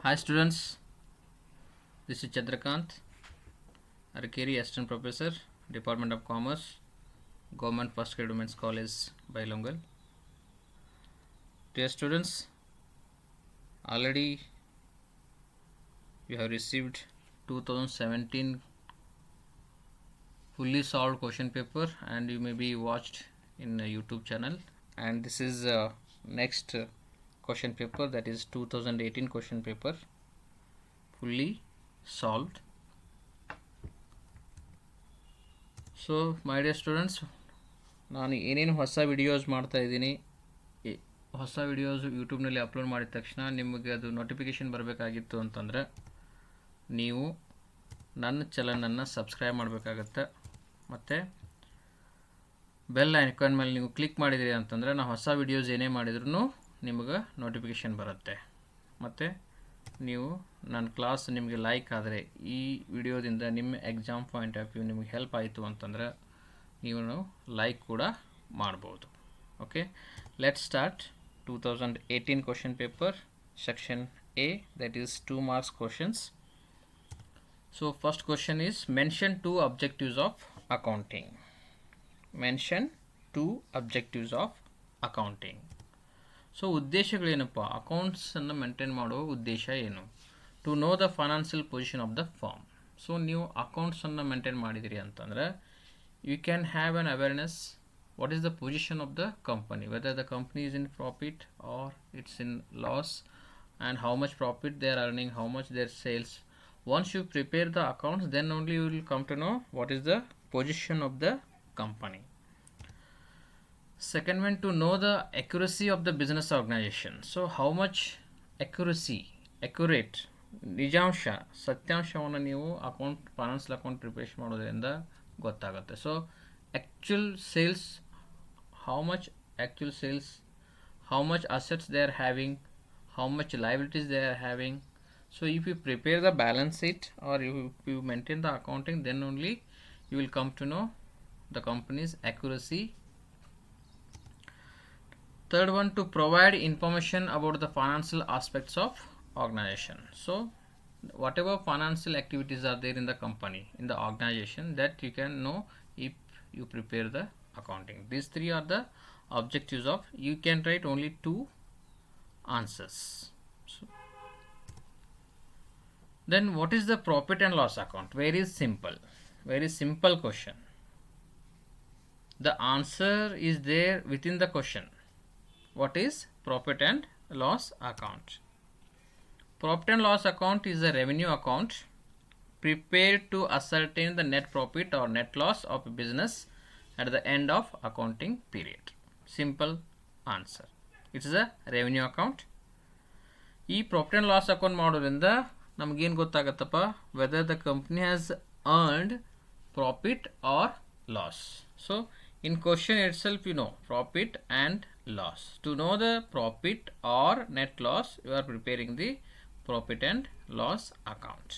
Hi students, this is Chandrakant, Arakeri, Assistant Professor, Department of Commerce, Government Postgraduate Women's College, Bailongal. Dear students, already you have received 2017 fully solved question paper and you may be watched in a YouTube channel, and this is next question paper, that is 2018 question paper fully solved. So my dear students, ನಾನು ಏನೇನು ಹೊಸ videos ಮಾಡ್ತಾಯಿದ್ದೀನಿ, ಹೊಸ videos ಯೂಟ್ಯೂಬ್ನಲ್ಲಿ upload ಮಾಡಿದ ತಕ್ಷಣ ನಿಮಗೆ ಅದು ನೋಟಿಫಿಕೇಷನ್ ಬರಬೇಕಾಗಿತ್ತು ಅಂತಂದರೆ ನೀವು ನನ್ನ ಚಾನಲನ್ನು ಸಬ್ಸ್ಕ್ರೈಬ್ ಮಾಡಬೇಕಾಗತ್ತೆ. ಮತ್ತು ಬೆಲ್ ಐಕಾನ್ ಮೇಲೆ ನೀವು ಕ್ಲಿಕ್ ಮಾಡಿದಿರಿ ಅಂತಂದರೆ ನಾನು ಹೊಸ ವಿಡಿಯೋಸ್ ಏನೇ ಮಾಡಿದ್ರೂ ನಿಮಗೆ ನೋಟಿಫಿಕೇಷನ್ ಬರುತ್ತೆ. ಮತ್ತು ನೀವು ನನ್ನ ಕ್ಲಾಸ್ ನಿಮಗೆ ಲೈಕ್ ಆದರೆ, ಈ ವಿಡಿಯೋದಿಂದ ನಿಮ್ಮ ಎಕ್ಸಾಮ್ ಪಾಯಿಂಟ್ ಆಫ್ ವ್ಯೂ ನಿಮಗೆ ಹೆಲ್ಪ್ ಆಯಿತು ಅಂತಂದರೆ ನೀವು ಲೈಕ್ ಕೂಡ ಮಾಡ್ಬೋದು. Okay, let start 2018 question paper section A, that is 2 marks questions. So first question is mention 2 objectives of accounting. Mention 2 objectives of accounting. So ಉದ್ದೇಶಗಳೇನಪ್ಪ, ಅಕೌಂಟ್ಸನ್ನು ಮೇಂಟೈನ್ ಮಾಡೋ ಉದ್ದೇಶ ಏನು? To know the financial position of the firm. So ನೀವು ಅಕೌಂಟ್ಸನ್ನು maintain ಮಾಡಿದಿರಿ ಅಂತಂದರೆ you can have an awareness what is the position of the company, whether the company is in profit or it's in loss, and how much profit they are earning, how much their sales. Once you prepare the accounts, then only you will come to know what is the position of the company. Second one, to know the accuracy of the business organization. So how much accurate, ನಿಜಾಂಶ, ಸತ್ಯಾಂಶವನ್ನು ನೀವು account, financial account preparation ಮಾಡೋದ್ರಿಂದ ಗೊತ್ತಾಗುತ್ತೆ. So actual sales, how much actual sales, how much assets they are having, how much liabilities they are having. So if you prepare the balance sheet or if you maintain the accounting, then only you will come to know the company's accuracy. Third one, to provide information about the financial aspects of organization. So whatever financial activities are there in the company, in the organization, that you can know if you prepare the accounting. These 3 are the objectives of, you can write only 2 answers. So then what is the profit and loss account? Very simple question. The answer is there within the question. What is profit and loss account? Profit and loss account is a revenue account prepared to ascertain the net profit or net loss of a business at the end of accounting period. Simple answer. It is a revenue account. ಈ profit and loss account ಮಾಡೋದ್ರಿಂದ ನಮಗೇನು ಗೊತ್ತಾಗತ್ತಪ್ಪ, whether the company has earned profit or loss. So in question itself you know profit and loss. To know the profit or net loss, you are preparing the profit and loss account.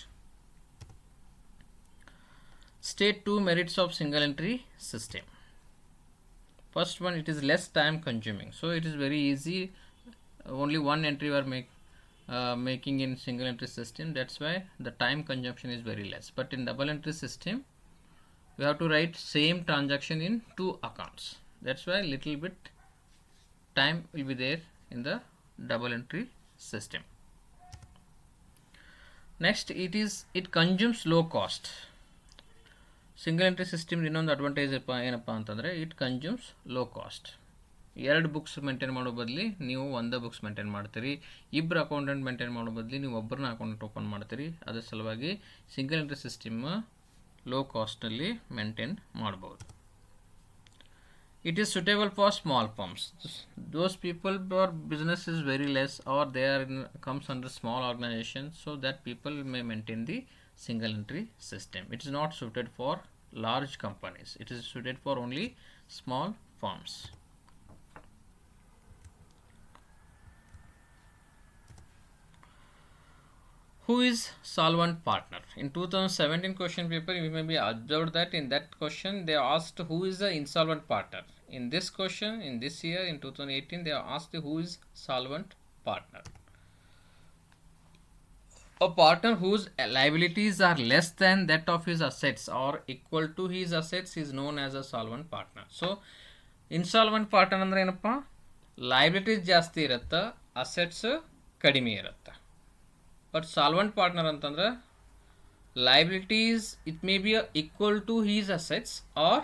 State 2 merits of single entry system. First one, it is less time consuming. So it is very easy. Only one entry we are making in single entry system. That's why the time consumption is very less. But in double entry system, we have to write same transaction in 2 accounts. That's why little bit time will be there in the double entry system. Next, it consumes low cost. Single entry system ಇನ್ನೊಂದು advantage ಏನಪ್ಪ ಅಂತಂದರೆ it consumes low cost. 2 books maintain ಮಾಡೋ ಬದಲಿ ನೀವು 1 books maintain ಮಾಡ್ತೀರಿ, ಇಬ್ಬರು accountant maintain ಮಾಡೋ ಬದಲಿ ನೀವು ಒಬ್ಬರನ್ನ ಅಕೌಂಟೆಂಟ್ ಓಪನ್ ಮಾಡ್ತೀರಿ. ಅದರ ಸಲುವಾಗಿ ಸಿಂಗಲ್ ಎಂಟ್ರಿ ಸಿಸ್ಟಮ್ ಲೋ ಕಾಸ್ಟಲ್ಲಿ ಮೇಂಟೈನ್ ಮಾಡ್ಬೋದು. It is suitable for small firms. Those people ಅವರ್ business is very less or they are comes under small organisation, so that people may maintain the single entry system. It is not suited for large companies. It is suited for only small firms. Who is solvent partner? In 2017 question paper, you may be observed that in that question they asked who is the insolvent partner. In this question, in this year, in 2018, they asked who is solvent partner. A partner whose liabilities are less than that of his assets or equal to his assets is known as a solvent partner. So insolvent partner ಅಂದ್ರೆ ಏನಪ್ಪ, liabilities ಜಾಸ್ತಿ ಇರುತ್ತೆ, assets ಕಡಿಮೆ ಇರುತ್ತೆ. But solvent partner ಅಂತಂದ್ರೆ liabilities it may be equal to his assets or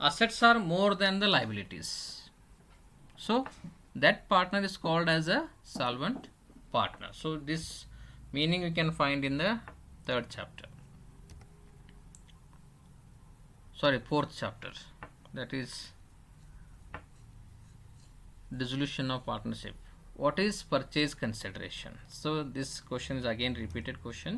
assets are more than the liabilities. So that partner is called as a solvent partner. So this meaning we can find in the fourth chapter, that is dissolution of partnership. What is purchase consideration? So this question is again repeated question.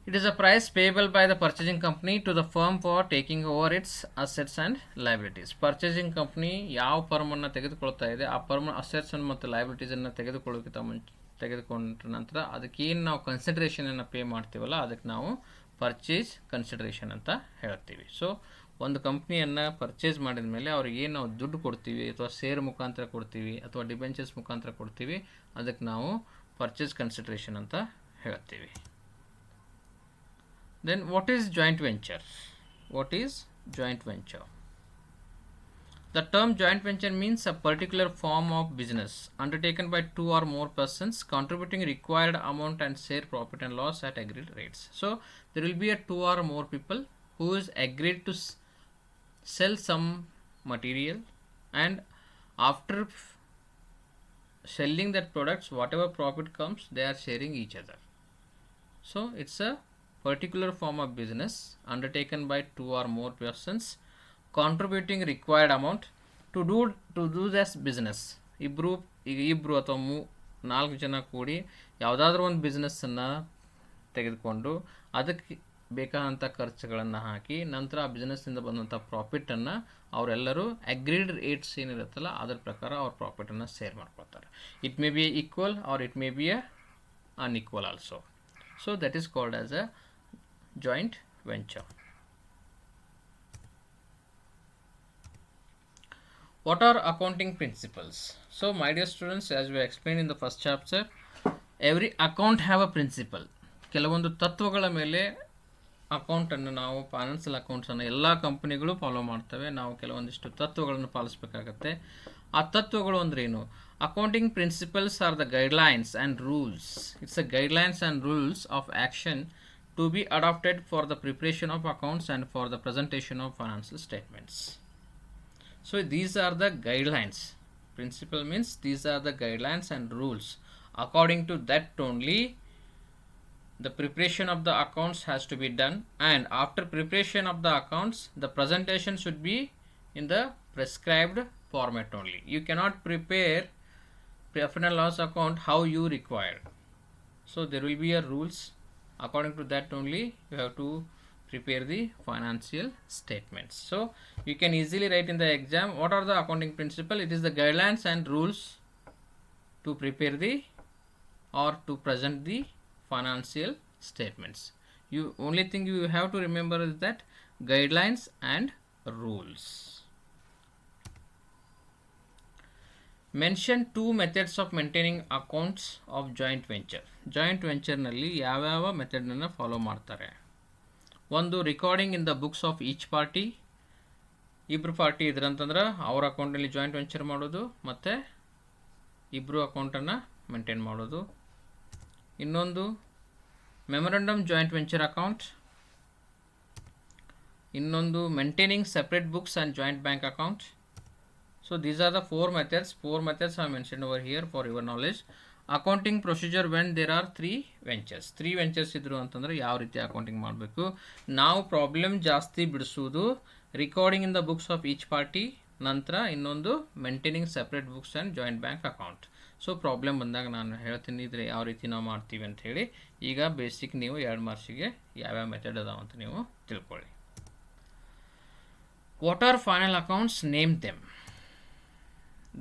It is a price payable by the purchasing company to the firm for taking over its assets and liabilities. Purchasing company ಯಾವ ಫರ್ಮನ್ನು ತೆಗೆದುಕೊಳ್ತಾ ಇದೆ ಆ firm assets ಮತ್ತು ಲೈಬಿಲಿಟೀಸನ್ನು ತೆಗೆದುಕೊಂಡ ನಂತರ ಅದಕ್ಕೇನು ನಾವು ಕನ್ಸಿಡರೇಷನನ್ನು pay ಮಾಡ್ತೀವಲ್ಲ ಅದಕ್ಕೆ ನಾವು ಪರ್ಚೇಸ್ ಕನ್ಸಿಡರೇಷನ್ ಅಂತ ಹೇಳ್ತೀವಿ. ಸೊ ಒಂದು ಕಂಪ್ನಿಯನ್ನು ಪರ್ಚೇಸ್ ಮಾಡಿದ ಮೇಲೆ ಅವ್ರಿಗೆ ಏನು ನಾವು ದುಡ್ಡು ಕೊಡ್ತೀವಿ ಅಥವಾ ಶೇರ್ ಮುಖಾಂತರ ಕೊಡ್ತೀವಿ ಅಥವಾ ಡಿಬೆಂಚರ್ಸ್ ಮುಖಾಂತರ ಕೊಡ್ತೀವಿ ಅದಕ್ಕೆ ನಾವು ಪರ್ಚೇಸ್ ಕನ್ಸಿಡರೇಷನ್ ಅಂತ ಹೇಳ್ತೀವಿ. Then what is joint venture? What is joint venture? The term joint venture means a particular form of business undertaken by two or more persons contributing required amount and share profit and loss at agreed rates. So there will be a two or more people who is agreed to sell some material, and after selling that products whatever profit comes they are sharing each other. So it's a particular form of business undertaken by two or more persons contributing required amount to do this business. ಇಬ್ಬರು ಅಥವಾ 4 ಜನ ಕೂಡಿ ಯಾವುದಾದ್ರೂ ಒಂದು ಬಿಸ್ನೆಸ್ಸನ್ನು ತೆಗೆದುಕೊಂಡು ಅದಕ್ಕೆ ಬೇಕಾದಂಥ ಖರ್ಚುಗಳನ್ನು ಹಾಕಿ ನಂತರ ಆ ಬಿಸ್ನೆಸ್ಸಿಂದ ಬಂದಂಥ ಪ್ರಾಫಿಟನ್ನು ಅವರೆಲ್ಲರೂ ಅಗ್ರೀಡ್ ರೇಟ್ಸ್ ಏನಿರುತ್ತಲ್ಲ ಅದರ ಪ್ರಕಾರ ಅವ್ರ ಪ್ರಾಫಿಟನ್ನು ಶೇರ್ ಮಾಡ್ಕೊಳ್ತಾರೆ. It may be equal or it may be unequal also. So that is called as a joint venture. What are accounting principles? So my dear students, as we explained in the first chapter, every account have a principle. ಕೆಲವೊಂದು ತತ್ವಗಳ ಮೇಲೆ ಅಕೌಂಟನ್ನು ನಾವು financial ಅಕೌಂಟ್ಸನ್ನು ಎಲ್ಲ ಕಂಪನಿಗಳು follow ಮಾಡ್ತವೆ. ನಾವು ಕೆಲವೊಂದಿಷ್ಟು ತತ್ವಗಳನ್ನು ಪಾಲಿಸಬೇಕಾಗತ್ತೆ. ಆ ತತ್ವಗಳು ಅಂದ್ರೇನು? Accounting principles are the guidelines and rules. It's the guidelines and rules of action to be adopted for the preparation of accounts and for the presentation of financial statements. So these are the guidelines. Principle means these are the guidelines and rules. According to that only the preparation of the accounts has to be done, and after preparation of the accounts the presentation should be in the prescribed format only. You cannot prepare profit and loss account how you require. So there will be a rules. According to that only you have to prepare the financial statements. So you can easily write in the exam what are the accounting principle. It is the guidelines and rules to prepare the or to present the financial statements. You only thing you have to remember is that guidelines and rules. Mention two methods of maintaining accounts of joint venture. Joint ವೆಂಚರ್ನಲ್ಲಿ ಯಾವ್ಯಾವ ಮೆಥಡನ್ನು follow ಮಾಡ್ತಾರೆ? ಒಂದು, recording in the books of each party. ಇಬ್ಬರು party ಇದ್ರಂತಂದ್ರೆ ಅವ್ರ ಅಕೌಂಟಲ್ಲಿ joint venture ಮಾಡೋದು ಮತ್ತು ಇಬ್ಬರು ಅಕೌಂಟನ್ನು ಮೇಂಟೈನ್ ಮಾಡೋದು. ಇನ್ನೊಂದು, ಮೆಮೊರಂಡಮ್ ಜಾಯಿಂಟ್ ವೆಂಚರ್ ಅಕೌಂಟ್. ಇನ್ನೊಂದು, maintaining separate books and joint bank account. So these are the four methods. Four methods are mentioned over here for your knowledge. Accounting procedure when there are three ventures ಇದ್ರು ಅಂತಂದ್ರೆ ಯಾವ ರೀತಿ accounting ಮಾಡಬೇಕು. ನಾವು problem ಜಾಸ್ತಿ ಬಿಡಿಸೋದು recording in the books of each party, ನಂತರ ಇನ್ನೊಂದು maintaining separate books and joint bank account. So problem ಬಂದಾಗ ನಾನು ಹೇಳ್ತೀನಿ ಇದ್ರೆ ಯಾವ ರೀತಿ ನಾವು ಮಾಡ್ತೀವಿ ಅಂತ ಹೇಳಿ. ಈಗ ಬೇಸಿಕ್ ನೀವು 2 ಮಾರ್ಕ್ಸಿಗೆ ಯಾವ್ಯಾವ ಮೆಥಡ್ ಅದಾವ ಅಂತ ನೀವು ತಿಳ್ಕೊಳ್ಳಿ. What are final accounts? Name them.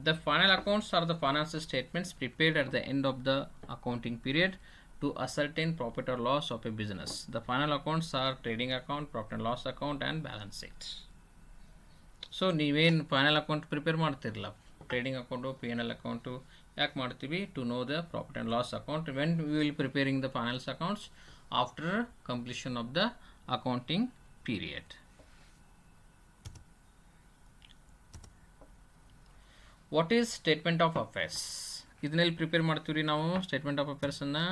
The final accounts are the financial statements prepared at the end of the accounting period to ascertain profit or loss of a business. The final accounts are trading account, profit and loss account and balance sheet. So ನೀವೇನು final account prepare ಮಾಡ್ತಿರಲ್ಲ, trading account, P&L account ಯಾಕೆ ಮಾಡ್ತೀವಿ? To know the profit and loss account when we will preparing the finance accounts after completion of the accounting period. What is statement of affairs? ಇದನ್ನೆಲ್ಲಿ prepare ಮಾಡ್ತೀವಿ ರೀ ನಾವು statement of ಅಫೇರ್ಸನ್ನು?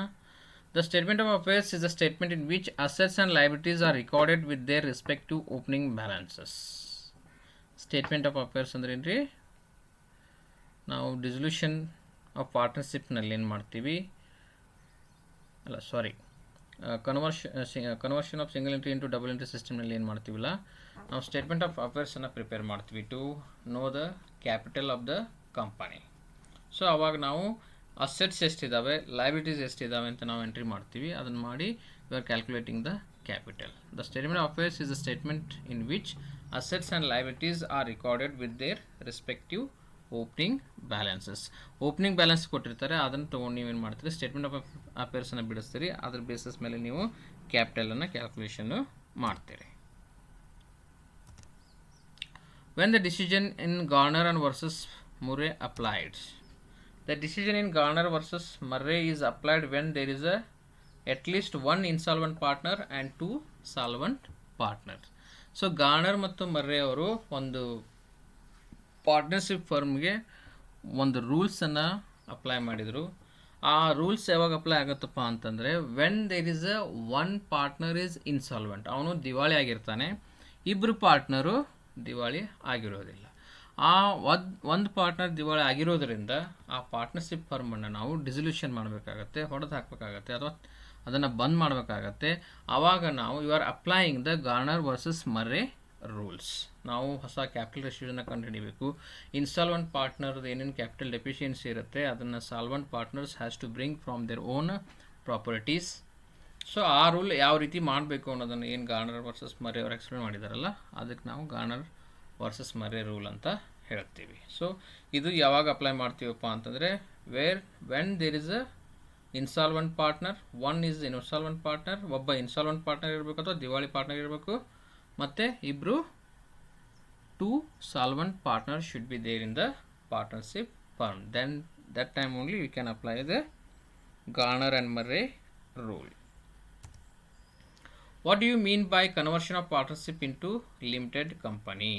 The statement of affairs is a statement in which assets and liabilities are recorded with their respective opening balances. Statement of affairs ಅಂದ್ರೆ ಏನ್ರಿ? ನಾವು dissolution of ಪಾರ್ಟ್ನರ್ಶಿಪ್ನಲ್ಲಿ ಏನು ಮಾಡ್ತೀವಿ? ಅಲ್ಲ sorry, conversion of single entry into double entry ಸಿಸ್ಟಮ್ನಲ್ಲಿ ಏನು ಮಾಡ್ತೀವಿಲ್ಲ, ನಾವು ಸ್ಟೇಟ್ಮೆಂಟ್ ಆಫ್ ಅಫೇರ್ಸನ್ನು ಪ್ರಿಪೇರ್ ಮಾಡ್ತೀವಿ to know the capital of the company. So ಅವಾಗ ನಾವು ಅಸೆಟ್ಸ್ ಎಷ್ಟಿದ್ದಾವೆ, ಲಯಬಿಲಿಟೀಸ್ ಎಷ್ಟಿದ್ದಾವೆ ಅಂತ ನಾವು ಎಂಟ್ರಿ ಮಾಡ್ತೀವಿ. ಅದನ್ನು ಮಾಡಿ we are calculating the capital. The statement of affairs is a statement in which assets and liabilities are recorded with their respective opening balances. Opening balance ಕೊಟ್ಟಿರ್ತಾರೆ, ಅದನ್ನು ತೊಗೊಂಡು ನೀವೇನು ಮಾಡ್ತೀರಿ, ಸ್ಟೇಟ್ಮೆಂಟ್ ಆಫ್ ಅಫೇರ್ಸನ್ನು ಬಿಡಿಸ್ತೀರಿ. ಅದ್ರ ಬೇಸಿಸ್ ಮೇಲೆ ನೀವು ಕ್ಯಾಪಿಟಲನ್ನು ಕ್ಯಾಲ್ಕುಲೇಷನ್ನು ಮಾಡ್ತೀರಿ. When the decision in Garner and versus Murray applied. The decision in Garner versus Murray is applied when there is at least one insolvent partner and two solvent partners. So Garner ಮತ್ತು ಮರ್ರೆ ಅವರು ಒಂದು partnership ಫರ್ಮ್ಗೆ ಒಂದು ರೂಲ್ಸನ್ನು apply ಮಾಡಿದರು. ಆ rules ಯಾವಾಗ apply ಆಗುತ್ತಪ್ಪ ಅಂತಂದರೆ when there is one partner is insolvent, ಅವನು ದಿವಾಳಿ ಆಗಿರ್ತಾನೆ, ಇಬ್ಬರು ಪಾರ್ಟ್ನರು ದಿವಾಳಿ ಆಗಿರೋದಿಲ್ಲ. ಆ ಒಂದು ಪಾರ್ಟ್ನರ್ ದಿವಾಳಿ ಆಗಿರೋದ್ರಿಂದ ಆ ಪಾರ್ಟ್ನರ್ಶಿಪ್ ಫರ್ಮನ್ನು ನಾವು ಡಿಸಲ್ಯೂಷನ್ ಮಾಡಬೇಕಾಗತ್ತೆ, ಹೊಡೆದು ಹಾಕಬೇಕಾಗತ್ತೆ, ಅಥವಾ ಅದನ್ನು ಬಂದ್ ಮಾಡಬೇಕಾಗತ್ತೆ. ಆವಾಗ ನಾವು you are applying the Garner versus Murray rules. ನಾವು ಹೊಸ ಕ್ಯಾಪಿಟಲ್ ರೇಷಿಯೋನ ಕಂಡುಹಿಡಿಯಬೇಕು. ಇನ್ಸಾಲ್ವೆಂಟ್ ಪಾರ್ಟ್ನರ್ದು ಏನೇನು ಕ್ಯಾಪಿಟಲ್ ಡೆಫಿಷಿಯನ್ಸಿ ಇರುತ್ತೆ ಅದನ್ನು solvent partners has to bring from their own properties. So ಆ ರೂಲ್ ಯಾವ ರೀತಿ ಮಾಡಬೇಕು ಅನ್ನೋದನ್ನು ಏನು ಗಾರ್ನರ್ ವರ್ಸಸ್ ಮರ್ರೆ ಅವರು ಎಕ್ಸ್ಪ್ಲೇನ್ ಮಾಡಿದಾರಲ್ಲ, ಅದಕ್ಕೆ ನಾವು ಗಾರ್ನರ್ ವರ್ಸಸ್ ಮರ್ರೆ ರೂಲ್ ಅಂತ ಹೇಳ್ತೀವಿ. ಸೊ ಇದು ಯಾವಾಗ ಅಪ್ಲೈ ಮಾಡ್ತೀವಪ್ಪ ಅಂತಂದರೆ when there is a insolvent partner, one is insolvent partner, ಒಬ್ಬ ಇನ್ಸಾಲ್ವೆಂಟ್ ಪಾರ್ಟ್ನರ್ ಇರಬೇಕು ಅಥವಾ ದಿವಾಳಿ ಪಾರ್ಟ್ನರ್ ಇರಬೇಕು, ಮತ್ತು ಇಬ್ಬರು two solvent partner should be there in the partnership firm. Then that time only we can apply the Garner and Murray rule. What do you mean by conversion of partnership into limited company?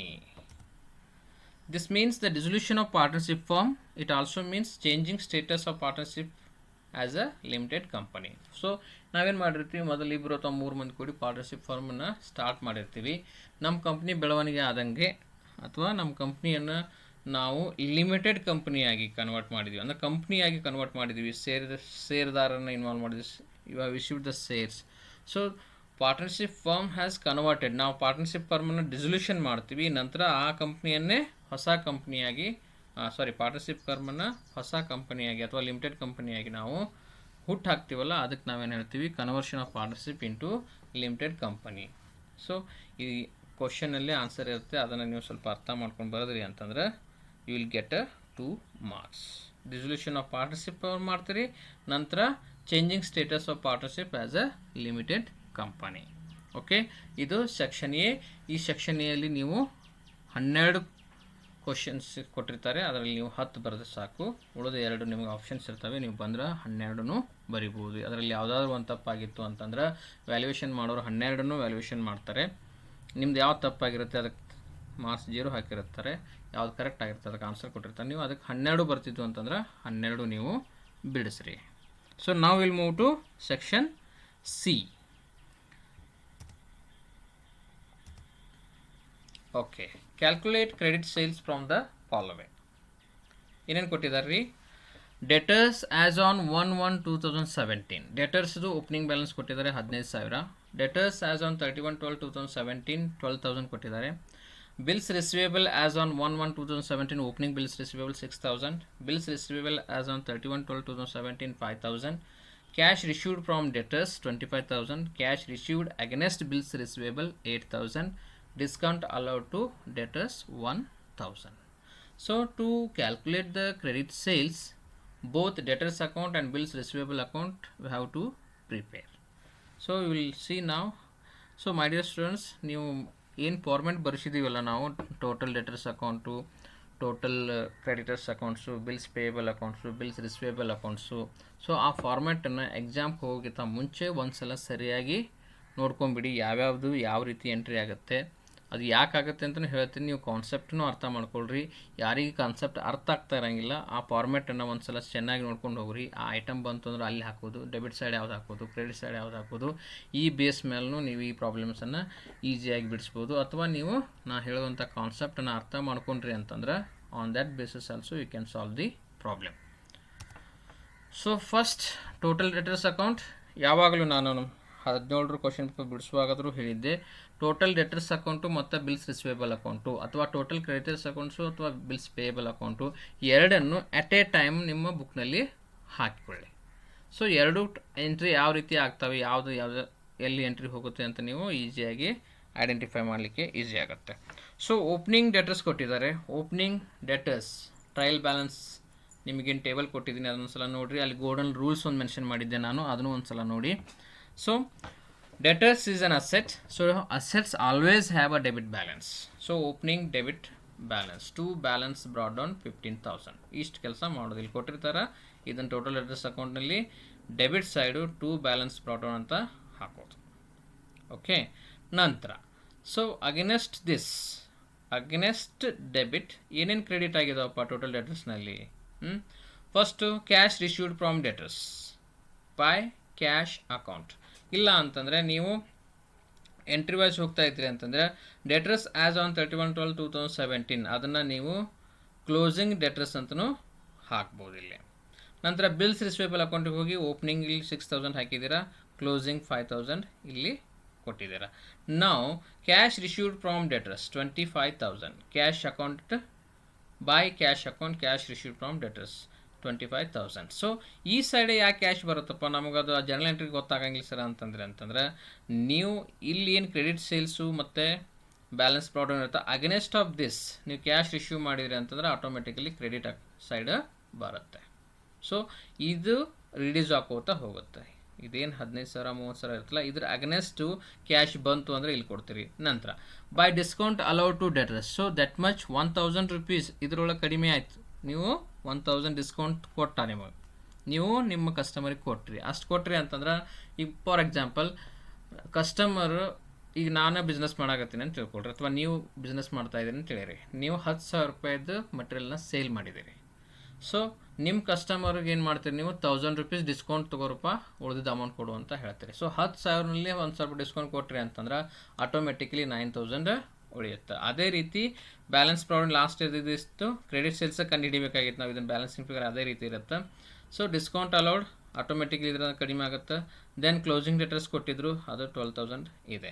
This means the dissolution of partnership firm. It also means changing status of partnership as a limited company. So ನಾವೇನು ಮಾಡಿರ್ತೀವಿ, ಮೊದಲು ಇಬ್ಬರು ಅಥವಾ 3 ಮಂದಿ ಕೂಡಿ partnership ಫರ್ಮನ್ನು start ಮಾಡಿರ್ತೀವಿ. ನಮ್ಮ company ಬೆಳವಣಿಗೆ ಆದಂಗೆ ಅಥವಾ ನಮ್ಮ ಕಂಪ್ನಿಯನ್ನು ನಾವು ಲಿಮಿಟೆಡ್ ಕಂಪ್ನಿಯಾಗಿ ಕನ್ವರ್ಟ್ ಮಾಡಿದ್ವಿ, ಅಂದರೆ ಕಂಪ್ನಿಯಾಗಿ ಕನ್ವರ್ಟ್ ಮಾಡಿದ್ವಿ, ಷೇರುದಾರರನ್ನು ಇನ್ವಾಲ್ವ್ ಮಾಡಿದ್ವಿ, ಇವಾಗ issued the shares. So partnership firm has converted, ನಾವು ಪಾರ್ಟ್ನರ್ಶಿಪ್ ಫರ್ಮನ್ನು ಡಿಸಲ್ಯೂಷನ್ ಮಾಡ್ತೀವಿ, ನಂತರ ಆ ಕಂಪ್ನಿಯನ್ನೇ ಹೊಸ ಕಂಪ್ನಿಯಾಗಿ ಪಾರ್ಟ್ನರ್ಶಿಪ್ ಫರ್ಮನ್ನು ಹೊಸ ಕಂಪನಿಯಾಗಿ ಅಥವಾ ಲಿಮಿಟೆಡ್ ಕಂಪನಿಯಾಗಿ ನಾವು ಹುಟ್ಟು ಹಾಕ್ತೀವಲ್ಲ, ಅದಕ್ಕೆ ನಾವೇನು ಹೇಳ್ತೀವಿ, conversion of partnership into limited company. So ಈ ಕ್ವಶನಲ್ಲಿ ಆನ್ಸರ್ ಇರುತ್ತೆ, ಅದನ್ನು ನೀವು ಸ್ವಲ್ಪ ಅರ್ಥ ಮಾಡ್ಕೊಂಡು ಬರೋದ್ರಿ ಅಂತಂದ್ರೆ you will get 2 marks. Dissolution of partnership ಮಾಡ್ತೀರಿ, ನಂತರ changing status of partnership as a limited company. Okay, ಇದು ಸೆಕ್ಷನ್ ಎ. ಈ ಸೆಕ್ಷನ್ ಎಯಲ್ಲಿ ನೀವು 12 ಕ್ವಶನ್ಸ್ ಕೊಟ್ಟಿರ್ತಾರೆ, ಅದರಲ್ಲಿ ನೀವು 10 ಬರೆದ್ರೆ ಸಾಕು. ಉಳಿದ 2 ನಿಮಗೆ ಆಪ್ಷನ್ಸ್ ಇರ್ತವೆ, ನೀವು ಬಂದ್ರೆ 12 ಬರಿಬೋದು. ಅದರಲ್ಲಿ ಯಾವುದಾದ್ರೂ ಒಂದು ತಪ್ಪಾಗಿತ್ತು ಅಂತಂದ್ರೆ ವ್ಯಾಲ್ಯೂಯೇಷನ್ ಮಾಡೋರು 12 ವ್ಯಾಲ್ಯೂಯೇಷನ್ ಮಾಡ್ತಾರೆ. ನಿಮ್ದು ಯಾವ್ದು ತಪ್ಪಾಗಿರುತ್ತೆ ಅದಕ್ಕೆ ಮಾರ್ಕ್ಸ್ 0 ಹಾಕಿರ್ತಾರೆ, ಯಾವ್ದು ಕರೆಕ್ಟ್ ಆಗಿರುತ್ತೆ ಅದಕ್ಕೆ ಆನ್ಸರ್ ಕೊಟ್ಟಿರ್ತಾರೆ. ನೀವು ಅದಕ್ಕೆ 12 ಬರ್ತಿತ್ತು ಅಂತಂದ್ರೆ 12 ನೀವು ಬಿಡಿಸ್ರಿ. ಸೊ ನಾವು will move to section C. Okay, calculate credit sales from the following. ಏನೇನು ಕೊಟ್ಟಿದ್ದಾರೆ ರೀ? Debtors as on 1/1/2017. ಡೆಟರ್ಸ್ದು ಓಪನಿಂಗ್ ಬ್ಯಾಲೆನ್ಸ್ ಕೊಟ್ಟಿದ್ದಾರೆ 15,000. ಡೆಟರ್ಸ್ ಆ್ಯಸ್ ಆನ್ 31/12/2017 12,000 ಕೊಟ್ಟಿದ್ದಾರೆ. Bills receivable as on 1/1/2017 opening bills receivable 6,000. Bills receivable as on 31/12/2017 5,000. Cash received from debtors 25,000. Cash received against bills receivable 8,000. Discount allowed to debtors 1,000. So to calculate the credit sales, both debtors account and bills receivable account we have to prepare. So you will see now. So my dear students, ನೀವು ಏನು format ಬರೆಸಿದ್ದೀವಲ್ಲ ನಾವು, total debtors account, total creditors accounts, bills payable accounts, bills receivable accounts. So ಆ ಫಾರ್ಮ್ಯಾಟನ್ನು ಎಕ್ಸಾಮ್ಗೆ ಹೋಗಿಂತ ಮುಂಚೆ ಒಂದು ಸಲ ಸರಿಯಾಗಿ ನೋಡ್ಕೊಂಬಿಡಿ, ಯಾವ್ಯಾವುದು ಯಾವ ರೀತಿ ಎಂಟ್ರಿ ಆಗುತ್ತೆ, ಅದು ಯಾಕಾಗುತ್ತೆ ಅಂತಲೂ ಹೇಳ್ತೀನಿ. ನೀವು ಕಾನ್ಸೆಪ್ಟನ್ನು ಅರ್ಥ ಮಾಡ್ಕೊಳ್ರಿ. ಯಾರಿಗೆ ಕಾನ್ಸೆಪ್ಟ್ ಅರ್ಥ ಆಗ್ತಾ ಇರೋಂಗಿಲ್ಲ ಆ ಫಾರ್ಮ್ಯಾಟನ್ನು ಒಂದು ಸಲ ಚೆನ್ನಾಗಿ ನೋಡ್ಕೊಂಡು ಹೋಗ್ರಿ. ಆ ಐಟಮ್ ಬಂತು ಅಂದ್ರೆ ಅಲ್ಲಿ ಹಾಕೋದು, ಡೆಬಿಟ್ ಸೈಡ್ ಯಾವ್ದು ಹಾಕೋದು, ಕ್ರೆಡಿಟ್ ಸೈಡ್ ಯಾವ್ದು ಹಾಕೋದು, ಈ ಬೇಸ್ ಮೇಲೂ ನೀವು ಈ ಪ್ರಾಬ್ಲಮ್ಸನ್ನು ಈಸಿಯಾಗಿ ಬಿಡಿಸ್ಬೋದು. ಅಥವಾ ನೀವು ನಾ ಹೇಳುವಂಥ ಕಾನ್ಸೆಪ್ಟನ್ನು ಅರ್ಥ ಮಾಡ್ಕೊಂಡ್ರಿ ಅಂತಂದ್ರೆ on that basis also you can solve the problem. So first total debtors account, ಯಾವಾಗಲೂ ನಾನು 17 ಕ್ವಶನ್ ಪೇಪರ್ ಬಿಡಿಸುವಾಗಾದರೂ ಹೇಳಿದ್ದೆ, ಟೋಟಲ್ ಡೆಟರ್ಸ್ ಅಕೌಂಟು ಮತ್ತು ಬಿಲ್ಸ್ ರಿಸಿವೇಬಲ್ ಅಕೌಂಟು ಅಥವಾ ಟೋಟಲ್ ಕ್ರೆಡಿಟರ್ಸ್ ಅಕೌಂಟ್ಸು ಅಥವಾ ಬಿಲ್ಸ್ ಪೇಯಬಲ್ ಅಕೌಂಟು ಎರಡನ್ನು ಅಟ್ ಎ ಟೈಮ್ ನಿಮ್ಮ ಬುಕ್ನಲ್ಲಿ ಹಾಕಿಕೊಳ್ಳಿ. ಸೊ ಎರಡು ಎಂಟ್ರಿ ಯಾವ ರೀತಿ ಆಗ್ತವೆ, ಯಾವುದು ಎಲ್ಲಿ ಎಂಟ್ರಿ ಹೋಗುತ್ತೆ ಅಂತ ನೀವು ಈಸಿಯಾಗಿ ಐಡೆಂಟಿಫೈ ಮಾಡಲಿಕ್ಕೆ ಈಸಿ ಆಗುತ್ತೆ. ಸೊ ಓಪನಿಂಗ್ ಡೆಟರ್ಸ್ ಕೊಟ್ಟಿದ್ದಾರೆ. ಓಪನಿಂಗ್ ಡೆಟರ್ಸ್ ಟ್ರಯಲ್ ಬ್ಯಾಲೆನ್ಸ್ ನಿಮಗೇನು ಟೇಬಲ್ ಕೊಟ್ಟಿದ್ದೀನಿ ಅದೊಂದು ಸಲ ನೋಡಿರಿ. ಅಲ್ಲಿ ಗೋಲ್ಡನ್ ರೂಲ್ಸ್ ಒಂದು ಮೆನ್ಷನ್ ಮಾಡಿದ್ದೆ ನಾನು, ಅದನ್ನು ಒಂದು ಸಲ ನೋಡಿ. So debtors is an asset, so assets always have a debit balance. So opening debit balance to balance brought down 15,000. ಇಷ್ಟು ಕೆಲಸ ಮಾಡೋದು ಇಲ್ಲಿ ಕೊಟ್ಟಿರ್ತಾರೆ. ಇದನ್ನು ಟೋಟಲ್ ಡೆಟರ್ಸ್ ಅಕೌಂಟ್ನಲ್ಲಿ debit side to balance brought down ಅಂತ ಹಾಕೋದು. ಓಕೆ, ನಂತರ ಸೊ ಅಗೇನೆಸ್ಟ್ ಡೆಬಿಟ್ ಏನೇನು ಕ್ರೆಡಿಟ್ ಆಗಿದಾವಪ್ಪ ಟೋಟಲ್ ಡೆಟರ್ಸ್ನಲ್ಲಿ? First cash received from debtors by cash account. ಇಲ್ಲ ಅಂತಂದರೆ ನೀವು ಎಂಟ್ರಿ ವೈಸ್ ಹೋಗ್ತಾ ಇದ್ರಿ ಅಂತಂದರೆ ಡೆಟರ್ಸ್ ಆ್ಯಸ್ ಆನ್ 31/12/2017 ಅದನ್ನು ನೀವು ಕ್ಲೋಸಿಂಗ್ ಡೆಟರ್ಸ್ ಅಂತಲೂ ಹಾಕ್ಬೋದು ಇಲ್ಲಿ. ನಂತರ ಬಿಲ್ಸ್ ರಿಸಿವೇಬಲ್ ಅಕೌಂಟಿಗೆ ಹೋಗಿ ಓಪನಿಂಗ್ ಇಲ್ಲಿ 6,000 ಹಾಕಿದ್ದೀರಾ, ಕ್ಲೋಸಿಂಗ್ 5,000 ಇಲ್ಲಿ ಕೊಟ್ಟಿದ್ದೀರಾ. ನಾವು cash received from debtors 25,000, cash account by cash account cash received from debtors 25,000. So ಈ ಸೈಡ್ ಯಾಕೆ ಕ್ಯಾಶ್ ಬರುತ್ತಪ್ಪ, ನಮಗದು ಆ ಜರ್ನಲ್ ಎಂಟ್ರಿಗೆ ಗೊತ್ತಾಗಂಗಿಲ್ಲ ಸರ್ ಅಂತಂದರೆ ನೀವು ಇಲ್ಲಿ ಏನು ಕ್ರೆಡಿಟ್ ಸೇಲ್ಸು ಮತ್ತು ಬ್ಯಾಲೆನ್ಸ್ ಪ್ರಾಬ್ಲಮ್ ಇರುತ್ತೆ, ಅಗೇನೆಸ್ಟ್ ಆಫ್ ದಿಸ್ ನೀವು ಕ್ಯಾಶ್ ರಿಸೀವ್ ಮಾಡಿದ್ರಿ ಅಂತಂದರೆ ಆಟೋಮೆಟಿಕಲಿ ಕ್ರೆಡಿಟ್ ಸೈಡ್ ಬರುತ್ತೆ. ಸೊ ಇದು ರಿಡ್ಯೂಸ್ ಹಾಕೋತಾ ಹೋಗುತ್ತೆ. ಇದೇನು 15,000 30,000 ಇರುತ್ತಲ್ಲ, ಇದ್ರ ಅಗೇನೆಸ್ಟು ಕ್ಯಾಶ್ ಬಂತು ಅಂದರೆ ಇಲ್ಲಿ ಕೊಡ್ತೀರಿ. ನಂತರ by discount allowed to debtors, so that much 1,000 rupees ಇದರೊಳಗೆ ಕಡಿಮೆ ಆಯಿತು, ನೀವು 1,000 ಡಿಸ್ಕೌಂಟ್ ಕೊಟ್ಟ ನಿಮಗೆ, ನೀವು ನಿಮ್ಮ ಕಸ್ಟಮರಿಗೆ ಕೊಟ್ರಿ. ಅಷ್ಟು ಕೊಟ್ರಿ ಅಂತಂದ್ರೆ ಈಗ ಫಾರ್ ಎಕ್ಸಾಂಪಲ್ ಕಸ್ಟಮರು ಈಗ ನಾನು ಬಿಸ್ನೆಸ್ ಮಾಡಾಕತ್ತೀನಿ ಅಂತ ತಿಳ್ಕೊಳ್ರಿ, ಅಥವಾ ನೀವು ಬಿಸ್ನೆಸ್ ಮಾಡ್ತಾಯಿದ್ದೀರಿ ಅಂತ ಹೇಳಿರಿ. ನೀವು 10,000 ರೂಪಾಯಿದು ಮಟೀರಿಯಲ್ನ ಸೇಲ್ ಮಾಡಿದ್ದೀರಿ. ಸೊ ನಿಮ್ಮ ಕಸ್ಟಮರ್ಗೆ ಏನು ಮಾಡ್ತೀರಿ, ನೀವು 1,000 rupees ಡಿಸ್ಕೌಂಟ್ ತೊಗೋರಪ್ಪ, ಉಳಿದಿದ್ದ ಅಮೌಂಟ್ ಕೊಡು ಅಂತ ಹೇಳ್ತೀರಿ. ಸೊ 10,000ನಲ್ಲಿ 1,000 ಡಿಸ್ಕೌಂಟ್ ಕೊಟ್ರಿ ಅಂತಂದ್ರೆ ಆಟೋಮೆಟಿಕಲಿ 9,000 ಉಳಿಯುತ್ತೆ. ಅದೇ ರೀತಿ ಬ್ಯಾಲೆನ್ಸ್ ಪ್ರಾಬ್ಲಮ್ ಲಾಸ್ಟ್ ಇದ್ದಿದ್ದು ಕ್ರೆಡಿಟ್ ಸೇಲ್ಸ್ ಕಂಡುಹಿಡಿಬೇಕಾಗಿತ್ತು ನಾವು, ಇದನ್ನು ಬ್ಯಾಲೆನ್ಸಿಂಗ್ ಫಿಗರ್ ಅದೇ ರೀತಿ ಇರುತ್ತೆ. ಸೊ ಡಿಸ್ಕೌಂಟ್ ಅಲೌಡ್ ಆಟೋಮೆಟಿಕ್ಲಿ ಇದರ ಕಡಿಮೆ ಆಗುತ್ತೆ. ದೆನ್ ಕ್ಲೋಸಿಂಗ್ ಡೆಟರ್ಸ್ ಕೊಟ್ಟಿದ್ರು, ಅದು 12,000 ಇದೆ.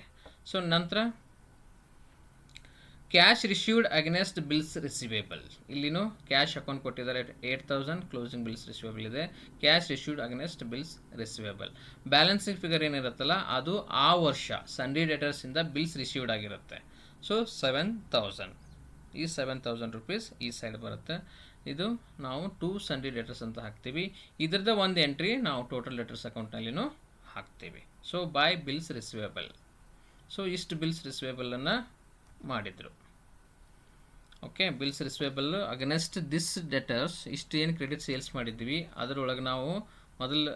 ಸೊ ನಂತರ cash received against bills receivable, ಇಲ್ಲಿನೂ ಕ್ಯಾಶ್ ಅಕೌಂಟ್ ಕೊಟ್ಟಿದ್ದಾರೆ 8,000, ಕ್ಲೋಸಿಂಗ್ ಬಿಲ್ಸ್ ರಿಸಿವೇಬಲ್ ಇದೆ. Cash received against bills receivable balancing figure ಏನಿರುತ್ತಲ್ಲ ಅದು ಆ ವರ್ಷ ಸಂಡೇ ಡೆಟರ್ಸಿಂದ ಬಿಲ್ಸ್ ರಿಸೀವ್ಡ್ ಆಗಿರುತ್ತೆ. ಸೊ 7,000, ಈ 7,000 rupees ಈ ಸೈಡ್ ಬರುತ್ತೆ. ಇದು ನಾವು ಟು ಸಂಡೇ ಡೆಟರ್ಸ್ ಅಂತ ಹಾಕ್ತೀವಿ. ಇದ್ರದ್ದು ಒಂದು ಎಂಟ್ರಿ ನಾವು ಟೋಟಲ್ ಡೆಟರ್ಸ್ ಅಕೌಂಟ್ನಲ್ಲಿನೂ ಹಾಕ್ತೀವಿ. So by bills receivable, so ಇಷ್ಟು ಬಿಲ್ಸ್ ರಿಸಿವೇಬಲನ್ನು ಮಾಡಿದರು. Okay, bills receivable against this debtors ಇಷ್ಟು ಏನು ಕ್ರೆಡಿಟ್ ಸೇಲ್ಸ್ ಮಾಡಿದ್ವಿ ಅದರೊಳಗೆ ನಾವು ಮೊದಲು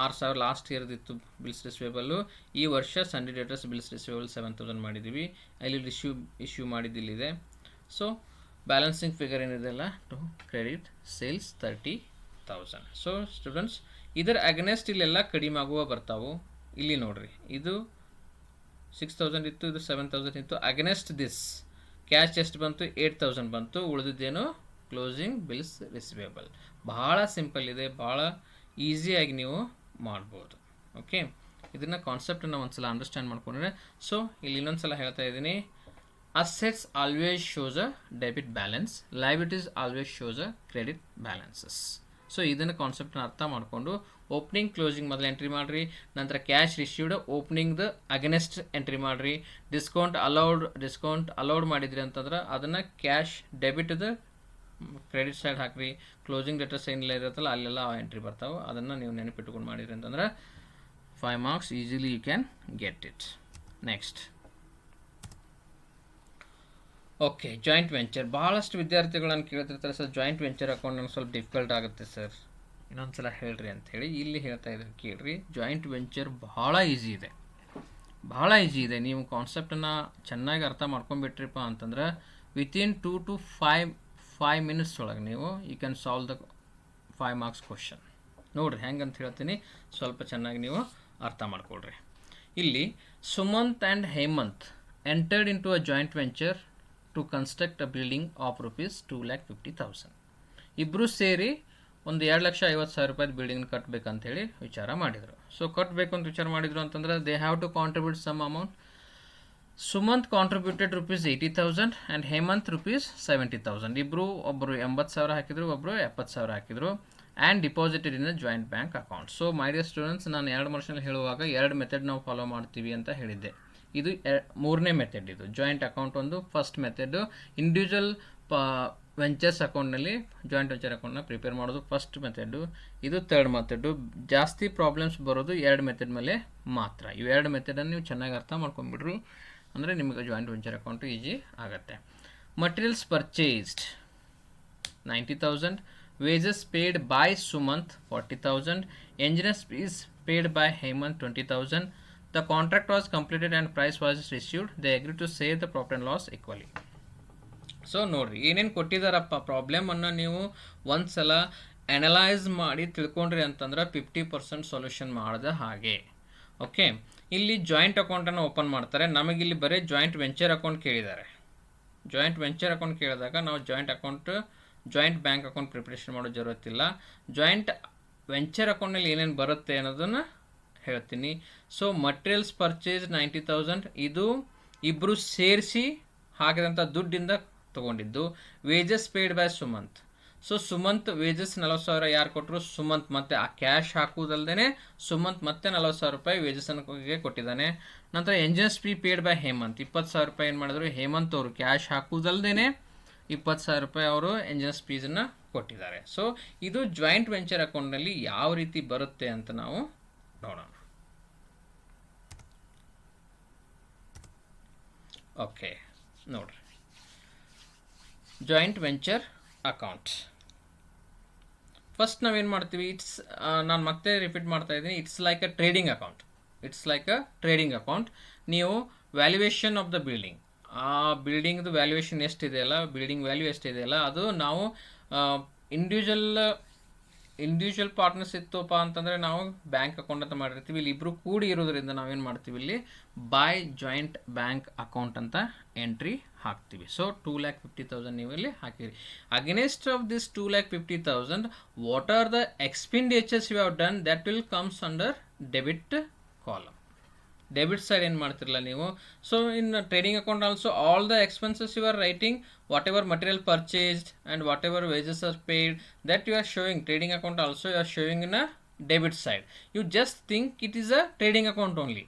6,000 ಲಾಸ್ಟ್ ಇಯರ್ದಿತ್ತು ಬಿಲ್ಸ್ ರಿಸಿವೇಬಲ್ಲು. ಈ ವರ್ಷ ಸಂಡೇ ಡೆಟರ್ಸ್ ಬಿಲ್ಸ್ ರಿಸಿವೇಬಲ್ 7,000 ಮಾಡಿದ್ದೀವಿ. ಅಲ್ಲಿ ಇಶ್ಯೂ ಮಾಡಿದ್ದಿಲ್ಲಿದೆ. ಸೊ ಬ್ಯಾಲೆನ್ಸಿಂಗ್ ಫಿಗರ್ ಏನಿದೆಲ್ಲ to credit sales 30,000. So students ಇದರ ಅಗೇನೆಸ್ಟ್ ಇಲ್ಲೆಲ್ಲ ಕಡಿಮೆ ಆಗುವ ಬರ್ತಾವು. ಇಲ್ಲಿ ನೋಡ್ರಿ, ಇದು 6,000 ಇತ್ತು, ಇದು 7,000 ಇತ್ತು. ಅಗೇನೆಸ್ಟ್ ದಿಸ್ ಕ್ಯಾಶ್ ಎಷ್ಟು ಬಂತು, 8,000 ಬಂತು. ಉಳಿದಿದ್ದೇನು ಕ್ಲೋಸಿಂಗ್ ಬಿಲ್ಸ್ ರಿಸಿವೇಬಲ್. ಭಾಳ ಸಿಂಪಲ್ ಇದೆ, ಭಾಳ ಈಸಿಯಾಗಿ ನೀವು ಮಾಡ್ಬೋದು. ಓಕೆ, ಇದನ್ನು ಕಾನ್ಸೆಪ್ಟನ್ನು ಒಂದು ಸಲ ಅಂಡರ್ಸ್ಟ್ಯಾಂಡ್ ಮಾಡ್ಕೊಂಡ್ರೆ. ಸೊ ಇಲ್ಲಿ ಇನ್ನೊಂದು ಸಲ ಹೇಳ್ತಾ ಇದ್ದೀನಿ, assets always shows a debit balance, liabilities always shows a credit balances. So ಇದನ್ನು ಕಾನ್ಸೆಪ್ಟನ್ನ ಅರ್ಥ ಮಾಡಿಕೊಂಡು ಓಪನಿಂಗ್ ಕ್ಲೋಸಿಂಗ್ ಮೊದಲು ಎಂಟ್ರಿ ಮಾಡಿರಿ. ನಂತರ ಕ್ಯಾಶ್ ರಿಸೀವ್ಡ್ ಓಪನಿಂಗ್ದು ಅಗೇನೆಸ್ಟ್ ಎಂಟ್ರಿ ಮಾಡಿರಿ. ಡಿಸ್ಕೌಂಟ್ ಅಲೌಡ್ ಮಾಡಿದ್ರಿ ಅಂತಂದ್ರೆ ಅದನ್ನು ಕ್ಯಾಶ್ ಡೆಬಿಟ್ದು ಕ್ರೆಡಿಟ್ ಸೈಡ್ ಹಾಕಿರಿ. ಕ್ಲೋಸಿಂಗ್ ಡೆಟರ್ಸ್ ಏನಿಲ್ಲ ಇರುತ್ತಲ್ಲ ಅಲ್ಲೆಲ್ಲ ಎಂಟ್ರಿ ಬರ್ತಾವೆ, ಅದನ್ನು ನೀವು ನೆನಪಿಟ್ಕೊಂಡು ಮಾಡಿರಿ ಅಂತಂದ್ರೆ 5 marks easily you can get it. Next okay, joint venture ಭಾಳಷ್ಟು ವಿದ್ಯಾರ್ಥಿಗಳನ್ನು ಕೇಳ್ತಿರ್ತಾರೆ ಸರ್, ಜಾಯಿಂಟ್ ವೆಂಚರ್ ಅಕೌಂಟ್ ನನಗೆ ಸ್ವಲ್ಪ ಡಿಫಿಕಲ್ಟ್ ಆಗುತ್ತೆ ಸರ್, ಇನ್ನೊಂದು ಸಲ ಹೇಳ್ರಿ ಅಂಥೇಳಿ. ಇಲ್ಲಿ ಹೇಳ್ತಾ ಇದ್ದಾರೆ ಕೇಳ್ರಿ, ಜಾಯಿಂಟ್ ವೆಂಚರ್ ಭಾಳ ಈಸಿ ಇದೆ, ಭಾಳ ಈಸಿ ಇದೆ. ನೀವು ಕಾನ್ಸೆಪ್ಟನ್ನು ಚೆನ್ನಾಗಿ ಅರ್ಥ ಮಾಡ್ಕೊಂಬಿಟ್ರಿಪ್ಪ ಅಂತಂದ್ರೆ ವಿತಿನ್ 2 to 5 minutes ಒಳಗೆ ನೀವು you can solve the 5 marks question. ನೋಡಿರಿ ಹೆಂಗೆ ಅಂತ ಹೇಳ್ತೀನಿ, ಸ್ವಲ್ಪ ಚೆನ್ನಾಗಿ ನೀವು ಅರ್ಥ ಮಾಡ್ಕೊಳ್ರಿ. ಇಲ್ಲಿ Sumanth and Hemanth entered into a joint venture to construct a building of ₹2,50,000. ಇಬ್ಬರು ಸೇರಿ ಒಂದು 2,50,000 ರೂಪಾಯಿ ಬಿಲ್ಡಿಂಗ್ ಕಟ್ಟಬೇಕಂತೇಳಿ ವಿಚಾರ ಮಾಡಿದರು. ಸೊ ಕಟ್ಟಬೇಕು ಅಂತ ವಿಚಾರ ಮಾಡಿದರು ಅಂತಂದ್ರೆ they have to contribute some amount. Sumanth contributed ₹80,000 and Hemanth ₹70,000. ಇಬ್ಬರು, ಒಬ್ಬರು 80,000 ಹಾಕಿದ್ರು, ಒಬ್ಬರು 70,000 ಹಾಕಿದ್ರು, and deposited in a joint bank account. So my dear students, ನಾನು 2 ವರ್ಷದಲ್ಲಿ ಹೇಳುವಾಗ 2 ಮೆಥಡ್ ನಾವು ಫಾಲೋ ಮಾಡ್ತೀವಿ ಅಂತ ಹೇಳಿದ್ದೆ. ಇದು 3ನೇ ಮೆಥಡ್. ಇದು ಜಾಯಿಂಟ್ ಅಕೌಂಟ್ ಒಂದು ಫಸ್ಟ್ ಮೆಥಡು. ಇಂಡಿವಿಜುವಲ್ ವೆಂಚರ್ಸ್ ಅಕೌಂಟ್ನಲ್ಲಿ ಜಾಯಿಂಟ್ ವೆಂಚರ್ ಅಕೌಂಟ್ನ ಪ್ರಿಪೇರ್ ಮಾಡೋದು ಫಸ್ಟ್ ಮೆಥಡು. ಇದು ಥರ್ಡ್ ಮೆಥಡು. ಜಾಸ್ತಿ ಪ್ರಾಬ್ಲಮ್ಸ್ ಬರೋದು 2 ಮೆಥಡ್ ಮೇಲೆ ಮಾತ್ರ. ಇವು 2 ಮೆಥಡನ್ನು ನೀವು ಚೆನ್ನಾಗಿ ಅರ್ಥ ಮಾಡ್ಕೊಂಡ್ಬಿಡ್ರು ಅಂದರೆ ನಿಮಗೆ ಜಾಯಿಂಟ್ ವೆಂಚರ್ ಅಕೌಂಟು ಈಜಿ ಆಗುತ್ತೆ. Materials purchased 90,000, wages paid by Sumant 40,000, engineers fees paid by Hemant 20,000. The contract was completed and price was received. They agreed to share the profit and loss equally. So ನೋಡಿರಿ ಏನೇನು ಕೊಟ್ಟಿದ್ದಾರಪ್ಪ ಪ್ರಾಬ್ಲಮನ್ನು ನೀವು ಒಂದು ಸಲ analyse ಮಾಡಿ ತಿಳ್ಕೊಂಡ್ರಿ ಅಂತಂದ್ರೆ 50% solution ಮಾಡಿದ ಹಾಗೆ. Okay, ಇಲ್ಲಿ ಜಾಯಿಂಟ್ ಅಕೌಂಟನ್ನು ಓಪನ್ ಮಾಡ್ತಾರೆ. ನಮಗಿಲ್ಲಿ ಬರೀ ಜಾಯಿಂಟ್ ವೆಂಚರ್ ಅಕೌಂಟ್ ಕೇಳಿದ್ದಾರೆ. ಜಾಯಿಂಟ್ ವೆಂಚರ್ ಅಕೌಂಟ್ ಕೇಳಿದಾಗ ನಾವು ಜಾಯಿಂಟ್ ಬ್ಯಾಂಕ್ ಅಕೌಂಟ್ ಪ್ರಿಪ್ರೇಷನ್ ಮಾಡೋ ಜರುರತ್ತಿಲ್ಲ. ಜಾಯಿಂಟ್ ವೆಂಚರ್ ಅಕೌಂಟ್ನಲ್ಲಿ ಏನೇನು ಬರುತ್ತೆ ಅನ್ನೋದನ್ನು ಹೇಳ್ತೀನಿ. ಸೊ ಮಟೀರಿಯಲ್ಸ್ ಪರ್ಚೇಸ್ 90,000, ಇದು ಇಬ್ಬರು ಸೇರಿಸಿ ಹಾಕಿದಂಥ ದುಡ್ಡಿಂದ ತೊಗೊಂಡಿದ್ದು. Wages paid by Sumanth. So Sumanth wages 40,000 ಯಾರು ಕೊಟ್ಟರು? ಸುಮಂತ್. ಮತ್ತೆ ಆ ಕ್ಯಾಶ್ ಹಾಕುವುದಲ್ಲದೆ ಸುಮಂತ್ ಮತ್ತೆ 40,000 ರೂಪಾಯಿ ವೇಜಸ್ಗೆ ಕೊಟ್ಟಿದ್ದಾನೆ. ನಂತರ engineers fee paid by Hemanth 20,000 ರೂಪಾಯಿ ಏನು ಮಾಡಿದ್ರು? ಹೇಮಂತ್ ಅವರು ಕ್ಯಾಶ್ ಹಾಕುವುದಲ್ಲದೆ 20,000 ರೂಪಾಯಿ ಅವರು ಎಂಜಿನಿಯರ್ಸ್ ಫೀಸನ್ನು ಕೊಟ್ಟಿದ್ದಾರೆ. ಸೊ ಇದು ಜಾಯಿಂಟ್ ವೆಂಚರ್ ಅಕೌಂಟ್ನಲ್ಲಿ ಯಾವ ರೀತಿ ಬರುತ್ತೆ ಅಂತ ನಾವು ನೋಡೋಣ. ಓಕೆ, ನೋಡ್ರಿ ಜಾಯಿಂಟ್ ವೆಂಚರ್ ಅಕೌಂಟ್ ಫಸ್ಟ್ ನಾವೇನು ಮಾಡ್ತೀವಿ? ನಾನು ಮತ್ತೆ ರಿಪೀಟ್ ಮಾಡ್ತಾ ಇದ್ದೀನಿ, it's like a trading account. ನೀವು ವ್ಯಾಲ್ಯೂಯೇಷನ್ ಆಫ್ ದ ಬಿಲ್ಡಿಂಗ್, ಆ ಬಿಲ್ಡಿಂಗ್ದು ವ್ಯಾಲ್ಯೂಯೇಷನ್ ಎಷ್ಟಿದೆಯಲ್ಲ, ಬಿಲ್ಡಿಂಗ್ ವ್ಯಾಲ್ಯೂ ಎಷ್ಟಿದೆಯಲ್ಲ, ಅದು ನಾವು ಇಂಡಿವಿಜುವಲ್ ಪಾರ್ಟ್ನರ್ಸ್ ಇತ್ತಪ್ಪ ಅಂತಂದರೆ ನಾವು ಬ್ಯಾಂಕ್ ಅಕೌಂಟ್ ಅಂತ ಮಾಡಿರ್ತೀವಿ. ಇಲ್ಲಿ ಇಬ್ಬರು ಕೂಡಿ ಇರೋದ್ರಿಂದ ನಾವೇನು ಮಾಡ್ತೀವಿ? ಇಲ್ಲಿ ಬೈ ಜಾಯಿಂಟ್ ಬ್ಯಾಂಕ್ ಅಕೌಂಟ್ ಅಂತ ಎಂಟ್ರಿ ಹಾಕ್ತೀವಿ. ಸೊ 2,50,000 ನೀವು ಇಲ್ಲಿ ಹಾಕಿರಿ. Against of this 2,50,000 what are the expenditures you have done, that will comes under debit column. Debit side ಏನು ಮಾಡ್ತಿರಲ್ಲ ನೀವು. So in trading account also all the expenses you are writing, whatever material purchased and whatever wages are paid, that you are showing. Trading account also you are showing in a debit side. You just think it is a trading account only.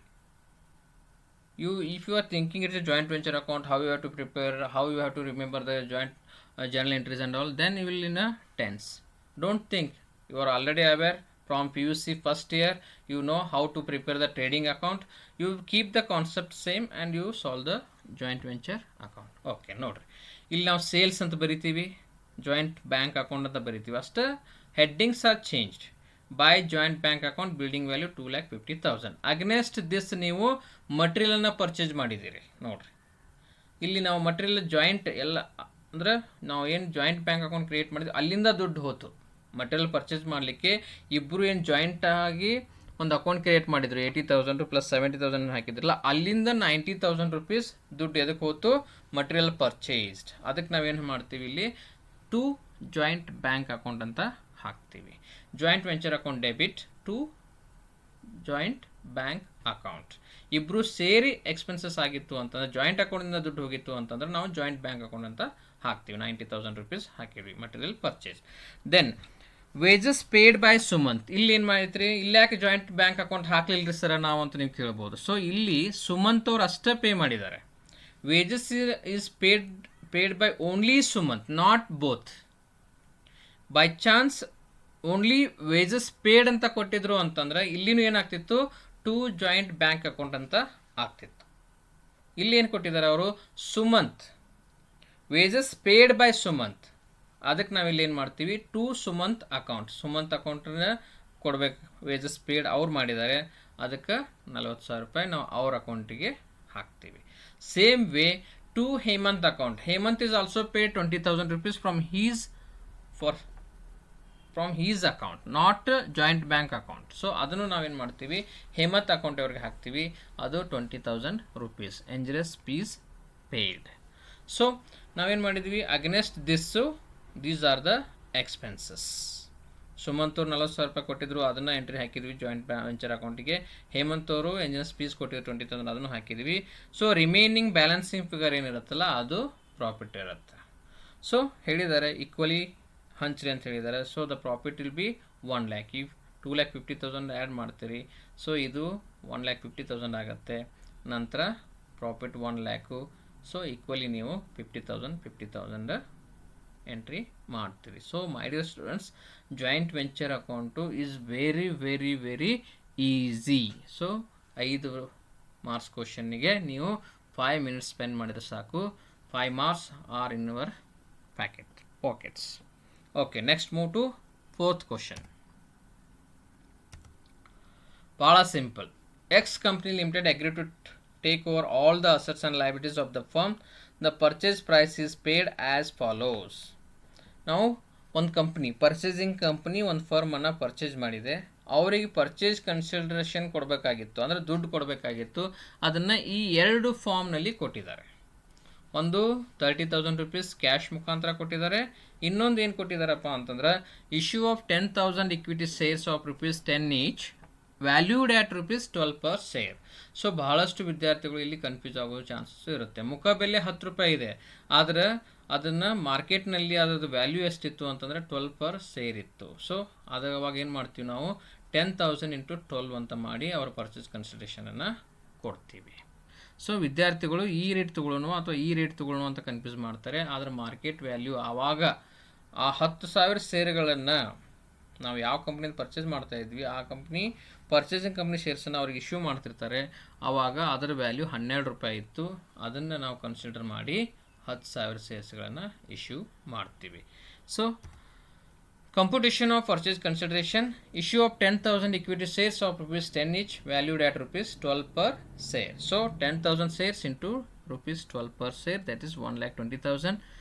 If you are thinking it's a joint venture account, how you have to prepare, how you have to remember the joint journal entries and all, then you will in a tense. Don't think. You are already aware from PUC first year, you know how to prepare the trading account. You keep the concept same and you solve the joint venture account. Okay, ನೋಡ್ರಿ ಇಲ್ಲಿ ನಾವು sales ಅಂತ ಬರಿತೀವಿ, joint bank account ಅಂತ ಬರಿತೀವಿ ಅಷ್ಟೇ. Headings are changed. By joint bank account building value 2,50,000. Against this ನೀವು ಮಟೀರಿಯಲನ್ನು ಪರ್ಚೇಸ್ ಮಾಡಿದ್ದೀರಿ. ನೋಡಿರಿ ಇಲ್ಲಿ ನಾವು ಮಟೀರಿಯಲ್ ಜಾಯಿಂಟ್ ಎಲ್ಲ ಅಂದರೆ ನಾವು ಏನು ಜಾಯಿಂಟ್ ಬ್ಯಾಂಕ್ ಅಕೌಂಟ್ ಕ್ರಿಯೇಟ್ ಮಾಡಿದ್ವಿ ಅಲ್ಲಿಂದ ದುಡ್ಡು ಹೋತು. ಮಟೀರಿಯಲ್ ಪರ್ಚೇಸ್ ಮಾಡಲಿಕ್ಕೆ ಇಬ್ಬರು ಏನು ಜಾಯಿಂಟ್ ಆಗಿ ಒಂದು ಅಕೌಂಟ್ ಕ್ರಿಯೇಟ್ ಮಾಡಿದ್ರು, 80,000 ಪ್ಲಸ್ 70,000 ಹಾಕಿದ್ರಲ್ಲ, ಅಲ್ಲಿಂದ 90,000 ರೂಪೀಸ್ ದುಡ್ಡು ಎದಕ್ಕೆ ಹೋತು? Material purchased. ಅದಕ್ಕೆ ನಾವೇನು ಮಾಡ್ತೀವಿ? ಇಲ್ಲಿ ಟು ಜಾಯಿಂಟ್ ಬ್ಯಾಂಕ್ ಅಕೌಂಟ್ ಅಂತ ಹಾಕ್ತೀವಿ. Joint venture account debit to joint bank account. ಇಬ್ಬರು ಸೇರಿ ಎಕ್ಸ್ಪೆನ್ಸಸ್ ಆಗಿತ್ತು ಅಂತಂದರೆ, ಜಾಯಿಂಟ್ ಅಕೌಂಟಿಂದ ದುಡ್ಡು ಹೋಗಿತ್ತು ಅಂತಂದ್ರೆ ನಾವು ಜಾಯಿಂಟ್ ಬ್ಯಾಂಕ್ ಅಕೌಂಟ್ ಅಂತ ಹಾಕ್ತೀವಿ. 90,000 ರೂಪೀಸ್ ಹಾಕಿದ್ವಿ material purchase. Then wages paid by Sumanth. ಇಲ್ಲಿ ಏನು ಮಾಡಿದ್ರಿ? ಇಲ್ಲಿ ಯಾಕೆ ಜಾಯಿಂಟ್ ಬ್ಯಾಂಕ್ ಅಕೌಂಟ್ ಹಾಕ್ಲಿಲ್ರಿ ಸರ್ ನಾವು ಅಂತ ನೀವು ಕೇಳ್ಬೋದು. ಸೊ ಇಲ್ಲಿ ಸುಮಂತ್ ಅವ್ರು ಅಷ್ಟೇ ಪೇ ಮಾಡಿದ್ದಾರೆ. Wages is paid by only Sumanth, not both. By chance only wages paid ಅಂತ ಕೊಟ್ಟಿದ್ರು ಅಂತಂದ್ರೆ ಇಲ್ಲಿನೂ ಏನಾಗ್ತಿತ್ತು? ಟು ಜಾಯಿಂಟ್ ಬ್ಯಾಂಕ್ ಅಕೌಂಟ್ ಅಂತ ಆಗ್ತಿತ್ತು. ಇಲ್ಲಿ ಏನು ಕೊಟ್ಟಿದ್ದಾರೆ ಅವರು? Sumanth wages paid by Sumanth, ಅದಕ್ಕೆ ನಾವಿಲ್ಲಿ ಏನು ಮಾಡ್ತೀವಿ, ಟು ಸುಮಂತ್ ಅಕೌಂಟ್, ಸುಮಂತ್ ಅಕೌಂಟನ್ನ ಕೊಡ್ಬೇಕು. ವೇಜಸ್ ಪೇಡ್ ಅವ್ರು ಮಾಡಿದ್ದಾರೆ, ಅದಕ್ಕೆ 40,000 ರೂಪಾಯಿ ನಾವು ಅವ್ರ ಅಕೌಂಟಿಗೆ ಹಾಕ್ತೀವಿ. Same way to Hemanth account, Hemanth is also paid 20,000 rupees from his account, not joint bank account. So ಅದನ್ನು ನಾವೇನು ಮಾಡ್ತೀವಿ, ಹೇಮಂತ್ ಅಕೌಂಟ್ ಅವ್ರಿಗೆ ಹಾಕ್ತೀವಿ, ಅದು 20,000 rupees ಎಂಜರಸ್ ಫೀಸ್ ಪೇಯ್ಡ್. ಸೊ ನಾವೇನು ಮಾಡಿದ್ವಿ, against these are the expenses. Sumanth ಅವರು 40,000 ರೂಪಾಯಿ ಕೊಟ್ಟಿದ್ರು, ಅದನ್ನು ಎಂಟ್ರಿ ಹಾಕಿದ್ವಿ ಜಾಯಿಂಟ್ ವೆಂಚರ್ ಅಕೌಂಟಿಗೆ. ಹೇಮಂತ್ ಅವರು ಎಂಜಿನಿಯರ್ಸ್ ಫೀಸ್ ಕೊಟ್ಟಿದ್ರು 20,000, ಅದನ್ನು ಹಾಕಿದ್ವಿ. ಸೊ ರಿಮೈನಿಂಗ್ ಬ್ಯಾಲೆನ್ಸಿಂಗ್ ಫಿಗರ್ ಏನಿರುತ್ತಲ್ಲ ಅದು ಪ್ರಾಫಿಟ್ ಇರುತ್ತೆ. ಸೊ ಹೇಳಿದ್ದಾರೆ ಈಕ್ವಲಿ ಹಂಚ್ರಿ ಅಂತ ಹೇಳಿದ್ದಾರೆ. So the profit will be 1 lakh. ಈಗ 2,50,000 ಆ್ಯಡ್ ಮಾಡ್ತೀರಿ, ಸೊ ಇದು 1,50,000 ಆಗುತ್ತೆ. ನಂತರ ಪ್ರಾಫಿಟ್ 1 lakh. ಸೊ ಈಕ್ವಲಿ ನೀವು 50,000 ಎಂಟ್ರಿ ಮಾಡ್ತೀರಿ. So my dear students, joint venture account is very very very easy. So 5 marks ಕ್ವಶನ್ನಿಗೆ ನೀವು 5 minutes ಸ್ಪೆಂಡ್ ಮಾಡಿದ್ರೆ ಸಾಕು. 5 marks are in your pockets. Okay, next move to 4th question. ಭಾಳ simple. X company limited agree to take over all the assets and liabilities of the firm. The purchase price is paid as follows. ನಾವು ಒಂದು company, purchasing company ಒಂದು ಫರ್ಮನ್ನು purchase ಮಾಡಿದೆ, ಅವರಿಗೆ purchase consideration ಕೊಡಬೇಕಾಗಿತ್ತು, ಅಂದರೆ ದುಡ್ಡು ಕೊಡಬೇಕಾಗಿತ್ತು. ಅದನ್ನು ಈ 2 ಫಾರ್ಮ್ನಲ್ಲಿ ಕೊಟ್ಟಿದ್ದಾರೆ. ಒಂದು 30,000 rupees ಕ್ಯಾಶ್ ಮುಖಾಂತರ ಕೊಟ್ಟಿದ್ದಾರೆ, ಇನ್ನೊಂದು ಏನು ಕೊಟ್ಟಿದ್ದಾರಪ್ಪ ಅಂತಂದ್ರೆ issue of 10,000 equity shares of ₹10 each, valued at ₹12 per share. So ಬಹಳಷ್ಟು ವಿದ್ಯಾರ್ಥಿಗಳು ಇಲ್ಲಿ ಕನ್ಫ್ಯೂಸ್ ಆಗೋ ಚಾನ್ಸಸ್ ಇರುತ್ತೆ. ಮುಖಬೆಲೆ 10 ರೂಪಾಯಿ ಇದೆ, ಆದರೆ ಅದನ್ನು ಮಾರ್ಕೆಟ್ನಲ್ಲಿ ಅದರದ್ದು ವ್ಯಾಲ್ಯೂ ಎಷ್ಟಿತ್ತು ಅಂತಂದರೆ 12 per share ಇತ್ತು. ಸೊ ಅವಾಗ ಏನು ಮಾಡ್ತೀವಿ ನಾವು, 10,000 × 12 ಅಂತ ಮಾಡಿ ಅವರ ಪರ್ಚೇಸ್ ಕನ್ಸಿಡರೇಷನನ್ನು ಕೊಡ್ತೀವಿ. ಸೊ ವಿದ್ಯಾರ್ಥಿಗಳು ಈ ರೇಟ್ ತೊಗೊಳ್ಳೋಣ ಅಥವಾ ಈ ರೇಟ್ ತೊಗೊಳ್ಳೋಣ ಅಂತ ಕನ್ಫ್ಯೂಸ್ ಮಾಡ್ತಾರೆ. ಆದರೆ ಮಾರ್ಕೆಟ್ ವ್ಯಾಲ್ಯೂ ಆವಾಗ ಆ 10,000 ಶೇರ್ಗಳನ್ನು ನಾವು ಯಾವ ಕಂಪ್ನಿಯಿಂದ ಪರ್ಚೇಸ್ ಮಾಡ್ತಾ ಇದ್ವಿ, ಆ ಕಂಪ್ನಿ ಪರ್ಚೇಸಿಂಗ್ ಕಂಪ್ನಿ ಶೇರ್ಸನ್ನು ಅವ್ರಿಗೆ ಇಶ್ಯೂ ಮಾಡ್ತಿರ್ತಾರೆ. ಆವಾಗ ಅದರ ವ್ಯಾಲ್ಯೂ 12 ರೂಪಾಯಿ ಇತ್ತು. ಅದನ್ನು ನಾವು ಕನ್ಸಿಡರ್ ಮಾಡಿ 10,000 ಶೇರ್ಸ್ಗಳನ್ನು ಇಶ್ಯೂ ಮಾಡ್ತೀವಿ. So computation of purchase consideration, issue of 10,000 equity shares of ₹10 each, valued at ₹12 per share. So 10,000 shares into ₹12 per share, that is 1,20,000.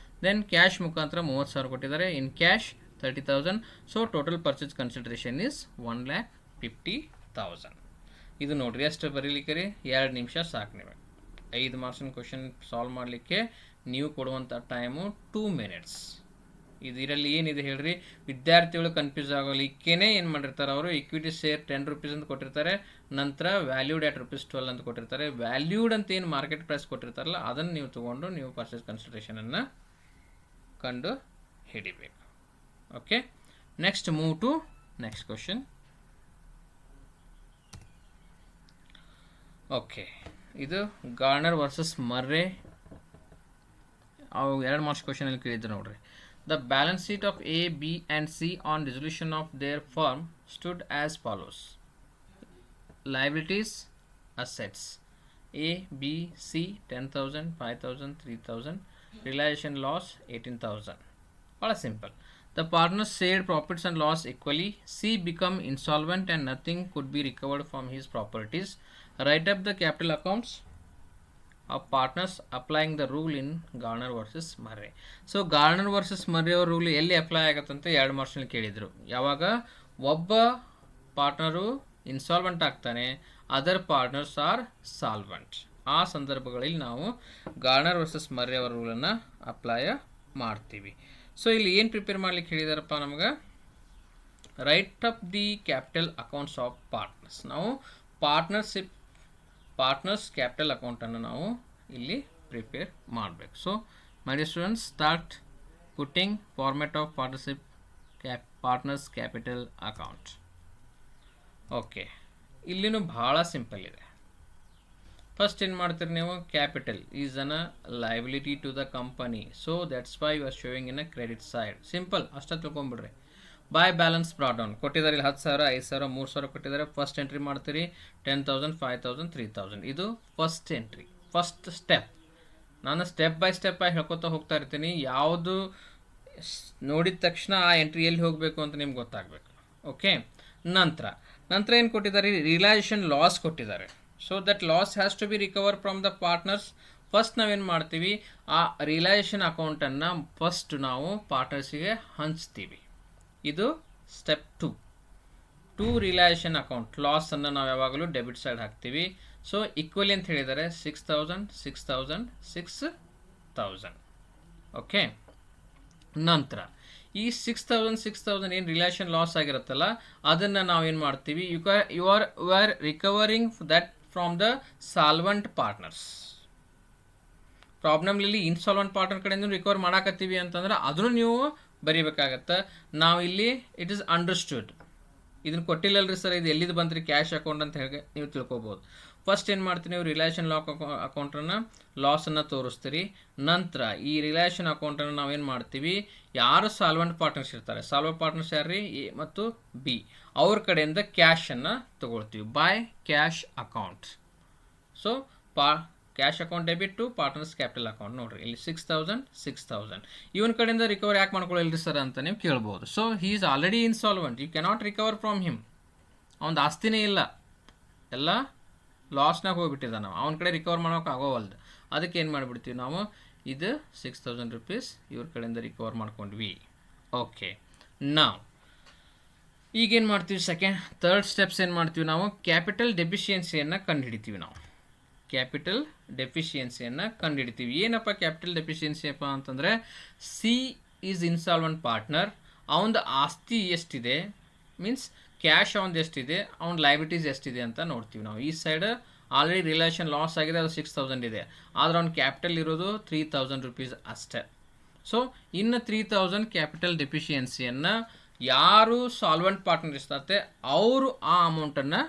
Then cash ಮುಖಾಂತರ 30,000 ಕೊಟ್ಟಿದ್ದಾರೆ, in cash 30,000. So total purchase consideration is 1,50,000. ಇದು ನೋಡ್ರಿ, ಎಷ್ಟು ಬರೀಲಿಕ್ಕೆ ರೀ, 2 ನಿಮಿಷ ಸಾಕು. ನೀವು 5 ಮಾರ್ಕ್ಸಿನ ಕ್ವಶನ್ ಸಾಲ್ವ್ ಮಾಡಲಿಕ್ಕೆ ನೀವು ಕೊಡುವಂಥ ಟೈಮು 2 minutes. ಇದರಲ್ಲಿ ಏನಿದೆ ಹೇಳ್ರಿ, ವಿದ್ಯಾರ್ಥಿಗಳು ಕನ್ಫ್ಯೂಸ್ ಆಗೋಲಿಕ್ಕೇನೆ ಏನು ಮಾಡಿರ್ತಾರೆ, ಅವರು ಇಕ್ವಿಟಿ ಶೇರ್ 10 rupees ಅಂತ ಕೊಟ್ಟಿರ್ತಾರೆ, ನಂತರ ವ್ಯಾಲ್ಯೂಡ್ ಆಟ್ ₹12 ಅಂತ ಕೊಟ್ಟಿರ್ತಾರೆ. ವ್ಯಾಲ್ಯೂಡ್ ಅಂತ ಏನು ಮಾರ್ಕೆಟ್ ಪ್ರೈಸ್ ಕೊಟ್ಟಿರ್ತಾರಲ್ಲ ಅದನ್ನು ನೀವು ತೊಗೊಂಡು ನೀವು ಪರ್ಚೇಸ್ ಕನ್ಸಿಡರೇಷನನ್ನು ಕಂಡು ಹಿಡಿಬೇಕು. Okay, next move to next question. Okay, ಇದು ಗಾರ್ನರ್ ವರ್ಸಸ್ ಮರ್ರೆ, ಅವು 2 ಮಾರ್ಕ್ಸ್ ಕ್ವಶನಲ್ಲಿ ಕೇಳಿದ್ರು ನೋಡ್ರಿ. The balance sheet of A, B and C on dissolution of their firm stood as follows. Liabilities, assets. A, B, C 10,000, 5,000, 3,000. Realization loss 18,000. What a simple. The partners shared profits and loss equally. C become insolvent and nothing could be recovered from his properties. Write up the capital accounts of partners applying the rule in Garner versus ಮರ್ರೆ. So Garner versus ಮರ್ರೆ ಅವ್ರ rule ಎಲ್ಲಿ apply ಆಗುತ್ತಂತ 2 ಮಾರ್ಕ್ಸ್ನಲ್ಲಿ ಕೇಳಿದರು. ಯಾವಾಗ ಒಬ್ಬ partner insolvent ಆಗ್ತಾನೆ, other partners R solvent, ಆ ಸಂದರ್ಭಗಳಲ್ಲಿ ನಾವು ಗಾರ್ನರ್ ವರ್ಸಸ್ ಮರ್ರೆ ಅವರ ರೂಲನ್ನು ಅಪ್ಲೈ ಮಾಡ್ತೀವಿ. ಸೊ ಇಲ್ಲಿ ಏನು ಪ್ರಿಪೇರ್ ಮಾಡ್ಲಿಕ್ಕೆ ಹೇಳಿದಾರಪ್ಪ ನಮ್ಗೆ, write up the capital accounts of partners. ನಾವು ಪಾರ್ಟ್ನರ್ಸ್ ಕ್ಯಾಪಿಟಲ್ ಅಕೌಂಟನ್ನು ನಾವು ಇಲ್ಲಿ ಪ್ರಿಪೇರ್ ಮಾಡಬೇಕು. So my dear students, start putting format of partners capital account. Okay, ಇಲ್ಲಿನೂ ಭಾಳ ಸಿಂಪಲ್ ಇದೆ. ಫಸ್ಟ್ ಏನು ಮಾಡ್ತೀರಿ ನೀವು, capital is an liability to the company, so that's why you are showing in a credit side. Simple, ಅಷ್ಟೇ ತಿಳ್ಕೊಂಬಿಡ್ರಿ. By balance brought down ಕೊಟ್ಟಿದ್ದಾರೆ, ಇಲ್ಲಿ 10,000, 5,000, 3,000 ಕೊಟ್ಟಿದ್ದಾರೆ. ಫಸ್ಟ್ ಎಂಟ್ರಿ ಮಾಡ್ತೀರಿ 10,000, 5,000, 3,000. ಇದು ಫಸ್ಟ್ ಎಂಟ್ರಿ, ಫಸ್ಟ್ ಸ್ಟೆಪ್. ನಾನು ಸ್ಟೆಪ್ ಬೈ ಸ್ಟೆಪ್ ಆಗಿ ಹೇಳ್ಕೊತಾ ಹೋಗ್ತಾ ಇರ್ತೀನಿ. ಯಾವುದು ನೋಡಿದ ತಕ್ಷಣ ಆ ಎಂಟ್ರಿ ಎಲ್ಲಿ ಹೋಗಬೇಕು ಅಂತ ನಿಮ್ಗೆ ಗೊತ್ತಾಗಬೇಕು. ಓಕೆ, ನಂತರ ಏನು ಕೊಟ್ಟಿದ್ದಾರೆ? ರಿಯಲೈಸೇಷನ್ ಲಾಸ್ ಕೊಟ್ಟಿದ್ದಾರೆ. So that loss has to be recover from the partners. First ನಾವೇನು ಮಾಡ್ತೀವಿ, ಆ ರಿಯಲೈಸೇಷನ್ ಅಕೌಂಟನ್ನು ಫಸ್ಟ್ ನಾವು ಪಾರ್ಟ್ನರ್ಸಿಗೆ ಹಂಚ್ತೀವಿ. ಇದು ಸ್ಟೆಪ್ 2 ರಿಯಲೈಸೇಷನ್ ಅಕೌಂಟ್ ಲಾಸನ್ನು ನಾವು ಯಾವಾಗಲೂ ಡೆಬಿಟ್ ಸೈಡ್ ಹಾಕ್ತೀವಿ. ಸೊ ಈಕ್ವಲಿ ಅಂತ ಹೇಳಿದ್ದಾರೆ 6000 6000 6000. ಓಕೆ, ನಂತರ ಈ 6000 ಏನು ರಿಲೇಷನ್ ಲಾಸ್ ಆಗಿರುತ್ತಲ್ಲ ಅದನ್ನು ನಾವೇನು ಮಾಡ್ತೀವಿ, you are recovering that from the solvent partners. ಪ್ರಾಬ್ಲಮ್ಲಿ ಇನ್ಸಾಲ್ವೆಂಟ್ ಪಾರ್ಟ್ನರ್ ಕಡೆಯಿಂದ ರಿಕವರ್ ಮಾಡಾಕತ್ತೀವಿ ಅಂತಂದ್ರೆ ಅದನ್ನು ನೀವು ಬರೀಬೇಕಾಗತ್ತೆ. ನಾವು ಇಲ್ಲಿ ಇಟ್ ಈಸ್ ಅಂಡರ್ಸ್ಟುಡ್, ಇದನ್ನು ಕೊಟ್ಟಿಲ್ಲಲ್ರಿ ಸರ್, ಇದು ಎಲ್ಲಿದು ಬಂದ್ರಿ ಕ್ಯಾಶ್ ಅಕೌಂಟ್ ಅಂತ ಹೇಳಿ ನೀವು ತಿಳ್ಕೊಬೋದು. ಫಸ್ಟ್ ಏನು ಮಾಡ್ತೀವಿ, ನೀವು ರಿಲೇಷನ್ ಲಾಕ್ ಅಕೌಂಟನ್ನು ಲಾಸನ್ನು ತೋರಿಸ್ತೀರಿ. ನಂತರ ಈ ರಿಲೇಷನ್ ಅಕೌಂಟನ್ನು ನಾವೇನು ಮಾಡ್ತೀವಿ, ಯಾರು ಸಾಲ್ವೆಂಟ್ ಪಾರ್ಟ್ನರ್ಸ್ ಇರ್ತಾರೆ, ಸಾಲ್ವೆಂಟ್ ಪಾರ್ಟ್ನರ್ಸ್ ಯಾರ್ರಿ ಎ ಮತ್ತು ಬಿ, ಅವ್ರ ಕಡೆಯಿಂದ ಕ್ಯಾಶನ್ನು ತೊಗೊಳ್ತೀವಿ by cash account. So cash account debit to partners capital account. ನೋಡಿರಿ ಇಲ್ಲಿ 6000 ಇವನ ಕಡೆಯಿಂದ ರಿಕವರ್ ಯಾಕೆ ಮಾಡ್ಕೊಳ್ಳಿಲ್ರಿ ಸರ್ ಅಂತ ನೀವು ಕೇಳ್ಬೋದು. So he is already insolvent, you cannot recover from him. ಅವನದು ಆಸ್ತಿನೇ ಇಲ್ಲ, ಎಲ್ಲ ಲಾಸ್ನಾಗ ಹೋಗ್ಬಿಟ್ಟಿದ್ದಾನೆ, ಅವನ ಕಡೆ ರಿಕವರ್ ಮಾಡೋಕೆ ಆಗೋವಲ್ದು. ಅದಕ್ಕೆ ಏನು ಮಾಡಿಬಿಡ್ತೀವಿ ನಾವು, ಇದು 6000 ರೂಪೀಸ್ ಇವ್ರ ಕಡೆಯಿಂದ ರಿಕವರ್ ಮಾಡ್ಕೊಂಡ್ವಿ. ಓಕೆ, ನಾವು ಈಗೇನು ಮಾಡ್ತೀವಿ, ಥರ್ಡ್ ಸ್ಟೆಪ್ಸ್ ಏನು ಮಾಡ್ತೀವಿ, ನಾವು ಕ್ಯಾಪಿಟಲ್ ಡೆಫಿಷಿಯನ್ಸಿಯನ್ನು ಕಂಡುಹಿಡಿತೀವಿ. ನಾವು ಕ್ಯಾಪಿಟಲ್ ಡೆಫಿಷಿಯನ್ಸಿಯನ್ನು ಕಂಡುಹಿಡಿತೀವಿ. ಏನಪ್ಪ ಕ್ಯಾಪಿಟಲ್ ಡೆಫಿಷಿಯನ್ಸಿ ಅಪ್ಪ ಅಂತಂದರೆ, ಸಿ ಈಸ್ ಇನ್ಸಾಲ್ವೆಂಟ್ ಪಾರ್ಟ್ನರ್, ಅವನದು ಆಸ್ತಿ ಎಷ್ಟಿದೆ, ಮೀನ್ಸ್ ಕ್ಯಾಶ್ ಅವನದು ಎಷ್ಟಿದೆ, ಅವ್ನ ಲೈಬಿಲಿಟೀಸ್ ಎಷ್ಟಿದೆ ಅಂತ ನೋಡ್ತೀವಿ ನಾವು. ಈ ಸೈಡ್ ಆಲ್ರೆಡಿ ರಿಲೇಷನ್ ಲಾಸ್ ಆಗಿದೆ, ಅದು 6000 ಇದೆ, ಆದರೆ ಅವ್ನ ಕ್ಯಾಪಿಟಲ್ ಇರೋದು 3000 ರೂಪೀಸ್ ಅಷ್ಟೇ. ಸೊ ಇನ್ನು 3000 ಕ್ಯಾಪಿಟಲ್ ಡೆಫಿಷಿಯನ್ಸಿಯನ್ನು ಯಾರು ಸಾಲ್ವೆಂಟ್ ಪಾರ್ಟ್ನರ್ ಇರ್ತಾರೆ ಅವರು ಆ ಅಮೌಂಟನ್ನು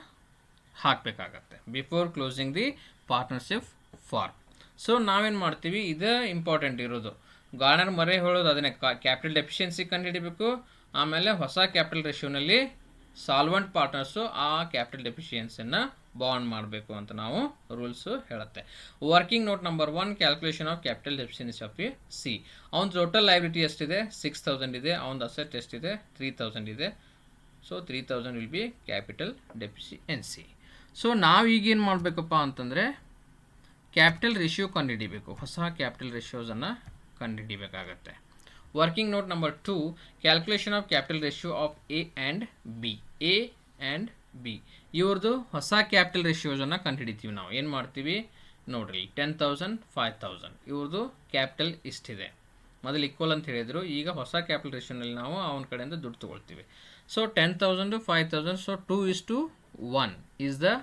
ಹಾಕಬೇಕಾಗತ್ತೆ before closing the partnership firm. So ನಾವೇನು ಮಾಡ್ತೀವಿ, ಇದು ಇಂಪಾರ್ಟೆಂಟ್ ಇರೋದು, ಗಾರ್ಡನರ್ ಮರೆ ಹೇಳೋದು ಅದನ್ನೇ, ಕ್ಯಾಪಿಟಲ್ ಡೆಫಿಷಿಯನ್ಸಿ ಕಂಡುಹಿಡಿಬೇಕು. ಆಮೇಲೆ ಹೊಸ ಕ್ಯಾಪಿಟಲ್ ರೇಷಿಯೋನಲ್ಲಿ ಸಾಲ್ವೆಂಟ್ ಪಾರ್ಟ್ನರ್ಸು ಆ ಕ್ಯಾಪಿಟಲ್ ಡೆಫಿಷಿಯನ್ಸಿಯನ್ನು ಬಾಂಡ್ ಮಾಡಬೇಕು ಅಂತ ನಾವು ರೂಲ್ಸು ಹೇಳುತ್ತೆ. Working note number 1, calculation of capital deficiency of A C. ಅವ್ನ ಟೋಟಲ್ ಲೈಬಿಲಿಟಿ ಎಷ್ಟಿದೆ, 6000 ಇದೆ, ಅವ್ನ ಅಸೆಟ್ ಎಷ್ಟಿದೆ, 3000 ಇದೆ. So 3000 will be capital deficiency. So ನಾವು ಈಗೇನು ಮಾಡಬೇಕಪ್ಪ ಅಂತಂದರೆ ಕ್ಯಾಪಿಟಲ್ ರೇಷಿಯೋ ಕಂಡುಹಿಡಿಬೇಕು, ಹೊಸ ಕ್ಯಾಪಿಟಲ್ ರೇಷಿಯೋಸನ್ನು ಕಂಡುಹಿಡಿಬೇಕಾಗತ್ತೆ. Working note number 2, calculation of capital ratio of A and B. ಇವ್ರದ್ದು ಹೊಸ ಕ್ಯಾಪಿಟಲ್ ರೇಷಿಯೋಸನ್ನು ಕಂಡುಹಿಡಿತೀವಿ ನಾವು. ಏನು ಮಾಡ್ತೀವಿ ನೋಡ್ರಿ, 10,000 5,000 ಇವ್ರದ್ದು ಕ್ಯಾಪಿಟಲ್ ಇಷ್ಟಿದೆ. ಮೊದಲು ಈಕ್ವಲ್ ಅಂತ ಹೇಳಿದರು, ಈಗ ಹೊಸ ಕ್ಯಾಪಿಟಲ್ ರೇಷಿಯೋನಲ್ಲಿ ನಾವು ಅವನ ಕಡೆಯಿಂದ ದುಡ್ಡು ತೊಗೊಳ್ತೀವಿ. So 10,000 to 5,000, so 2:1 is the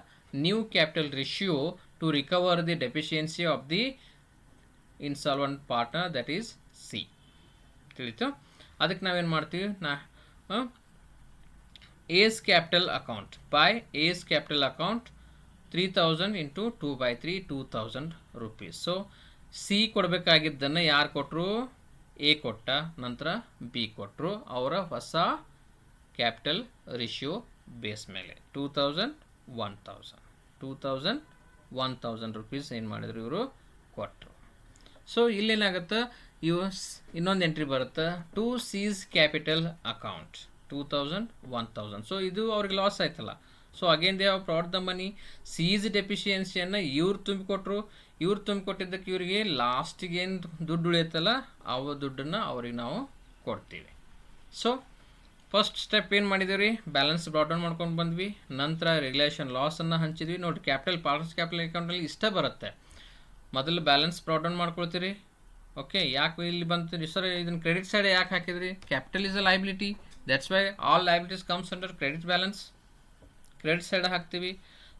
new capital ratio to recover the deficiency of the insolvent partner, that is C. ತಿಳಿತು? ಅದಕ್ಕೆ ನಾವೇನು ಮಾಡ್ತೀವಿ, A's capital account by A's capital account 3000 into 2/3 2000 rupees. So C ಕೊಡಬೇಕಾಗಿದ್ದನ್ನು ಯಾರು ಕೊಟ್ಟರು, ಎ ಕೊಟ್ಟ, ನಂತರ B ಕೊಟ್ಟರು, ಅವರ ಹೊಸ ಕ್ಯಾಪಿಟಲ್ ರೇಷಿಯೋ ಬೇಸ್ ಮೇಲೆ 2000 1000 ರೂಪೀಸ್ ಏನು ಮಾಡಿದ್ರು ಇವರು ಕೊಟ್ಟರು. ಸೊ ಇಲ್ಲೇನಾಗುತ್ತೆ, ಇನ್ನೊಂದು ಎಂಟ್ರಿ ಬರುತ್ತೆ, to C's capital account 2000 1000. So ಇದು ಅವ್ರಿಗೆ ಲಾಸ್ ಆಯ್ತಲ್ಲ. So again they have brought the money. C's ಡೆಫಿಷಿಯನ್ಸಿಯನ್ನು ಇವ್ರು ತುಂಬಿಕೊಟ್ರು, ಇವ್ರು ತುಂಬಿಕೊಟ್ಟಿದ್ದಕ್ಕೆ ಇವರಿಗೆ ಲಾಸ್ಟಿಗೆ ಏನು ದುಡ್ಡು ಉಳಿಯುತ್ತಲ್ಲ ಆ ದುಡ್ಡನ್ನು ಅವ್ರಿಗೆ ನಾವು ಕೊಡ್ತೀವಿ. ಸೊ ಫಸ್ಟ್ ಸ್ಟೆಪ್ ಏನು ಮಾಡಿದ್ದೀವಿ ರೀ, ಬ್ಯಾಲೆನ್ಸ್ ಬ್ರಾಟ್ ಡೌನ್ ಮಾಡ್ಕೊಂಡು ಬಂದ್ವಿ. ನಂತರ ರಿಲೇಷನ್ ಲಾಸನ್ನು ಹಂಚಿದ್ವಿ. ನೋಡಿ ಪಾರ್ಟ್ನರ್ಸ್ ಕ್ಯಾಪಿಟಲ್ ಅಕೌಂಟಲ್ಲಿ ಇಷ್ಟ ಬರುತ್ತೆ. ಮೊದಲು ಬ್ಯಾಲೆನ್ಸ್ ಬ್ರಾಟ್ ಡೌನ್ ಮಾಡ್ಕೊಳ್ತೀರಿ. ಓಕೆ, ಯಾಕೆ ಇಲ್ಲಿ ಬಂತು ಸರ್, ಇದನ್ನು ಕ್ರೆಡಿಟ್ ಸೈಡ್ ಯಾಕೆ ಹಾಕಿದ್ರಿ, capital is a liability, that's why all liabilities comes under credit balance, credit side ಹಾಕ್ತೀವಿ.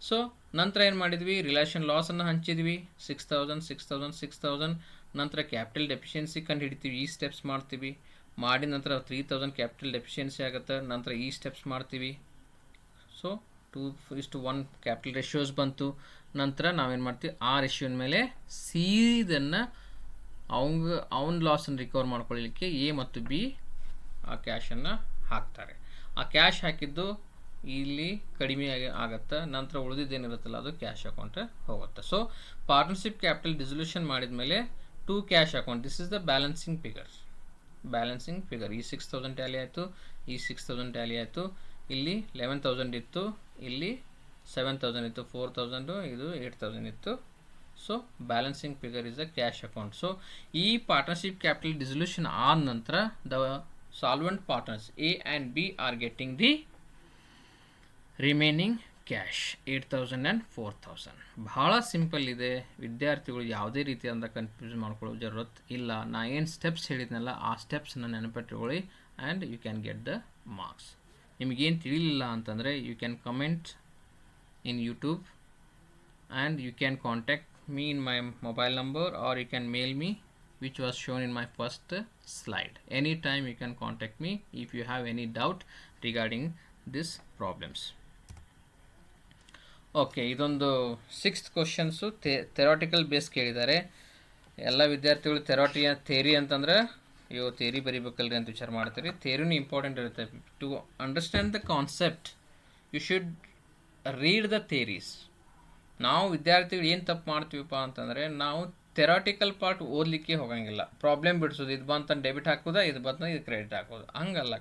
ಸೊ ನಂತರ ಏನು ಮಾಡಿದ್ವಿ, ರಿಲೇಷನ್ ಲಾಸನ್ನು ಹಂಚಿದ್ವಿ 6000 ನಂತರ ಕ್ಯಾಪಿಟಲ್ ಡೆಫಿಷಿಯನ್ಸಿ ಕಂಡು ಹಿಡಿತೀವಿ, ಈ ಸ್ಟೆಪ್ಸ್ ಮಾಡ್ತೀವಿ. ಮಾಡಿದ ನಂತರ 3000 ಕ್ಯಾಪಿಟಲ್ ಡೆಫಿಷಿಯನ್ಸಿ ಆಗುತ್ತೆ. ನಂತರ ಈ ಸ್ಟೆಪ್ಸ್ ಮಾಡ್ತೀವಿ. ಸೊ 2:1 ಕ್ಯಾಪಿಟಲ್ ರೇಷಿಯೋಸ್ ಬಂತು. ನಂತರ ನಾವೇನು ಮಾಡ್ತೀವಿ, ಆ ರೇಷಿಯೋನ ಮೇಲೆ ಸೀದನ್ನು ಅವನ ಲಾಸನ್ನು ರಿಕವರ್ ಮಾಡ್ಕೊಳ್ಳಲಿಕ್ಕೆ ಎ ಮತ್ತು ಬಿ ಆ ಕ್ಯಾಶನ್ನು ಹಾಕ್ತಾರೆ. ಆ ಕ್ಯಾಶ್ ಹಾಕಿದ್ದು ಇಲ್ಲಿ ಕಡಿಮೆ ಆಗುತ್ತೆ, ನಂತರ ಉಳಿದಿದ್ದೇನಿರುತ್ತಲ್ಲ ಅದು ಕ್ಯಾಶ್ ಅಕೌಂಟ್ ಹೋಗುತ್ತೆ. ಸೊ ಪಾರ್ಟ್ನರ್ಶಿಪ್ ಕ್ಯಾಪಿಟಲ್ ಡಿಸಲ್ಯೂಷನ್ ಮಾಡಿದ ಮೇಲೆ to cash account, this is the balancing figure. ಈ 6000 ಟ್ಯಾಲಿ ಆಯಿತು, ಈ 6000 ಟ್ಯಾಲಿ ಆಯಿತು, ಇಲ್ಲಿ 11,000 ಇತ್ತು, ಇಲ್ಲಿ 7,000 ಇತ್ತು, 4,000, ಇದು 8,000 ಇತ್ತು. So balancing figure is the cash account. So ಈ ಪಾರ್ಟ್ನರ್ಶಿಪ್ ಕ್ಯಾಪಿಟಲ್ ಡಿಸಲ್ಯೂಷನ್ ಆದ ನಂತರ the solvent partners A and B are getting the remaining cash 8,000 and 4,000. ಬಹಳ ಸಿಂಪಲ್ ಇದೆ, ವಿದ್ಯಾರ್ಥಿಗಳು ಯಾವುದೇ ರೀತಿಯಾದ ಕನ್ಫ್ಯೂಸ್ ಮಾಡ್ಕೊಳ್ಳೋ ಜರೂರತ್ ಇಲ್ಲ. ನಾ ಏನು ಸ್ಟೆಪ್ಸ್ ಹೇಳಿದ್ನಲ್ಲ ಆ ಸ್ಟೆಪ್ಸನ್ನ ನೆನಪಿಟ್ಕೊಳ್ಳಿ and you can get the marks. ನಿಮಗೇನು ತಿಳಿಲಿಲ್ಲ ಅಂತಂದರೆ you can comment in YouTube and you can contact me in my mobile number or you can mail me, which was shown in my first slide. Anytime you can contact me if you have any doubt regarding these problems. Okay, ಇದೊಂದು 6th questions theoretical base ಕೇಳಿದ್ದಾರೆ. ಎಲ್ಲ ವಿದ್ಯಾರ್ಥಿಗಳು theory ಅಂತಂದ್ರೆ ಅಯ್ಯೋ theory ಬರಿಬೇಕಲ್ರಿ ಅಂತ ವಿಚಾರ ಮಾಡ್ತೀರಿ. ಥೇರಿನೂ ಇಂಪಾರ್ಟೆಂಟ್ ಇರುತ್ತೆ. To understand the concept you should read the theories. ನಾವು ವಿದ್ಯಾರ್ಥಿಗಳು ಏನು ತಪ್ಪು ಮಾಡ್ತೀವಪ್ಪ ಅಂತಂದರೆ ನಾವು ಥೆರಾಟಿಕಲ್ ಪಾರ್ಟ್ ಓದಲಿಕ್ಕೆ ಹೋಗಂಗಿಲ್ಲ. ಪ್ರಾಬ್ಲಮ್ ಬಿಡಿಸೋದು, ಇದು ಬಂತ ಡೆಬಿಟ್ ಹಾಕೋದು, ಇದು ಬಂತ ಇದು ಕ್ರೆಡಿಟ್ ಹಾಕೋದು, ಹಂಗಲ್ಲ.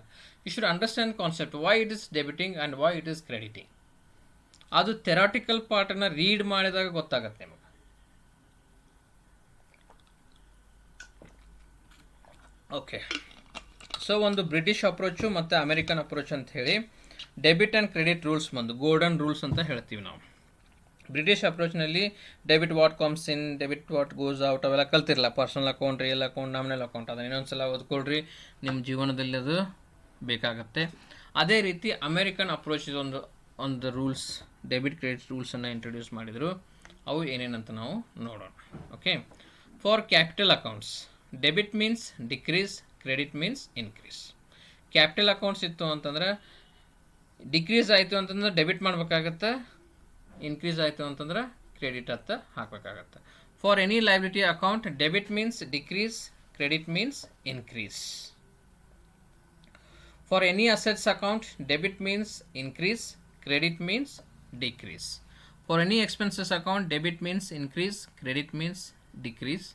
You should understand concept, why it is debiting and why it is crediting. ಅದು ಥೆರಾಟಿಕಲ್ ಪಾರ್ಟನ್ನು ರೀಡ್ ಮಾಡಿದಾಗ ಗೊತ್ತಾಗತ್ತೆ ನಿಮಗೆ. ಓಕೆ, ಸೊ ಒಂದು ಬ್ರಿಟಿಷ್ ಅಪ್ರೋಚು ಮತ್ತು ಅಮೆರಿಕನ್ ಅಪ್ರೋಚ್ ಅಂತ ಹೇಳಿ ಡೆಬಿಟ್ ಆ್ಯಂಡ್ ಕ್ರೆಡಿಟ್ ರೂಲ್ಸ್ ಬಂದು ಗೋಲ್ಡನ್ ರೂಲ್ಸ್ ಅಂತ ಹೇಳ್ತೀವಿ ನಾವು. ಬ್ರಿಟಿಷ್ ಅಪ್ರೋಚ್ನಲ್ಲಿ debit what comes in, debit what goes out ಅವೆಲ್ಲ ಕಲ್ತಿರಲ್ಲ. Personal account, real account, nominal account, ಅದನ್ನು ಇನ್ನೊಂದ್ಸಲ ಓದ್ಕೊಳ್ರಿ, ನಿಮ್ಮ ಜೀವನದಲ್ಲಿ ಅದು ಬೇಕಾಗತ್ತೆ. ಅದೇ ರೀತಿ ಅಮೇರಿಕನ್ ಅಪ್ರೋಚ್ ಒಂದು ರೂಲ್ಸ್, ಡೆಬಿಟ್ ಕ್ರೆಡಿಟ್ ರೂಲ್ಸನ್ನು ಇಂಟ್ರೊಡ್ಯೂಸ್ ಮಾಡಿದರು. ಅವು ಏನೇನಂತ ನಾವು ನೋಡೋಣ. Okay, for capital accounts debit means decrease, credit means increase. Capital accounts ಇತ್ತು ಅಂತಂದ್ರೆ ಡಿಕ್ರೀಸ್ ಆಯಿತು ಅಂತಂದ್ರೆ ಡೆಬಿಟ್ ಮಾಡಬೇಕಾಗತ್ತೆ, ಇನ್ಕ್ರೀಸ್ ಆಯಿತು ಅಂತಂದ್ರೆ ಕ್ರೆಡಿಟ್ ಅಂತ ಹಾಕಬೇಕಾಗತ್ತೆ. For any liability account debit means decrease, credit means increase. For any assets account debit means increase, credit means decrease. For any expenses account debit means increase, credit means decrease.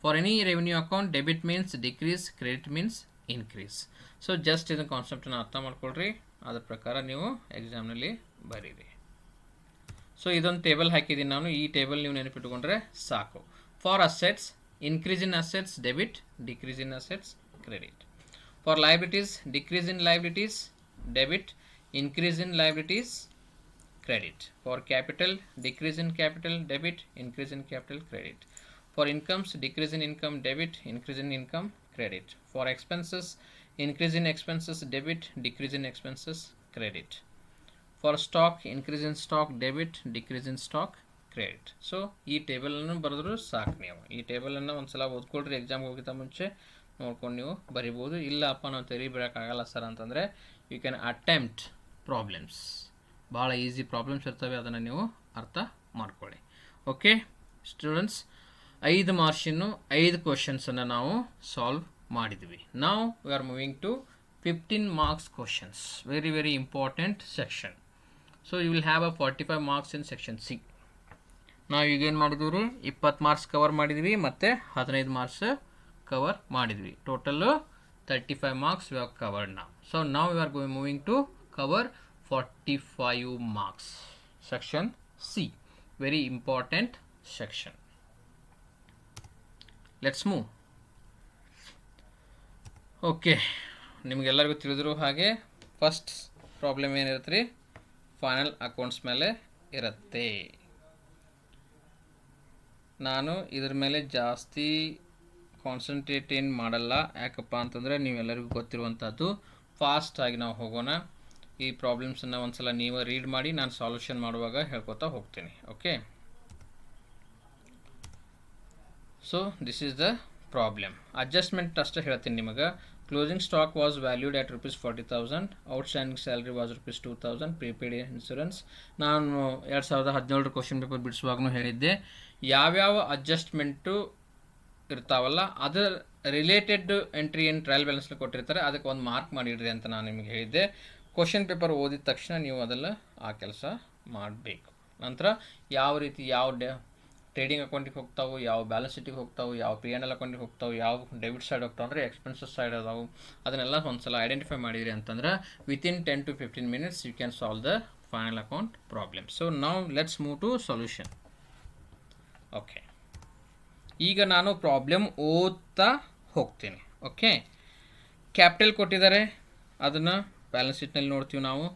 For any revenue account debit means decrease, credit means increase. So just ಇದನ್ನ ಕಾನ್ಸೆಪ್ಟನ್ನು ಅರ್ಥ ಮಾಡ್ಕೊಳ್ರಿ, ಅದರ ಪ್ರಕಾರ ನೀವು ಎಕ್ಸಾಮ್ನಲ್ಲಿ ಬರೀರಿ. So ಇದೊಂದು table ಹಾಕಿದ್ದೀನಿ ನಾನು, ಈ ಟೇಬಲ್ ನೀವು ನೆನಪಿಟ್ಟುಕೊಂಡ್ರೆ ಸಾಕು. For assets increase in assets debit, decrease in assets credit. For liabilities decrease in liabilities debit, increase in liabilities credit. For capital decrease in capital debit, increase in capital credit. For incomes decrease in income debit, increase in income credit. For expenses increase in expenses debit, decrease in expenses credit. For stock increase in stock debit, decrease in stock credit. So ಈ ಟೇಬಲನ್ನು ಬರೆದ್ರು ಸಾಕು. ನೀವು ಈ ಟೇಬಲನ್ನು ಒಂದ್ಸಲ ಓದ್ಕೊಳ್ರಿ, ಎಕ್ಸಾಮ್ಗೆ ಹೋಗಿದ್ದ ಮುಂಚೆ ನೋಡ್ಕೊಂಡು ನೀವು ಬರಿಬೋದು. ಇಲ್ಲಪ್ಪ ನಾವು ತೆರಿ ಬಿಡೋಕ್ಕಾಗಲ್ಲ ಸರ್ ಅಂತಂದರೆ ಯು ಕ್ಯಾನ್ ಅಟೆಂಪ್ಟ್ ಪ್ರಾಬ್ಲಮ್ಸ್. ಭಾಳ ಈಸಿ ಪ್ರಾಬ್ಲಮ್ಸ್ ಇರ್ತವೆ, ಅದನ್ನು ನೀವು ಅರ್ಥ ಮಾಡ್ಕೊಳ್ಳಿ. ಓಕೆ ಸ್ಟೂಡೆಂಟ್ಸ್, 5 ಮಾರ್ಕ್ಸಿನ 5 ಕ್ವಶನ್ಸನ್ನು ನಾವು ಸಾಲ್ವ್ ಮಾಡಿದ್ವಿ. ನಾವು we are moving to 15 marks questions. Very very important section. So you will have a 45 marks in section C. ನಾವು ಈಗೇನು ಮಾಡಿದ್ವಿ ರೀ, 20 marks ಕವರ್ ಮಾಡಿದ್ವಿ ಮತ್ತು 15 marks ಕವರ್ ಮಾಡಿದ್ವಿ. Total 35 marks we have covered now. So now we are moving to cover 45 marks. Section C. Very important section. Let's move. Okay. ನಿಮಗೆಲ್ಲರಿಗೂ ತಿಳಿದಿರೋ ಹಾಗೆ first problem ಏನಿರುತ್ತೆ ರೀ, ಫೈನಲ್ ಅಕೌಂಟ್ಸ್ ಮೇಲೆ ಇರುತ್ತೆ. ನಾನು ಇದ್ರ ಮೇಲೆ ಜಾಸ್ತಿ ಕಾನ್ಸಂಟ್ರೇಟ್ ಏನು ಮಾಡಲ್ಲ. ಯಾಕಪ್ಪ ಅಂತಂದರೆ ನೀವೆಲ್ಲರಿಗೂ ಗೊತ್ತಿರುವಂಥದ್ದು. ಫಾಸ್ಟಾಗಿ ನಾವು ಹೋಗೋಣ. ಈ ಪ್ರಾಬ್ಲಮ್ಸನ್ನು ಒಂದ್ಸಲ ನೀವು ರೀಡ್ ಮಾಡಿ, ನಾನು ಸಾಲ್ಯೂಷನ್ ಮಾಡುವಾಗ ಹೇಳ್ಕೊತಾ ಹೋಗ್ತೀನಿ. Okay, so this is the problem. Adjustment ಅಷ್ಟೇ ಹೇಳ್ತೀನಿ ನಿಮಗೆ. Closing stock was valued at ₹40,000, outstanding salary was ₹2,000, prepaid insurance. ನಾನು 2017 ಕ್ವಶನ್ ಪೇಪರ್ ಬಿಡಿಸುವಾಗೂ ಹೇಳಿದ್ದೆ, ಯಾವ್ಯಾವ ಅಡ್ಜಸ್ಟ್ಮೆಂಟು ಇರ್ತಾವಲ್ಲ ಅದರ ರಿಲೇಟೆಡ್ ಎಂಟ್ರಿ ಏನು ಟ್ರಯಲ್ ಬ್ಯಾಲೆನ್ಸ್ನ ಕೊಟ್ಟಿರ್ತಾರೆ ಅದಕ್ಕೆ ಒಂದು ಮಾರ್ಕ್ ಮಾಡಿಡ್ರಿ ಅಂತ ನಾನು ನಿಮಗೆ ಹೇಳಿದ್ದೆ. ಕ್ವಶನ್ ಪೇಪರ್ ಓದಿದ ತಕ್ಷಣ ನೀವು ಅದೆಲ್ಲ ಆ ಕೆಲಸ ಮಾಡಬೇಕು. ನಂತರ ಯಾವ ರೀತಿ ಯಾವ ಟ್ರೇಡಿಂಗ್ ಅಕೌಂಟಿಗೆ ಹೋಗ್ತಾವೆ, ಯಾವ ಬ್ಯಾಲೆನ್ಸ್ ಶೀಟಿಗೆ ಹೋಗ್ತಾವೆ, ಯಾವ P&L ಅಕೌಂಟಿಗೆ ಹೋಗ್ತಾವೆ, ಯಾವ ಡೆಬಿಟ್ ಸೈಡ್ ಹೋಗ್ತಾವೆ ಅಂದರೆ ಎಕ್ಸ್ಪೆನ್ಸಸ್ ಸೈಡ್ ಅದಾವೆ, ಅದನ್ನೆಲ್ಲ ಒಂದ್ಸಲ ಐಡೆಂಟಿಫೈ ಮಾಡಿದ್ರಿ ಅಂತಂದ್ರೆ within 10 to 15 minutes you can solve the final account problem. So ನಾವು let's move to solution. Okay, ಈಗ ನಾನು ಪ್ರಾಬ್ಲಮ್ ಓದ್ತಾ ಹೋಗ್ತೀನಿ. ಓಕೆ, ಕ್ಯಾಪಿಟಲ್ ಕೊಟ್ಟಿದ್ದಾರೆ, ಅದನ್ನು ಬ್ಯಾಲೆನ್ಸ್ ಶೀಟ್ನಲ್ಲಿ ನೋಡ್ತೀವಿ ನಾವು.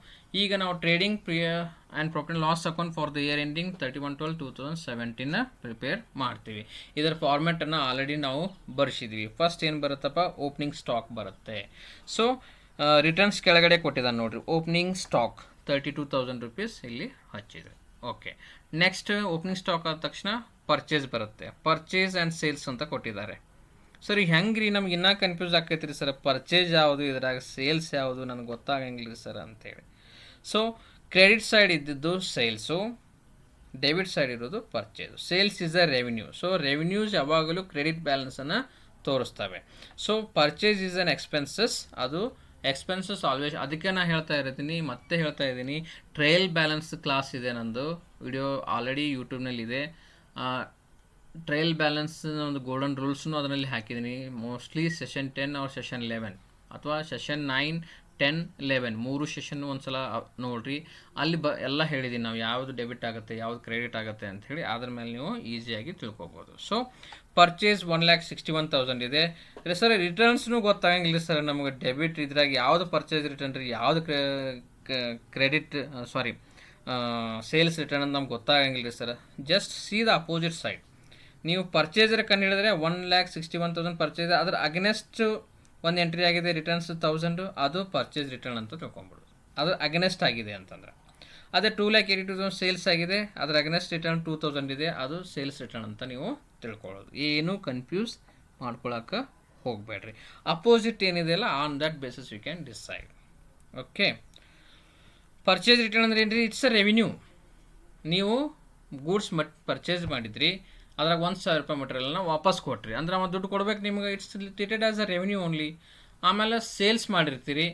ಈಗ ನಾವು trading and profit and loss account for the year ending 31/12/2017 prepare ಮಾಡ್ತೀವಿ. ಇದರ ಫಾರ್ಮ್ಯಾಟನ್ನು ಆಲ್ರೆಡಿ ನಾವು ಬರ್ಸಿದ್ವಿ. ಫಸ್ಟ್ ಏನು ಬರುತ್ತಪ್ಪ, ಓಪನಿಂಗ್ ಸ್ಟಾಕ್ ಬರುತ್ತೆ. ಸೊ ರಿಟರ್ನ್ಸ್ ಕೆಳಗಡೆ ಕೊಟ್ಟಿದ್ದಾನೆ ನೋಡಿರಿ, ಓಪನಿಂಗ್ ಸ್ಟಾಕ್ 32,000 rupees ಇಲ್ಲಿ ಹಚ್ಚಿದೆ. ಓಕೆ, ನೆಕ್ಸ್ಟ್ ಓಪನಿಂಗ್ ಸ್ಟಾಕ್ ಆದ ತಕ್ಷಣ ಪರ್ಚೇಸ್ ಬರುತ್ತೆ, ಪರ್ಚೇಸ್ ಆ್ಯಂಡ್ ಸೇಲ್ಸ್ ಅಂತ ಕೊಟ್ಟಿದ್ದಾರೆ. ಸರ್ ಈಗ ಹೆಂಗೆ ರೀ, ನಮ್ಗೆ ಇನ್ನೂ ಕನ್ಫ್ಯೂಸ್ ಆಕೈತೆ ರೀ ಸರ್, ಪರ್ಚೇಸ್ ಯಾವುದು ಇದ್ರಾಗ ಸೇಲ್ಸ್ ಯಾವುದು ನನಗೆ ಗೊತ್ತಾಗಂಗಿಲ್ಲ ರೀ ಸರ್ ಅಂತೇಳಿ. ಸೊ ಕ್ರೆಡಿಟ್ ಸೈಡ್ ಇದ್ದಿದ್ದು ಸೇಲ್ಸು, ಡೆಬಿಟ್ ಸೈಡ್ ಇರೋದು purchase. Sales is a revenue. So revenues ಯಾವಾಗಲೂ ಕ್ರೆಡಿಟ್ ಬ್ಯಾಲೆನ್ಸನ್ನು ತೋರಿಸ್ತವೆ. So purchase is an expenses, ಅದು ಎಕ್ಸ್ಪೆನ್ಸಸ್ ಆಲ್ವೇಸ್. ಅದಕ್ಕೆ ನಾನು ಹೇಳ್ತಾ ಇದ್ದೀನಿ, ಟ್ರಯಲ್ ಬ್ಯಾಲೆನ್ಸ್ ಕ್ಲಾಸ್ ಇದೆ ನಂದು, ವಿಡಿಯೋ ಆಲ್ರೆಡಿ ಯೂಟ್ಯೂಬ್ನಲ್ಲಿದೆ. ಟ್ರಯಲ್ ಬ್ಯಾಲೆನ್ಸ್ ಒಂದು ಗೋಲ್ಡನ್ ರೂಲ್ಸ್ನು ಅದರಲ್ಲಿ ಹಾಕಿದ್ದೀನಿ. ಮೋಸ್ಟ್ಲಿ ಸೆಷನ್ 10 or ಸೆಷನ್ 11 ಅಥವಾ ಸೆಷನ್ 9, 10, 11 ಮೂರು ಸೆಷನ್ನು ಒಂದು ಸಲ ನೋಡಿರಿ. ಅಲ್ಲಿ ಎಲ್ಲ ಹೇಳಿದ್ದೀನಿ ನಾವು ಯಾವುದು ಡೆಬಿಟ್ ಆಗುತ್ತೆ, ಯಾವುದು ಕ್ರೆಡಿಟ್ ಆಗುತ್ತೆ ಅಂಥೇಳಿ. ಅದ್ರ ಮೇಲೆ ನೀವು ಈಸಿಯಾಗಿ ತಿಳ್ಕೊಬೋದು. ಸೊ ಪರ್ಚೇಸ್ 1,61,000 ಇದೆ ಸರ್. ರಿಟರ್ನ್ಸ್ನು ಗೊತ್ತಾಗಂಗಿಲ್ಲ ಸರ್ ನಮಗೆ, ಡೆಬಿಟ್ ಇದ್ರಾಗ ಯಾವುದು ಪರ್ಚೇಸ್ ರಿಟರ್ನ್ ರೀ, ಯಾವುದು ಕ್ರೆಡಿಟ್ ಸೇಲ್ಸ್ ರಿಟರ್ನ್ ಅಂತ ನಮ್ಗೆ ಗೊತ್ತಾಗಂಗಿಲ್ಲ sir. Just see the opposite side. ನೀವು ಪರ್ಚೇಸರ್ ಕಂಡು ಹಿಡಿದ್ರೆ 1,61,000 ಪರ್ಚೇಸ್, ಅದರ ಅಗೇನೆಸ್ಟ್ ಒಂದು ಎಂಟ್ರಿ ಆಗಿದೆ ರಿಟರ್ನ್ಸ್ 1000, ಅದು ಪರ್ಚೇಸ್ ರಿಟರ್ನ್ ಅಂತ ತಿಳ್ಕೊಂಬಿಡೋದು, ಅದು ಅಗೇನೆಸ್ಟ್ ಆಗಿದೆ ಅಂತಂದ್ರೆ. ಅದೇ 2,82,000 ಸೇಲ್ಸ್ ಆಗಿದೆ, ಅದರ ಅಗೇನೆಸ್ಟ್ ರಿಟರ್ನ್ 2,000 ಇದೆ, ಅದು ಸೇಲ್ಸ್ ರಿಟರ್ನ್ ಅಂತ ನೀವು ತಿಳ್ಕೊಳ್ಳೋದು. ಏನೂ ಕನ್ಫ್ಯೂಸ್ ಮಾಡ್ಕೊಳಕ್ಕೆ ಹೋಗಬೇಡ್ರಿ. ಅಪೋಸಿಟ್ ಏನಿದೆಯಲ್ಲ on that basis you can decide. Okay, purchase return ಅಂದ್ರೆ ಏನು ರೀ, ಇಟ್ಸ್ ಅ ರೆವಿನ್ಯೂ. ನೀವು ಗೂಡ್ಸ್ ಪರ್ಚೇಸ್ ಮಾಡಿದ್ರಿ, ಅದ್ರಾಗ 1,000 ರೂಪಾಯಿ ಮಟೀರಿಯಲ್ನ ವಾಪಸ್ ಕೊಟ್ರಿ ಅಂದ್ರೆ ಅವ ದುಡ್ಡು ಕೊಡ್ಬೇಕು ನಿಮ್ಗೆ, it's treated as a revenue only. ಆಮೇಲೆ ಸೇಲ್ಸ್ ಮಾಡಿರ್ತೀರಿ,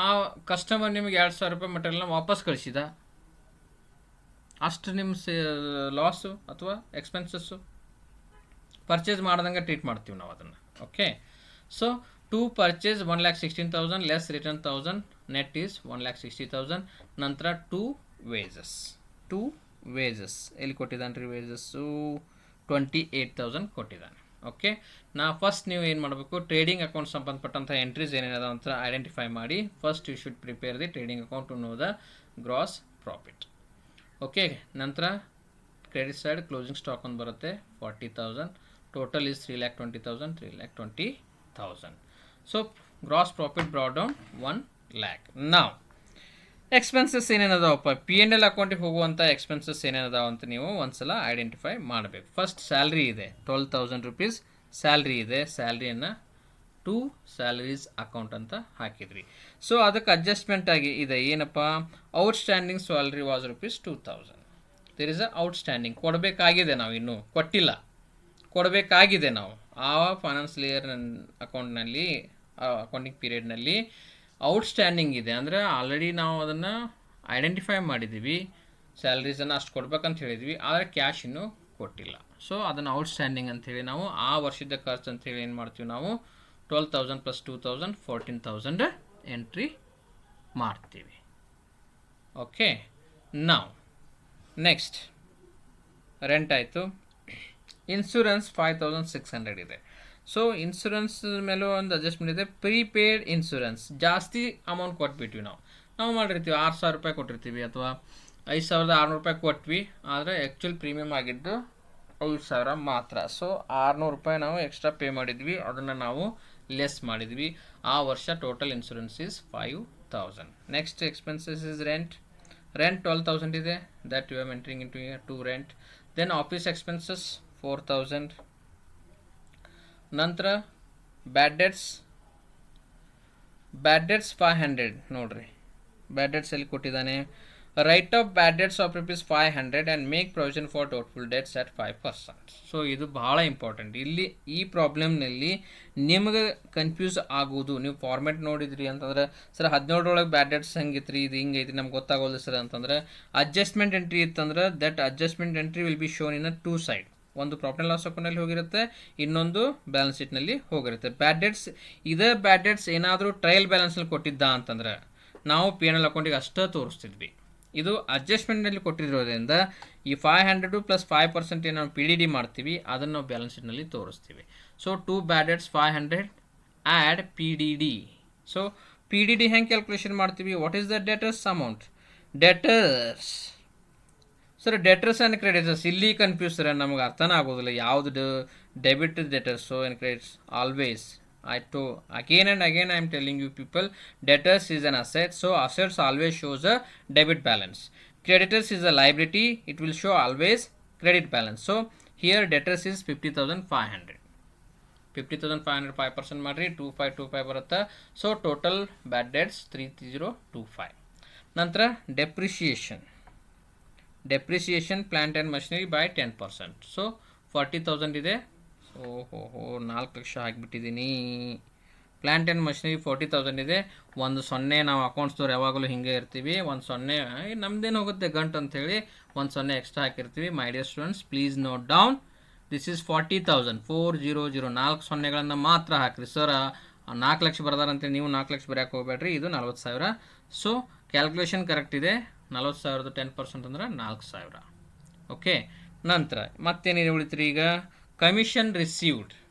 ಆ ಕಸ್ಟಮರ್ ನಿಮಗೆ 2,000 ರೂಪಾಯಿ ಮಟೀರಿಯಲ್ನ ವಾಪಸ್ ಕಳಿಸಿದ, ಅಷ್ಟು ನಿಮ್ಮ ಲಾಸು ಅಥವಾ ಎಕ್ಸ್ಪೆನ್ಸಸ್ಸು. ಪರ್ಚೇಸ್ ಮಾಡ್ದಂಗೆ ಟ್ರೀಟ್ ಮಾಡ್ತೀವಿ ನಾವು ಅದನ್ನು. Okay, so to purchase 1,16,000 less return 1,000, net is 1,60,000. ನಂತರ ಟು ವೇಜಸ್ ಎಲ್ಲಿ ಕೊಟ್ಟಿದ್ದಾನೆ ರೀ, ವೇಜಸ್ಸು 28,000 ಕೊಟ್ಟಿದ್ದಾನೆ. ಓಕೆ, ನಾ ಫಸ್ಟ್ ನೀವು ಏನು ಮಾಡಬೇಕು, ಟ್ರೇಡಿಂಗ್ ಅಕೌಂಟ್ ಸಂಬಂಧಪಟ್ಟಂಥ ಎಂಟ್ರೀಸ್ ಏನೇನದ ಅಂತ ಐಡೆಂಟಿಫೈ ಮಾಡಿ. First you should prepare the trading account to know the gross profit. Okay, ನಂತರ ಕ್ರೆಡಿಟ್ ಸೈಡ್ ಕ್ಲೋಸಿಂಗ್ ಸ್ಟಾಕ್ ಒಂದು ಬರುತ್ತೆ 40,000, total is 3,20,000. So gross profit brought down 1 lakh. ನಾವು ಎಕ್ಸ್ಪೆನ್ಸಸ್ ಏನೇನದಾವಪ್ಪ, P&L ಅಕೌಂಟಿಗೆ ಹೋಗುವಂಥ ಎಕ್ಸ್ಪೆನ್ಸಸ್ ಏನೇನದಾವ ಅಂತ ನೀವು ಒಂದ್ಸಲ ಐಡೆಂಟಿಫೈ ಮಾಡಬೇಕು. ಫಸ್ಟ್ ಸ್ಯಾಲ್ರಿ ಇದೆ, 12,000 rupees ಸ್ಯಾಲ್ರಿ ಇದೆ, ಸ್ಯಾಲ್ರಿಯನ್ನು ಟು ಸ್ಯಾಲರೀಸ್ ಅಕೌಂಟ್ ಅಂತ ಹಾಕಿದ್ರಿ. ಸೊ ಅದಕ್ಕೆ ಅಡ್ಜಸ್ಟ್ಮೆಂಟ್ ಆಗಿ ಇದೆ ಏನಪ್ಪ, outstanding salary was ₹2,000. There is a outstanding, ಕೊಡಬೇಕಾಗಿದೆ, ನಾವು ಇನ್ನೂ ಕೊಟ್ಟಿಲ್ಲ, ಕೊಡಬೇಕಾಗಿದೆ ನಾವು. ಆ ಫೈನಾನ್ಷಿಯಲ್ ಇಯರ್ ಅಕೌಂಟ್ನಲ್ಲಿ ಅಕೌಂಟಿಂಗ್ ಪೀರಿಯಡ್ನಲ್ಲಿ ಔಟ್ಸ್ಟ್ಯಾಂಡಿಂಗ್ ಇದೆ ಅಂದರೆ ಆಲ್ರೆಡಿ ನಾವು ಅದನ್ನು ಐಡೆಂಟಿಫೈ ಮಾಡಿದ್ದೀವಿ, ಸ್ಯಾಲ್ರೀಸನ್ನು ಅಷ್ಟು ಕೊಡ್ಬೇಕಂತ ಹೇಳಿದ್ವಿ, ಆದರೆ ಕ್ಯಾಶ್ ಇನ್ನೂ ಕೊಟ್ಟಿಲ್ಲ. ಸೊ ಅದನ್ನು ಔಟ್ಸ್ಟ್ಯಾಂಡಿಂಗ್ ಅಂಥೇಳಿ ನಾವು ಆ ವರ್ಷದ ಖರ್ಚು ಅಂಥೇಳಿ ಏನು ಮಾಡ್ತೀವಿ ನಾವು 12,000 + 2,000 14,000 ಎಂಟ್ರಿ ಮಾಡ್ತೀವಿ. ಓಕೆ, ನಾವು ನೆಕ್ಸ್ಟ್ ರೆಂಟ್ ಆಯಿತು. ಇನ್ಶೂರೆನ್ಸ್ 5,600 ಇದೆ. ಸೊ ಇನ್ಶೂರೆನ್ಸ್ ಮೇಲೂ ಒಂದು ಅಡ್ಜಸ್ಟ್ಮೆಂಟ್ ಇದೆ. ಪ್ರೀಪೇಯ್ಡ್ ಇನ್ಶೂರೆನ್ಸ್ ಜಾಸ್ತಿ ಅಮೌಂಟ್ ಕೊಟ್ಬಿಟ್ವಿ, ನಾವು ಮಾಡಿರ್ತೀವಿ 6,000 ರೂಪಾಯಿ ಕೊಟ್ಟಿರ್ತೀವಿ ಅಥವಾ 5,600 ರೂಪಾಯಿ ಕೊಟ್ವಿ, ಆದರೆ ಆ್ಯಕ್ಚುಲ್ ಪ್ರೀಮಿಯಮ್ ಆಗಿದ್ದು 5,000 ಮಾತ್ರ. ಸೊ 600 ರೂಪಾಯಿ ನಾವು ಎಕ್ಸ್ಟ್ರಾ ಪೇ ಮಾಡಿದ್ವಿ, ಅದನ್ನು ನಾವು ಲೆಸ್ ಮಾಡಿದ್ವಿ. ಆ ವರ್ಷ total insurance is 5,000. Next expenses is rent 12,000 ಇದೆ, that you are entering into rent. Then office expenses 4,000. ನಂತರ ಬ್ಯಾಡ್ ಡೆಟ್ಸ್ 500 ನೋಡ್ರಿ, ಬ್ಯಾಡ್ ಡೆಟ್ಸ್ ಎಲ್ಲಿ ಕೊಟ್ಟಿದ್ದಾನೆ, right off bad debts of ₹500 and make provision for doubtful debts at 5%. So ಇದು ಭಾಳ important. ಇಲ್ಲಿ ಈ ಪ್ರಾಬ್ಲಮ್ನಲ್ಲಿ ನಿಮಗೆ ಕನ್ಫ್ಯೂಸ್ ಆಗೋದು, ನೀವು ಫಾರ್ಮೆಟ್ ನೋಡಿದ್ರಿ ಅಂತಂದ್ರೆ ಸರ್ 17ರೊಳಗೆ ಬ್ಯಾಡ್ ಡೆಟ್ಸ್ ಹೆಂಗಿತ್ತು ರೀ, ಇದು ಹಿಂಗೈತಿ ನಮ್ಗೆ ಗೊತ್ತಾಗೋದು ಸರ್ ಅಂತಂದ್ರೆ ಅಡ್ಜಸ್ಟ್ಮೆಂಟ್ ಎಂಟ್ರಿ ಇತ್ತಂದ್ರೆ that adjustment entry will be shown in a 2 side. ಒಂದು ಪ್ರಾಫಿಟ್ ಆ್ಯಂಡ್ ಲಾಸ್ ಅಕೌಂಟಲ್ಲಿ ಹೋಗಿರುತ್ತೆ, ಇನ್ನೊಂದು ಬ್ಯಾಲೆನ್ಸ್ ಶೀಟ್ನಲ್ಲಿ ಹೋಗಿರುತ್ತೆ. ಬ್ಯಾಡ್ ಡೆಟ್ಸ್ ಇದೇ ಬ್ಯಾಡ್ ಡೆಟ್ಸ್ ಏನಾದರೂ ಟ್ರಯಲ್ ಬ್ಯಾಲೆನ್ಸ್ನಲ್ಲಿ ಕೊಟ್ಟಿದ್ದ ಅಂತಂದ್ರೆ ನಾವು ಪಿ ಎನ್ ಎಲ್ ಅಕೌಂಟಿಗೆ ಅಷ್ಟೇ ತೋರಿಸ್ತಿದ್ವಿ. ಇದು ಅಡ್ಜಸ್ಟ್ಮೆಂಟ್ನಲ್ಲಿ ಕೊಟ್ಟಿರೋದ್ರಿಂದ ಈ 500 ಪ್ಲಸ್ 5% ಏನು ನಾವು ಪಿ ಡಿ ಡಿ ಮಾಡ್ತೀವಿ ಅದನ್ನು ನಾವು ಬ್ಯಾಲೆನ್ಸ್ ಶೀಟ್ನಲ್ಲಿ ತೋರಿಸ್ತೀವಿ. So 2 bad debts 500 add P D D. So P D D ಹೆಂಗೆ ಕ್ಯಾಲ್ಕುಲೇಷನ್ ಮಾಡ್ತೀವಿ? What is the debtors amount? Debtors sir debtors and creditors ಇಲ್ಲಿ ಕನ್ಫ್ಯೂಸ್ ಸರ್, ನಮಗೆ ಅರ್ಥನೇ ಆಗೋದಿಲ್ಲ ಯಾವುದು debit debtors and credits. Always again and again I am telling you people, debtors is an asset, so assets always shows a debit balance. Creditors is a liability, it will show always credit balance. So here debtors is 50,500. 50,500 5% ಮಾಡ್ರಿ 2525 ಬರುತ್ತೆ. So total ಬ್ಯಾಡ್ debts 3025. ನಂತರ depreciation plant and machinery by 10%. So 40,000 ಇದೆ. ಓಹೋ 4 lakh ಹಾಕಿಬಿಟ್ಟಿದ್ದೀನಿ. Plant and machinery 40,000 ಇದೆ. 10 ನಾವು ಅಕೌಂಟ್ಸ್ದವ್ರು ಯಾವಾಗಲೂ ಹಿಂಗೆ ಇರ್ತೀವಿ, 10 ನಮ್ದೇನು ಹೋಗುತ್ತೆ ಗಂಟು ಅಂಥೇಳಿ 10 ಎಕ್ಸ್ಟ್ರಾ ಹಾಕಿರ್ತೀವಿ. ಮೈ dear students please note down, this is 40,000 400 4 ಸೊನ್ನೆಗಳನ್ನು ಮಾತ್ರ ಹಾಕಿರಿ. ಸರ್ 4 ಲಕ್ಷ ಬರ್ದಾರಂತೇಳಿ ನೀವು 4 ಲಕ್ಷ ಬರೆಯೋಕೆ ಹೋಗ್ಬೇಡ್ರಿ, ಇದು 40,000. ಸೊ ಕ್ಯಾಲ್ಕುಲೇಷನ್ ಕರೆಕ್ಟ್ ಇದೆ. 40,000 10% ಅಂದ್ರೆ 4,000. ಓಕೆ, ನಂತರ ಮತ್ತೇನಿದೆ ಉಳಿತ್ರಿ ಈಗ? Commission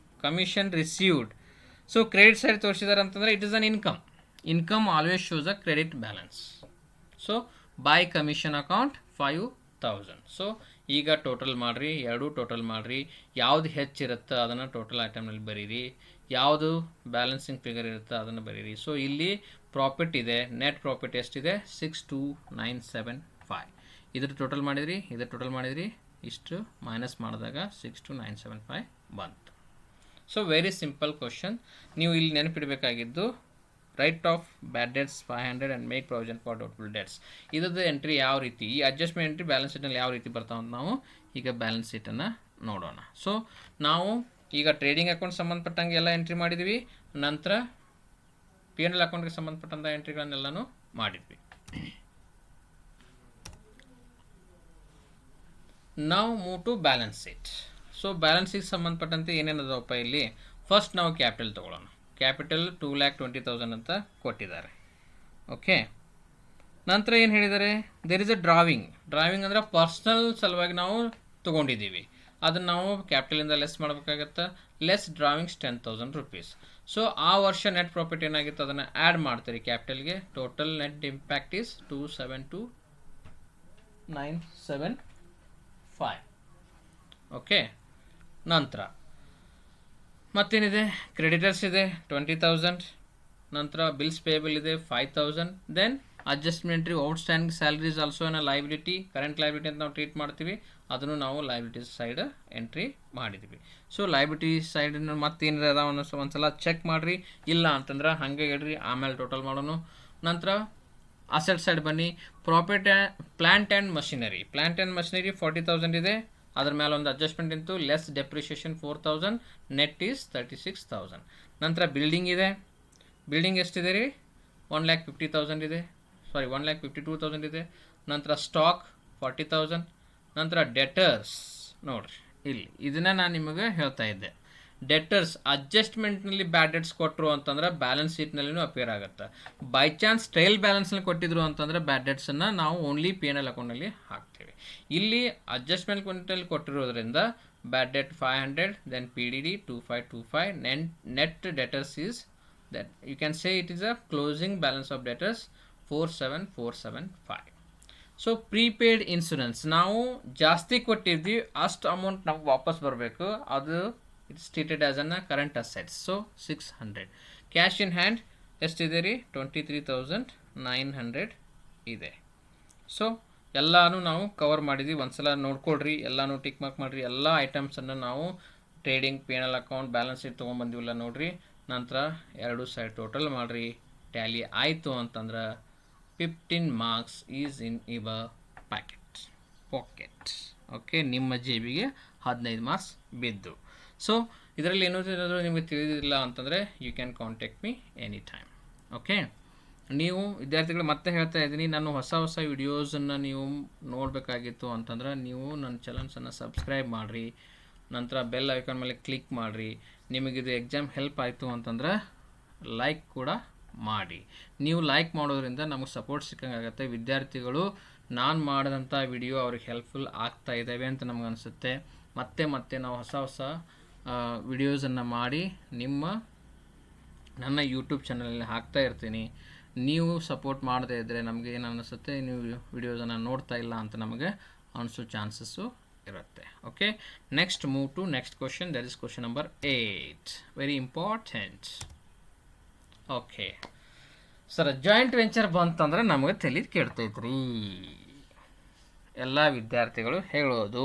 received. So credit side ತೋರಿಸಿದಾರೆ ಅಂತಂದರೆ it is an income always shows a credit balance. So by commission account 5,000. So ಈಗ ಟೋಟಲ್ ಮಾಡಿರಿ, ಎರಡೂ ಟೋಟಲ್ ಮಾಡಿರಿ. ಯಾವುದು ಹೆಚ್ಚಿರುತ್ತೆ ಅದನ್ನು ಟೋಟಲ್ ಐಟಮ್ನಲ್ಲಿ ಬರೀರಿ, ಯಾವುದು ಬ್ಯಾಲೆನ್ಸಿಂಗ್ ಫಿಗರ್ ಇರುತ್ತೆ ಅದನ್ನು ಬರೀರಿ. ಸೊ ಇಲ್ಲಿ ಪ್ರಾಫಿಟ್ ಇದೆ, ನೆಟ್ ಪ್ರಾಫಿಟ್ ಎಷ್ಟಿದೆ? 62,975. ಇದ್ರ ಟೋಟಲ್ ಮಾಡಿದ್ರಿ ಇಷ್ಟು ಮೈನಸ್ ಮಾಡಿದಾಗ 62,975 ಬಂತು. So very simple question. ನೀವು ಇಲ್ಲಿ ನೆನಪಿಡಬೇಕಾಗಿದ್ದು write off bad debts 500 and make provision for doubtful debts. ಇದ್ರದ್ದು ಎಂಟ್ರಿ ಯಾವ ರೀತಿ, ಈ ಅಡ್ಜಸ್ಟ್ಮೆಂಟ್ ಎಂಟ್ರಿ ಬ್ಯಾಲೆನ್ಸ್ ಶೀಟ್ನಲ್ಲಿ ಯಾವ ರೀತಿ ಬರ್ತಾವೆ ಅಂತ ನಾವು ಈಗ ಬ್ಯಾಲೆನ್ಸ್ ಶೀಟನ್ನು ನೋಡೋಣ. ಸೊ ನಾವು ಈಗ ಟ್ರೇಡಿಂಗ್ ಅಕೌಂಟ್ ಸಂಬಂಧಪಟ್ಟಂಗೆ ಎಲ್ಲ ಎಂಟ್ರಿ ಮಾಡಿದ್ವಿ, ನಂತರ ಪಿ ಎನ್ ಎಲ್ ಅಕೌಂಟ್ಗೆ ಸಂಬಂಧಪಟ್ಟಂಥ ಎಂಟ್ರಿಗಳನ್ನೆಲ್ಲನೂ ಮಾಡಿದ್ವಿ. ನಾವು move to balance sheet. So balance sheet ಸಂಬಂಧಪಟ್ಟಂತೆ ಏನೇನು ಅದಾವಪ್ಪ ಇಲ್ಲಿ? ಫಸ್ಟ್ ನಾವು ಕ್ಯಾಪಿಟಲ್ ತೊಗೊಳ್ಳೋಣ. ಕ್ಯಾಪಿಟಲ್ 2,20,000 ಅಂತ ಕೊಟ್ಟಿದ್ದಾರೆ. ಓಕೆ, ನಂತರ ಏನು ಹೇಳಿದ್ದಾರೆ? ದೇರ್ ಇಸ್ ಅ ಡ್ರಾವಿಂಗ್ ಅಂದರೆ ಪರ್ಸ್ನಲ್ ಸಲುವಾಗಿ ನಾವು ತೊಗೊಂಡಿದ್ದೀವಿ, ಅದನ್ನು ನಾವು ಕ್ಯಾಪಿಟಲಿಂದ ಲೆಸ್ ಮಾಡಬೇಕಾಗತ್ತೆ. Less drawings 10,000 rupees. ಸೊ ಆ ವರ್ಷ ನೆಟ್ ಪ್ರಾಫಿಟ್ ಏನಾಗಿತ್ತು ಅದನ್ನು ಆ್ಯಡ್ ಮಾಡ್ತೀರಿ ಕ್ಯಾಪಿಟಲ್ಗೆ. Total net impact is 272,975. Okay, ನಂತರ ಮತ್ತೇನಿದೆ? ಕ್ರೆಡಿಟರ್ಸ್ ಇದೆ 20,000. ನಂತರ ಬಿಲ್ಸ್ ಪೇಯಬಲ್ ಇದೆ 5,000. ದೆನ್ ಅಡ್ಜಸ್ಟ್ಮೆಂಟ್ರಿ ಔಟ್ಸ್ಟ್ಯಾಂಡಿಂಗ್ ಸ್ಯಾಲರೀಸ್ ಆಲ್ಸೋ ಏನೋ ಲೈಬಿಲಿಟಿ, ಕರೆಂಟ್ ಲೈಬಿಲಿಟಿ ಅಂತ ನಾವು ಟ್ರೀಟ್ ಮಾಡ್ತೀವಿ, ಅದನ್ನು ನಾವು ಲೈಬಿಲಿಟೀಸ್ ಸೈಡ್ ಎಂಟ್ರಿ ಮಾಡಿದ್ವಿ. ಸೊ ಲೈಬಿಲಿಟಿ ಸೈಡ್ ಮತ್ತೇನಿದೆ ಅದಾವ ಒಂದ್ಸಲ ಚೆಕ್ ಮಾಡಿರಿ, ಇಲ್ಲ ಅಂತಂದ್ರೆ ಹಾಗೆ ಇಡ್ರಿ, ಆಮೇಲೆ ಟೋಟಲ್ ಮಾಡೋಣ. ನಂತರ ಅಸೆಟ್ ಸೈಡ್ ಬನ್ನಿ. ಪ್ಲಾಂಟ್ ಆ್ಯಂಡ್ ಮಷಿನರಿ 40,000 ಇದೆ, ಅದ್ರ ಮೇಲೆ ಒಂದು ಅಡ್ಜಸ್ಟ್ಮೆಂಟ್ ಇತ್ತು, ಲೆಸ್ ಡೆಪ್ರಿಷಿಯೇಷನ್ 4,000, ನೆಟ್ ಈಸ್ 36,000. ನಂತರ ಬಿಲ್ಡಿಂಗ್ ಇದೆ, ಬಿಲ್ಡಿಂಗ್ ಎಷ್ಟಿದೆ ರೀ? 1,50,000 ಇದೆ, 1,52,000 ಇದೆ. ನಂತರ ಸ್ಟಾಕ್ 40,000. ನಂತರ ಡೆಟರ್ಸ್ ನೋಡಿರಿ ಇಲ್ಲಿ, ಇದನ್ನು ನಾನು ನಿಮಗೆ ಹೇಳ್ತಾ ಇದ್ದೆ. ಡೆಟರ್ಸ್ ಅಡ್ಜಸ್ಟ್ಮೆಂಟ್ನಲ್ಲಿ ಬ್ಯಾಡ್ ಡೆಟ್ಸ್ ಕೊಟ್ಟರು ಅಂತಂದ್ರೆ ಬ್ಯಾಲೆನ್ಸ್ ಶೀಟ್ನಲ್ಲಿನೂ ಅಪಿಯರ್ ಆಗುತ್ತೆ. ಬೈ ಚಾನ್ಸ್ ಟ್ರಯಲ್ ಬ್ಯಾಲೆನ್ಸ್ನಲ್ಲಿ ಕೊಟ್ಟಿದ್ರು ಅಂತಂದರೆ ಬ್ಯಾಡ್ ಡೆಟ್ಸನ್ನು ನಾವು ಓನ್ಲಿ ಪಿ ಎನ್ ಎಲ್ ಅಕೌಂಟಲ್ಲಿ ಹಾಕ್ತೀವಿ. ಇಲ್ಲಿ ಅಡ್ಜಸ್ಟ್ಮೆಂಟ್ ಅಕೌಂಟಲ್ಲಿ ಕೊಟ್ಟಿರೋದ್ರಿಂದ bad debt 500, then P D D 2,525, net debtors is that you can say it is a closing balance of debtors 47,475. So prepaid insurance ನಾವು ಜಾಸ್ತಿ ಕೊಟ್ಟಿದ್ವಿ, ಅಷ್ಟು ಅಮೌಂಟ್ ನಮ್ಗೆ ವಾಪಸ್ ಬರಬೇಕು, ಅದು it's treated as an current assets. So 600. Cash in hand ಎಷ್ಟಿದೆ ರೀ? 23,900 ಇದೆ. ಸೊ ಎಲ್ಲನೂ ನಾವು ಕವರ್ ಮಾಡಿದ್ವಿ. ಒಂದ್ಸಲ ನೋಡ್ಕೊಳ್ರಿ, ಎಲ್ಲನೂ ಟಿಕ್ ಮಾರ್ಕ್ ಮಾಡಿರಿ. ಎಲ್ಲ ಐಟಮ್ಸನ್ನು ನಾವು trading, P N L account, balance sheet ತೊಗೊಂಬಂದಿವಲ್ಲ ನೋಡಿರಿ. ನಂತರ ಎರಡು ಸೈಡ್ ಟೋಟಲ್ ಮಾಡಿರಿ, ಟ್ಯಾಲಿ ಆಯಿತು ಅಂತಂದ್ರೆ 15 marks is in your pocket. Okay, ನಿಮ್ಮ ಜೇಬಿಗೆ 15 ಮಾರ್ಕ್ಸ್ ಬಿದ್ದು. ಸೊ ಇದರಲ್ಲಿ ಏನಾದರೂ ನಿಮಗೆ ತಿಳಿದಿಲ್ಲ ಅಂತಂದರೆ you can contact me any time. Okay, ನೀವು ವಿದ್ಯಾರ್ಥಿಗಳು ಮತ್ತೆ ಹೇಳ್ತಾ ಇದ್ದೀನಿ, ನಾನು ಹೊಸ ವಿಡಿಯೋಸನ್ನು ನೀವು ನೋಡಬೇಕಾಗಿತ್ತು ಅಂತಂದ್ರೆ ನೀವು ನನ್ನ ಚಾನಲ್ಸನ್ನು ಸಬ್ಸ್ಕ್ರೈಬ್ ಮಾಡಿರಿ, ನಂತರ ಬೆಲ್ ಐಕಾನ್ ಮೇಲೆ ಕ್ಲಿಕ್ ಮಾಡಿರಿ. ನಿಮಗಿದು ಎಕ್ಸಾಮ್ ಹೆಲ್ಪ್ ಆಯಿತು ಅಂತಂದ್ರೆ ಲೈಕ್ ಕೂಡ ಮಾಡಿ. ನೀವು ಲೈಕ್ ಮಾಡೋದ್ರಿಂದ ನಮಗೆ ಸಪೋರ್ಟ್ ಸಿಕ್ಕಂಗಾಗುತ್ತೆ. ವಿದ್ಯಾರ್ಥಿಗಳು ನಾನು ಮಾಡಿದಂಥ ವಿಡಿಯೋ ಅವ್ರಿಗೆ ಹೆಲ್ಪ್ಫುಲ್ ಆಗ್ತಾ ಇದ್ದಾವೆ ಅಂತ ನಮ್ಗೆ ಅನಿಸುತ್ತೆ. ಮತ್ತೆ ನಾವು ಹೊಸ ವಿಡಿಯೋಸನ್ನು ಮಾಡಿ ನನ್ನ ಯೂಟ್ಯೂಬ್ ಚಾನಲಲ್ಲಿ ಹಾಕ್ತಾ ಇರ್ತೀನಿ. ನೀವು ಸಪೋರ್ಟ್ ಮಾಡದೇ ಇದ್ದರೆ ನಮಗೆ ಏನು ಅನ್ನಿಸುತ್ತೆ, ನೀವು ವಿಡಿಯೋಸನ್ನು ನೋಡ್ತಾ ಇಲ್ಲ ಅಂತ ನಮಗೆ ಅನಿಸೋ ಚಾನ್ಸಸ್ಸು ಇರುತ್ತೆ. Okay, next move to next question. That is question number 8, very important. Okay sir, joint venture ಬಂತಂದ್ರೆ ನಮಗೆ ತಲೆ ಕೆಡ್ತೈತ್ರಿ. ಎಲ್ಲ ವಿದ್ಯಾರ್ಥಿಗಳು ಹೇಳೋದು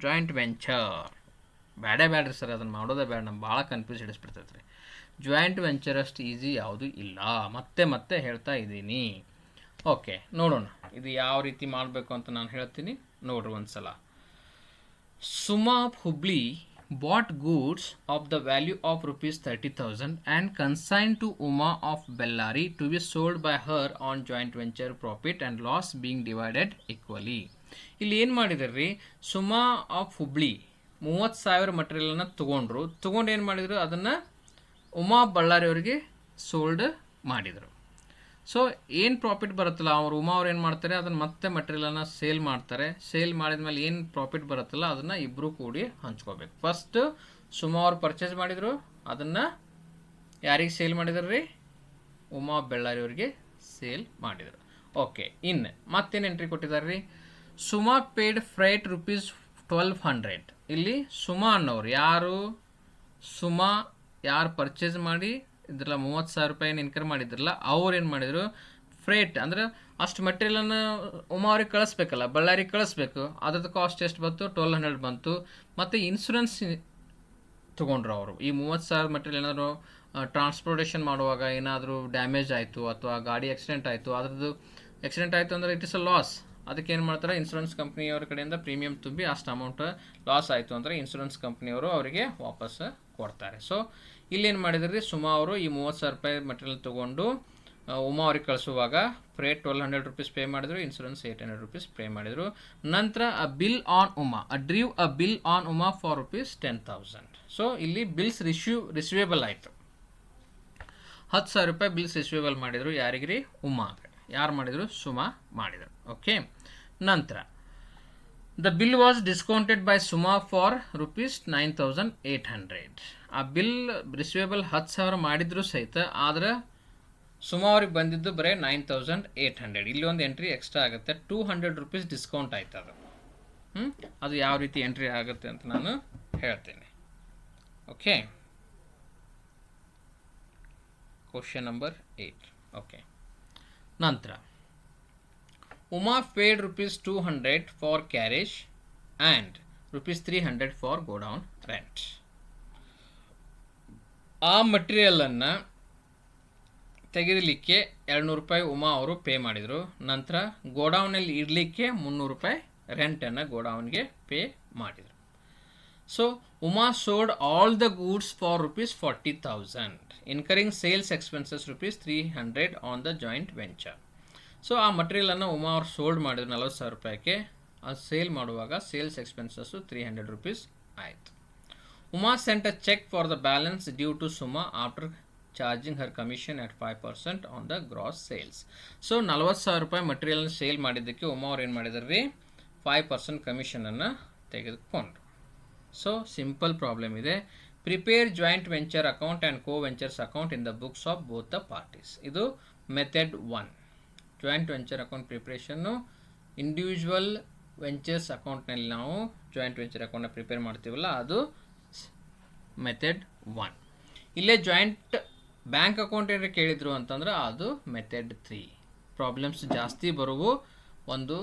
ಜಾಯಿಂಟ್ ವೆಂಚರ್ ಬೇಡ್ರಿ ಸರ್, ಅದನ್ನು ಮಾಡೋದೇ ಬೇಡ, ನಮ್ಗೆ ಭಾಳ ಕನ್ಫ್ಯೂಸ್ ಹಿಡಿಸ್ಬಿಡ್ತೈತೆ ರೀ. ಜಾಯಿಂಟ್ ವೆಂಚರ್ ಅಷ್ಟು ಈಸಿ ಯಾವುದೂ ಇಲ್ಲ, ಮತ್ತೆ ಹೇಳ್ತಾ ಇದ್ದೀನಿ. ಓಕೆ, ನೋಡೋಣ ಇದು ಯಾವ ರೀತಿ ಮಾಡಬೇಕು ಅಂತ ನಾನು ಹೇಳ್ತೀನಿ, ನೋಡ್ರಿ ಒಂದು ಸಲ. Suma Hubli bought goods of the value of rupees 30,000 and consigned to Uma of Bellary to be sold by her on joint venture, profit and loss being divided equally. ಇಲ್ಲಿ ಏನು ಮಾಡಿದ್ರಿ, ಸುಮಾ ಆಫ್ ಹುಬ್ಳಿ 30,000 ಮಟೀರಿಯಲನ್ನು ತೊಗೊಂಡು ಏನು ಮಾಡಿದರು, ಅದನ್ನು ಉಮಾ ಬಳ್ಳಾರಿ ಅವರಿಗೆ ಸೋಲ್ಡ್ ಮಾಡಿದರು. ಸೊ ಏನು ಪ್ರಾಫಿಟ್ ಬರುತ್ತಲ್ಲ, ಉಮಾ ಅವ್ರು ಏನು ಮಾಡ್ತಾರೆ, ಅದನ್ನು ಮತ್ತೆ ಮಟೀರಿಯಲನ್ನು ಸೇಲ್ ಮಾಡ್ತಾರೆ. ಸೇಲ್ ಮಾಡಿದ್ಮೇಲೆ ಏನು ಪ್ರಾಫಿಟ್ ಬರುತ್ತಲ್ಲ ಅದನ್ನು ಇಬ್ಬರು ಕೂಡಿ ಹಂಚ್ಕೋಬೇಕು. ಫಸ್ಟ್ ಸುಮಾ ಅವ್ರು ಪರ್ಚೇಸ್ ಮಾಡಿದರು, ಅದನ್ನು ಯಾರಿಗೆ ಸೇಲ್ ಮಾಡಿದ್ರು ರೀ, ಉಮಾ ಬೆಳ್ಳಾರಿ ಅವರಿಗೆ ಸೇಲ್ ಮಾಡಿದರು. ಓಕೆ, ಇನ್ನು ಮತ್ತೇನು ಎಂಟ್ರಿ ಕೊಟ್ಟಿದ್ದಾರೆ ರೀ, ಸುಮಾ ಪೇಡ್ ಫ್ರೈಟ್ rupees 1200. ಇಲ್ಲಿ ಸುಮಾ ಅನ್ನೋರು ಯಾರು ಪರ್ಚೇಸ್ ಮಾಡಿ ಇದ್ರಲ್ಲ 30,000 ರೂಪಾಯಿನ ಇನ್ಕರ್ ಮಾಡಿದ್ರಲ್ಲ, ಅವ್ರು ಏನು ಮಾಡಿದರು, ಫ್ರೇಟ್ ಅಂದರೆ ಅಷ್ಟು ಮಟೀರಿಯಲನ್ನು ಉಮಾ ಅವ್ರಿಗೆ ಕಳಿಸ್ಬೇಕಲ್ಲ, ಬಳ್ಳಾರಿಗೆ ಕಳಿಸ್ಬೇಕು. ಅದ್ರದ್ದು ಕಾಸ್ಟ್ ಎಷ್ಟು ಬಂತು, 1200 ಬಂತು. ಮತ್ತು ಇನ್ಶೂರೆನ್ಸ್ ತೊಗೊಂಡ್ರು ಅವರು. ಈ 30,000 ಮಟೀರಿಯಲ್ ಏನಾದರೂ ಟ್ರಾನ್ಸ್ಪೋರ್ಟೇಷನ್ ಮಾಡುವಾಗ ಏನಾದರೂ ಡ್ಯಾಮೇಜ್ ಆಯಿತು ಅಥವಾ ಗಾಡಿ ಆಕ್ಸಿಡೆಂಟ್ ಆಯಿತು, ಅದ್ರದ್ದು ಆಕ್ಸಿಡೆಂಟ್ ಆಯಿತು ಅಂದರೆ ಇಟ್ ಇಸ್ ಅ ಲಾಸ್. ಅದಕ್ಕೆ ಏನು ಮಾಡ್ತಾರೆ, ಇನ್ಶೂರೆನ್ಸ್ ಕಂಪ್ನಿಯವ್ರ ಕಡೆಯಿಂದ ಪ್ರೀಮಿಯಂ ತುಂಬಿ ಅಷ್ಟು ಅಮೌಂಟ್ ಲಾಸ್ ಆಯಿತು ಅಂದರೆ ಇನ್ಶೂರೆನ್ಸ್ ಕಂಪ್ನಿಯವರು ಅವರಿಗೆ ವಾಪಸ್ ಕೊಡ್ತಾರೆ. ಸೊ ಇಲ್ಲೇನು ಮಾಡಿದ್ರಿ, ಸುಮಾ ಅವರು ಈ 30,000 ರೂಪಾಯಿ ಮಟೀರಿಯಲ್ ತೊಗೊಂಡು ಉಮಾ ಅವ್ರಿಗೆ ಕಳಿಸುವಾಗ ಫ್ರೇಟ್ 1200 ರೂಪೀಸ್ ಪೇ ಮಾಡಿದ್ರು, ಇನ್ಶೂರೆನ್ಸ್ 800 ರೂಪೀಸ್ ಪೇ ಮಾಡಿದರು. ನಂತರ bill on Uma ಡ್ರೀವ್ a bill on Uma for rupees 10,000. So ಇಲ್ಲಿ ಬಿಲ್ಸ್ ರಿಸೀವೇಬಲ್ ಆಯಿತು. 10,000 ರೂಪಾಯಿ ಬಿಲ್ಸ್ ರಿಸೀವೇಬಲ್ ಮಾಡಿದರು. ಯಾರಿಗ್ರಿ, ಉಮಾ. ಯಾರು ಮಾಡಿದರು, ಸುಮಾ ಮಾಡಿದರು. ಓಕೆ, ನಂತರ the bill was discounted by Suma for rupees 9,800. ಆ ಬಿಲ್ ರಿಸೀವೇಬಲ್ 10,000 ಮಾಡಿದ್ರು ಸಹಿತ, ಆದರೆ ಸುಮಾ ಅವ್ರಿಗೆ ಬಂದಿದ್ದು ಬರೀ 9,800. ಇಲ್ಲಿ ಒಂದು ಎಂಟ್ರಿ ಎಕ್ಸ್ಟ್ರಾ ಆಗುತ್ತೆ, 200 ರೂಪೀಸ್ ಡಿಸ್ಕೌಂಟ್ ಆಯ್ತು. ಅದು ಯಾವ ರೀತಿ ಎಂಟ್ರಿ ಆಗುತ್ತೆ ಅಂತ ನಾನು ಹೇಳ್ತೇನೆ. Okay, question number 8. ಓಕೆ, ನಂತರ Uma paid rupees 200 for carriage and rupees 300 for godown rent. ಆ ಮಟೀರಿಯಲನ್ನು ತೆಗೆದಲಿಕ್ಕೆ 200 ರೂಪಾಯಿ ಉಮಾ ಅವರು ಪೇ ಮಾಡಿದರು. ನಂತರ ಗೋಡೌನಲ್ಲಿ ಇಡಲಿಕ್ಕೆ 300 ರೂಪಾಯಿ ರೆಂಟನ್ನು ಗೋಡೌನ್ಗೆ ಪೇ ಮಾಡಿದರು. So Uma sold all the goods for rupees 40,000, incurring sales expenses rupees 300 on the joint venture. So ಆ ಮಟೀರಿಯಲನ್ನು ಉಮಾ ಅವ್ರು ಸೋಲ್ಡ್ ಮಾಡಿದ್ರು 40,000 ರೂಪಾಯಿಗೆ. ಅದು ಸೇಲ್ ಮಾಡುವಾಗ ಸೇಲ್ಸ್ ಎಕ್ಸ್ಪೆನ್ಸಸ್ಸು 300 ರೂಪೀಸ್ ಆಯಿತು. Uma sent a cheque for the balance due to Suma after charging her commission at 5% on the gross sales. So 40,000 ರೂಪಾಯಿ ಮಟೀರಿಯಲ್ನ sale ಮಾಡಿದ್ದಕ್ಕೆ ಉಮಾ ಅವ್ರು ಏನು ಮಾಡಿದ್ರು ರೀ, 5% ಕಮಿಷನನ್ನು ತೆಗೆದುಕೊಂಡ್ರು. ಸೊ ಸಿಂಪಲ್ ಪ್ರಾಬ್ಲಮ್ ಇದೆ. Prepare joint venture account and co ventures account in the books of both the parties. ಇದು ಮೆಥಡ್ 1. ಜಾಯಿಂಟ್ ವೆಂಚರ್ ಅಕೌಂಟ್ ಪ್ರಿಪ್ರೇಷನ್ನು ಇಂಡಿವಿಜುವಲ್ ವೆಂಚರ್ಸ್ ಅಕೌಂಟ್ನಲ್ಲಿ ನಾವು ಜಾಯಿಂಟ್ ವೆಂಚರ್ ಅಕೌಂಟ್ನ ಪ್ರಿಪೇರ್ ಮಾಡ್ತೀವಲ್ಲ, ಅದು ಮೆಥಡ್ 1. ಇಲ್ಲೇ ಜಾಯಿಂಟ್ ಬ್ಯಾಂಕ್ ಅಕೌಂಟ್ ಏನಾರು ಕೇಳಿದ್ರು ಅಂತಂದ್ರೆ ಅದು ಮೆಥಡ್ 3. ಪ್ರಾಬ್ಲಮ್ಸ್ ಜಾಸ್ತಿ ಬರುವು ಒಂದು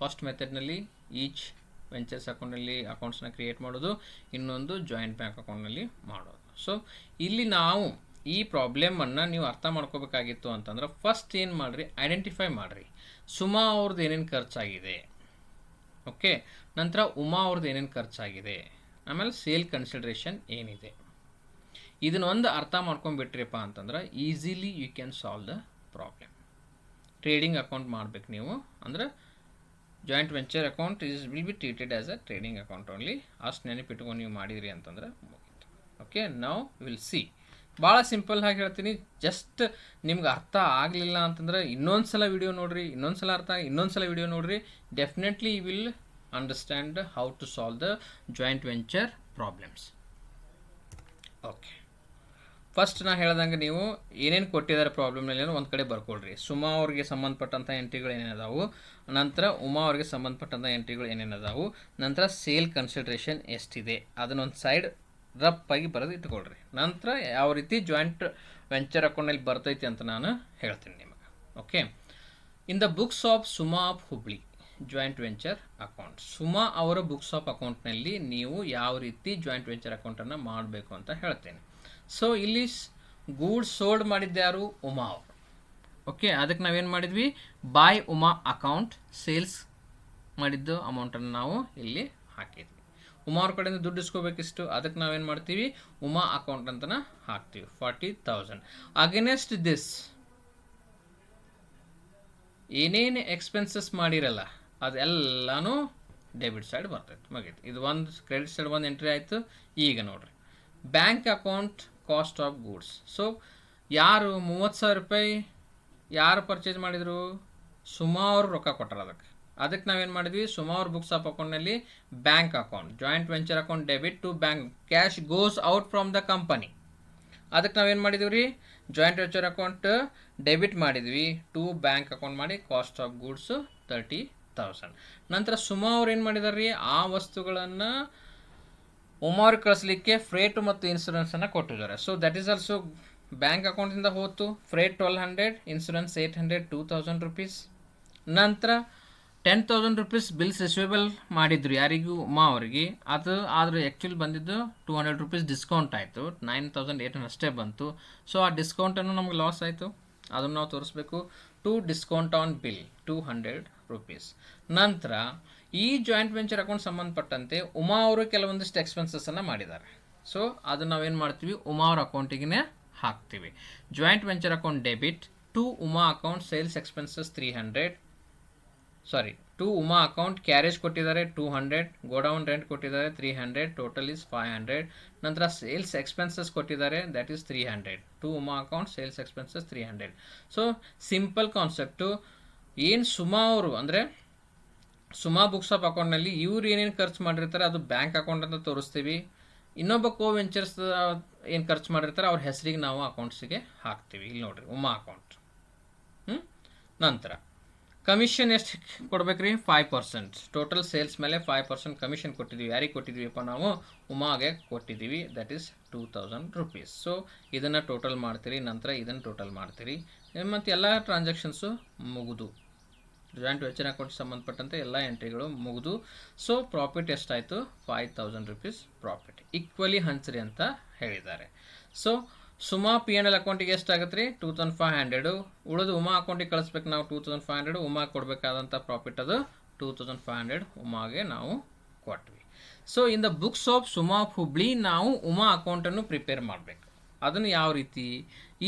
ಫಸ್ಟ್ ಮೆಥಡ್ನಲ್ಲಿ ಈಚ್ ವೆಂಚರ್ಸ್ ಅಕೌಂಟ್ನಲ್ಲಿ ಅಕೌಂಟ್ಸ್ನ ಕ್ರಿಯೇಟ್ ಮಾಡೋದು, ಇನ್ನೊಂದು ಜಾಯಿಂಟ್ ಬ್ಯಾಂಕ್ ಅಕೌಂಟ್ನಲ್ಲಿ ಮಾಡೋದು. ಸೊ ಇಲ್ಲಿ ನಾವು ಈ ಪ್ರಾಬ್ಲಮನ್ನು ನೀವು ಅರ್ಥ ಮಾಡ್ಕೋಬೇಕಾಗಿತ್ತು ಅಂತಂದ್ರೆ ಫಸ್ಟ್ ಏನು ಮಾಡಿರಿ, ಐಡೆಂಟಿಫೈ ಮಾಡಿರಿ ಸುಮಾ ಅವ್ರದ್ದು ಏನೇನು ಖರ್ಚಾಗಿದೆ, ಓಕೆ. ನಂತರ ಉಮಾ ಅವ್ರದ್ದು ಏನೇನು ಖರ್ಚಾಗಿದೆ, ಆಮೇಲೆ ಸೇಲ್ ಕನ್ಸಿಡ್ರೇಷನ್ ಏನಿದೆ. ಇದನ್ನೊಂದು ಅರ್ಥ ಮಾಡ್ಕೊಂಡ್ಬಿಟ್ರಿಪ್ಪ ಅಂತಂದ್ರೆ easily you can solve the problem. Trading account ಮಾಡ್ಬೇಕು ನೀವು, ಅಂದ್ರೆ joint venture account will be treated as a trading account only. ಅಷ್ಟು ನೆನಪಿಟ್ಕೊಂಡು ನೀವು ಮಾಡಿದ್ರಿ ಅಂತಂದ್ರೆ ಮುಗೀತು. ಓಕೆ, ನಾವು ವಿಲ್ ಸಿ. ಭಾಳ ಸಿಂಪಲ್ ಆಗಿ ಹೇಳ್ತೀನಿ, ಜಸ್ಟ್ ನಿಮ್ಗೆ ಅರ್ಥ ಆಗಲಿಲ್ಲ ಅಂತಂದ್ರೆ ಇನ್ನೊಂದು ಸಲ ವಿಡಿಯೋ ನೋಡಿರಿ, ಇನ್ನೊಂದು ಸಲ ವಿಡಿಯೋ ನೋಡಿರಿ, definitely you will understand how to solve the joint venture problems. Okay, first ನಾ ಹೇಳ್ದಂಗೆ ನೀವು ಏನೇನು ಕೊಟ್ಟಿದ್ದಾರೆ ಪ್ರಾಬ್ಲಮ್ನಲ್ಲಿ ಒಂದು ಕಡೆ ಬರ್ಕೊಳ್ರಿ. ಸುಮಾ ಅವ್ರಿಗೆ ಸಂಬಂಧಪಟ್ಟಂಥ ಎಂಟ್ರಿಗಳು ಏನೇನದಾವು, ನಂತರ ಉಮಾ ಅವ್ರಿಗೆ ಸಂಬಂಧಪಟ್ಟಂಥ ಎಂಟ್ರಿಗಳು ಏನೇನದಾವು, ನಂತರ ಸೇಲ್ ಕನ್ಸಿಡ್ರೇಷನ್ ಎಷ್ಟಿದೆ ಅದನ್ನೊಂದು ಸೈಡ್ ರಫ್ ಆಗಿ ಬರೆದು ಇಟ್ಕೊಳ್ರಿ. ನಂತರ ಯಾವ ರೀತಿ ಜಾಯಿಂಟ್ ವೆಂಚರ್ ಅಕೌಂಟ್ನಲ್ಲಿ ಬರ್ತೈತಿ ಅಂತ ನಾನು ಹೇಳ್ತೀನಿ ನಿಮಗೆ. Okay, in the books of Suma of Hubli joint venture account, Suma ಅವರ ಬುಕ್ಸ್ ಆಫ್ ಅಕೌಂಟ್ನಲ್ಲಿ ನೀವು ಯಾವ ರೀತಿ ಜಾಯಿಂಟ್ ವೆಂಚರ್ ಅಕೌಂಟನ್ನು ಮಾಡಬೇಕು ಅಂತ ಹೇಳ್ತೇನೆ. ಸೊ ಇಲ್ಲಿ ಗೂಡ್ಸ್ ಸೋಲ್ಡ್ ಮಾಡಿದ್ದ್ಯಾರು, ಉಮಾ ಅವರು. ಓಕೆ, ಅದಕ್ಕೆ ನಾವೇನು ಮಾಡಿದ್ವಿ, ಬಾಯ್ ಉಮಾ ಅಕೌಂಟ್ ಸೇಲ್ಸ್ ಮಾಡಿದ್ದು ಅಮೌಂಟನ್ನು ನಾವು ಇಲ್ಲಿ ಹಾಕಿದ್ವಿ. ಉಮಾ ಅವ್ರ ಕಡೆಯಿಂದ ದುಡ್ಡು ಇಸ್ಕೋಬೇಕಿಷ್ಟು, ಅದಕ್ಕೆ ನಾವೇನು ಮಾಡ್ತೀವಿ, ಉಮಾ ಅಕೌಂಟ್ ಅಂತನ ಹಾಕ್ತೀವಿ 40,000. ಅಗೇನೆಸ್ಟ್ ದಿಸ್ ಏನೇನು ಎಕ್ಸ್ಪೆನ್ಸಸ್ ಮಾಡಿರಲ್ಲ ಅದೆಲ್ಲನೂ ಡೆಬಿಟ್ ಸೈಡ್ ಬರ್ತೈತೆ, ಮುಗೀತು. ಇದು ಒಂದು ಕ್ರೆಡಿಟ್ ಸೈಡ್ ಒಂದು ಎಂಟ್ರಿ ಆಯಿತು. ಈಗ ನೋಡಿರಿ, bank account cost of goods. So ಯಾರು 30,000 ರೂಪಾಯಿ ಯಾರು ಪರ್ಚೇಸ್ ಮಾಡಿದರು, ಸುಮಾ ಅವರು ರೊಕ್ಕ ಕೊಟ್ಟರು. ಅದಕ್ಕೆ ನಾವೇನು ಮಾಡಿದ್ವಿ, ಸುಮಾ ಅವ್ರ ಬುಕ್ಸ್ ಆಫ್ ಅಕೌಂಟ್ನಲ್ಲಿ bank account joint venture account debit to bank, cash goes out from the company. ಅದಕ್ಕೆ ನಾವೇನು ಮಾಡಿದ್ವಿ ರೀ, ಜಾಯಿಂಟ್ ವೆಂಚರ್ ಅಕೌಂಟ್ ಡೆಬಿಟ್ ಮಾಡಿದ್ವಿ ಟು ಬ್ಯಾಂಕ್ ಅಕೌಂಟ್ ಮಾಡಿ ಕಾಸ್ಟ್ ಆಫ್ ಗೂಡ್ಸ್ 30,000. ನಂತರ ಸುಮಾ ಅವ್ರು ಏನು ಮಾಡಿದಾರೆ ರೀ, ಆ ವಸ್ತುಗಳನ್ನು ಉಮಾ ಅವ್ರಿಗೆ ಕಳಿಸ್ಲಿಕ್ಕೆ ಫ್ರೇಟ್ ಮತ್ತು ಇನ್ಸೂರೆನ್ಸನ್ನು ಕೊಟ್ಟಿದ್ದಾರೆ. So that is also bank ಅಕೌಂಟಿಂದ ಹೋಯ್ತು. Freight 1,200, insurance 800, 2,000 rupees. ನಂತರ 10,000 ರೂಪೀಸ್ ಬಿಲ್ಸ್ ರಿಸೀವೇಬಲ್ ಮಾಡಿದ್ರು ಯಾರಿಗೂ, ಉಮಾ ಅವರಿಗೆ. ಅದು ಆದರೆ ಆ್ಯಕ್ಚುಲಿ ಬಂದಿದ್ದು 200 ರೂಪೀಸ್ ಡಿಸ್ಕೌಂಟ್ ಆಯಿತು, 9,800 ಅಷ್ಟೇ ಬಂತು. ಸೊ ಆ ಡಿಸ್ಕೌಂಟನ್ನು ನಮ್ಗೆ ಲಾಸ್ ಆಯಿತು, ಅದನ್ನು ನಾವು ತೋರಿಸ್ಬೇಕು. To discount on bill 200 rupees. ನಂತರ ಈ ಜಾಯಿಂಟ್ ವೆಂಚರ್ ಅಕೌಂಟ್ ಸಂಬಂಧಪಟ್ಟಂತೆ ಉಮಾ ಅವರು ಕೆಲವೊಂದಿಷ್ಟು ಎಕ್ಸ್ಪೆನ್ಸಸ್ಸನ್ನು ಮಾಡಿದ್ದಾರೆ. ಸೊ ಅದನ್ನು ನಾವೇನು ಮಾಡ್ತೀವಿ, ಉಮಾ ಅವ್ರ ಅಕೌಂಟಿಗೆ ಹಾಕ್ತೀವಿ. Joint venture account debit to Uma account sales expenses 300, to Uma account carriage ಕೊಟ್ಟಿದ್ದಾರೆ 200, ಗೋಡೌನ್ ರೆಂಟ್ ಕೊಟ್ಟಿದ್ದಾರೆ 300, ಟೋಟಲ್ ಈಸ್ 500. ನಂತರ ಸೇಲ್ಸ್ ಎಕ್ಸ್ಪೆನ್ಸಸ್ ಕೊಟ್ಟಿದ್ದಾರೆ, that is 300. To Uma account sales expenses 300. So simple concept. ಏನು ಸುಮಾ ಅವರು ಅಂದರೆ ಸುಮಾ ಬುಕ್ಸ್ ಆಫ್ ಅಕೌಂಟ್ನಲ್ಲಿ ಇವ್ರು ಏನೇನು ಖರ್ಚು ಮಾಡಿರ್ತಾರೆ ಅದು ಬ್ಯಾಂಕ್ ಅಕೌಂಟ್ ಅಂತ ತೋರಿಸ್ತೀವಿ. ಇನ್ನೊಬ್ಬ ಕೋ ವೆಂಚರ್ಸ್ ಏನು ಖರ್ಚು ಮಾಡಿರ್ತಾರೆ ಅವ್ರ ಹೆಸರಿಗೆ ನಾವು ಅಕೌಂಟ್ಸಿಗೆ ಹಾಕ್ತೀವಿ. ಇಲ್ಲಿ ನೋಡಿರಿ, ಉಮಾ ಅಕೌಂಟ್. ನಂತರ ಕಮಿಷನ್ ಎಷ್ಟು ಕೊಡ್ಬೇಕ್ರಿ, 5%. ಟೋಟಲ್ ಸೇಲ್ಸ್ ಮೇಲೆ 5% ಕಮಿಷನ್ ಕೊಟ್ಟಿದ್ದೀವಿ. ಯಾರಿಗೆ ಕೊಟ್ಟಿದ್ದೀವಿಪ್ಪ, ನಾವು ಉಮಾಗೆ ಕೊಟ್ಟಿದ್ದೀವಿ. That is 2,000 rupees. ಸೊ ಇದನ್ನು ಟೋಟಲ್ ಮಾಡ್ತೀರಿ, ನಂತರ ಇದನ್ನು ಟೋಟಲ್ ಮಾಡ್ತೀರಿ, ಮತ್ತು ಎಲ್ಲ ಟ್ರಾನ್ಸಾಕ್ಷನ್ಸು ಮುಗಿದು ಜಾಯಿಂಟ್ ವೆಂಚರ್ ಅಕೌಂಟ್ ಸಂಬಂಧಪಟ್ಟಂತೆ ಎಲ್ಲ ಎಂಟ್ರಿಗಳು ಮುಗಿದು. ಸೊ ಪ್ರಾಫಿಟ್ ಎಷ್ಟಾಯಿತು, 5,000 ರೂಪೀಸ್ ಪ್ರಾಫಿಟ್. ಈಕ್ವಲಿ ಹಂಚ್ರಿ ಅಂತ ಹೇಳಿದ್ದಾರೆ. ಸೊ ಸುಮಾ P&L ಅಕೌಂಟಿಗೆ ಎಷ್ಟಾಗುತ್ತೆ ರೀ, 2,500. ಉಳಿದು ಉಮಾ ಅಕೌಂಟಿಗೆ ಕಳಿಸ್ಬೇಕು ನಾವು 2,500. ಉಮಾ ಕೊಡಬೇಕಾದಂಥ ಪ್ರಾಫಿಟ್ ಅದು 2,500 ಉಮಾಗೆ ನಾವು ಕೊಟ್ವಿ. So in the books of Suma of Hubli ನಾವು ಉಮಾ ಅಕೌಂಟನ್ನು ಪ್ರಿಪೇರ್ ಮಾಡಬೇಕು. ಅದನ್ನು ಯಾವ ರೀತಿ,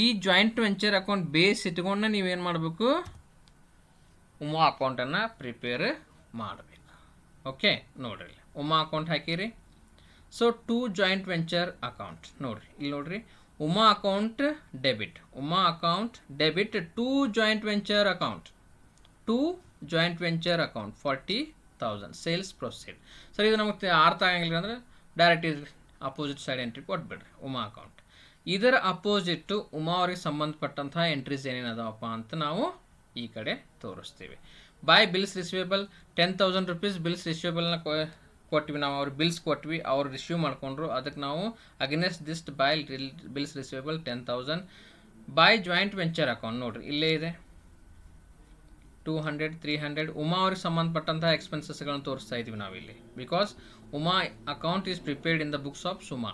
ಈ ಜಾಯಿಂಟ್ ವೆಂಚರ್ ಅಕೌಂಟ್ ಬೇಸ್ ಇಟ್ಕೊಂಡು ನೀವೇನು ಮಾಡಬೇಕು, ಉಮಾ ಅಕೌಂಟನ್ನು ಪ್ರಿಪೇರ್ ಮಾಡಬೇಕು. ಓಕೆ, ನೋಡಿರಿ, ಉಮಾ ಅಕೌಂಟ್ ಹಾಕಿರಿ. So to joint venture account ನೋಡಿರಿ, ಇಲ್ಲಿ ನೋಡಿರಿ, Uma account debit, Uma account debit to joint venture account, to joint venture account 40,000 sales proceed. Sir ಇದು ನಮಗೆ ಅರ್ಥ ಆಗಂಗಿಲ್ಲ ಅಂದರೆ ಡೈರೆಕ್ಟ್ ಅಪೋಸಿಟ್ ಸೈಡ್ ಎಂಟ್ರಿ ಕೊಟ್ಬಿಡ್ರಿ, ಉಮಾ ಅಕೌಂಟ್. ಇದರ ಅಪೋಸಿಟ್ಟು ಉಮಾ ಅವ್ರಿಗೆ ಸಂಬಂಧಪಟ್ಟಂತಹ ಎಂಟ್ರೀಸ್ ಏನೇನದಾವಪ್ಪ ಅಂತ ನಾವು ಈ ಕಡೆ ತೋರಿಸ್ತೀವಿ. By bills receivable 10,000 rupees bills ರಿಸೀವೇಬಲ್ನ ಕೊಟ್ವಿ ನಾವು, ಅವ್ರು ಬಿಲ್ಸ್ ಕೊಟ್ವಿ, ಅವ್ರು ರಿಸೀವ್ ಮಾಡ್ಕೊಂಡ್ರು. ಅದಕ್ಕೆ ನಾವು against this by bills receivable 10,000. By joint venture account ನೋಡ್ರಿ, ಇಲ್ಲೇ ಇದೆ 200, 300. ಉಮಾ ಅವ್ರಿಗೆ ಸಂಬಂಧಪಟ್ಟಂಥ ಎಕ್ಸ್ಪೆನ್ಸಸ್ಗಳನ್ನು ತೋರಿಸ್ತಾ ಇದ್ದೀವಿ ನಾವಿಲ್ಲಿ, because Uma account is prepared in the books of Suma.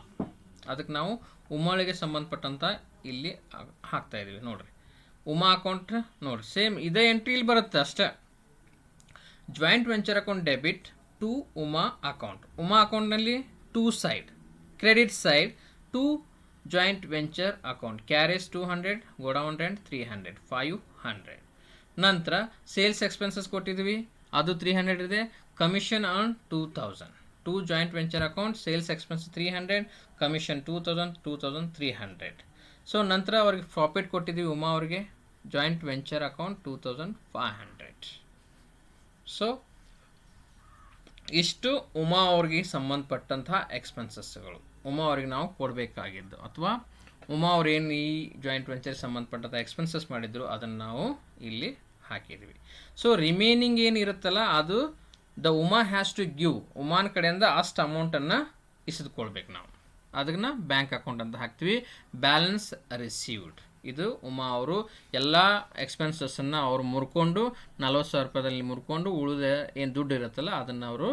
ಅದಕ್ಕೆ ನಾವು ಉಮಾಳಿಗೆ ಸಂಬಂಧಪಟ್ಟಂಥ ಇಲ್ಲಿ ಹಾಕ್ತಾ ಇದೀವಿ ನೋಡ್ರಿ. ಉಮಾ ಅಕೌಂಟ್ ನೋಡ್ರಿ ಸೇಮ್ ಇದೇ ಎಂಟ್ರಿ ಇಲ್ಲಿ ಬರುತ್ತೆ ಅಷ್ಟೇ. Joint venture account debit to Uma account. Uma ಅಕೌಂಟ್ನಲ್ಲಿ two side, credit side to joint venture account. Carriage 200, godown rent 300, 500. ನಂತರ ಸೇಲ್ಸ್ ಎಕ್ಸ್ಪೆನ್ಸಸ್ ಕೊಟ್ಟಿದ್ದೀವಿ, ಅದು 300 ಇದೆ. Commission on 2000 to joint venture account. Sales expense 300, commission 2000, 2300. So ನಂತರ ಅವ್ರಿಗೆ ಪ್ರಾಫಿಟ್ ಕೊಟ್ಟಿದ್ದೀವಿ ಉಮಾ ಅವ್ರಿಗೆ, ಜಾಯಿಂಟ್ ವೆಂಚರ್ ಅಕೌಂಟ್ 2500. ಸೊ ಇಷ್ಟು ಉಮಾ ಅವ್ರಿಗೆ ಸಂಬಂಧಪಟ್ಟಂತಹ ಎಕ್ಸ್ಪೆನ್ಸಸ್ಗಳು ಉಮಾ ಅವ್ರಿಗೆ ನಾವು ಕೊಡಬೇಕಾಗಿದ್ದು, ಅಥವಾ ಉಮಾ ಅವ್ರು ಏನು ಈ ಜಾಯಿಂಟ್ ವೆಂಚರ್ ಸಂಬಂಧಪಟ್ಟಂಥ ಎಕ್ಸ್ಪೆನ್ಸಸ್ ಮಾಡಿದ್ರು ಅದನ್ನು ನಾವು ಇಲ್ಲಿ ಹಾಕಿದ್ವಿ. ಸೊ ರಿಮೈನಿಂಗ್ ಏನಿರುತ್ತಲ್ಲ ಅದು the Uma has to give, ಉಮಾನ್ ಕಡೆಯಿಂದ ಅಷ್ಟು ಅಮೌಂಟನ್ನು ಇಸಿದುಕೊಳ್ಬೇಕು ನಾವು, ಅದನ್ನು ಬ್ಯಾಂಕ್ ಅಕೌಂಟ್ ಅಂತ ಹಾಕ್ತೀವಿ. ಬ್ಯಾಲೆನ್ಸ್ ರಿಸೀವ್ಡ್, ಇದು ಉಮಾ ಅವರು ಎಲ್ಲ ಎಕ್ಸ್ಪೆನ್ಸಸ್ಸನ್ನು ಅವರು ಮುರ್ಕೊಂಡು 40,000 ರೂಪಾಯಿದಲ್ಲಿ ಮುರ್ಕೊಂಡು ಉಳಿದ ಏನು ದುಡ್ಡು ಇರುತ್ತಲ್ಲ ಅದನ್ನು ಅವರು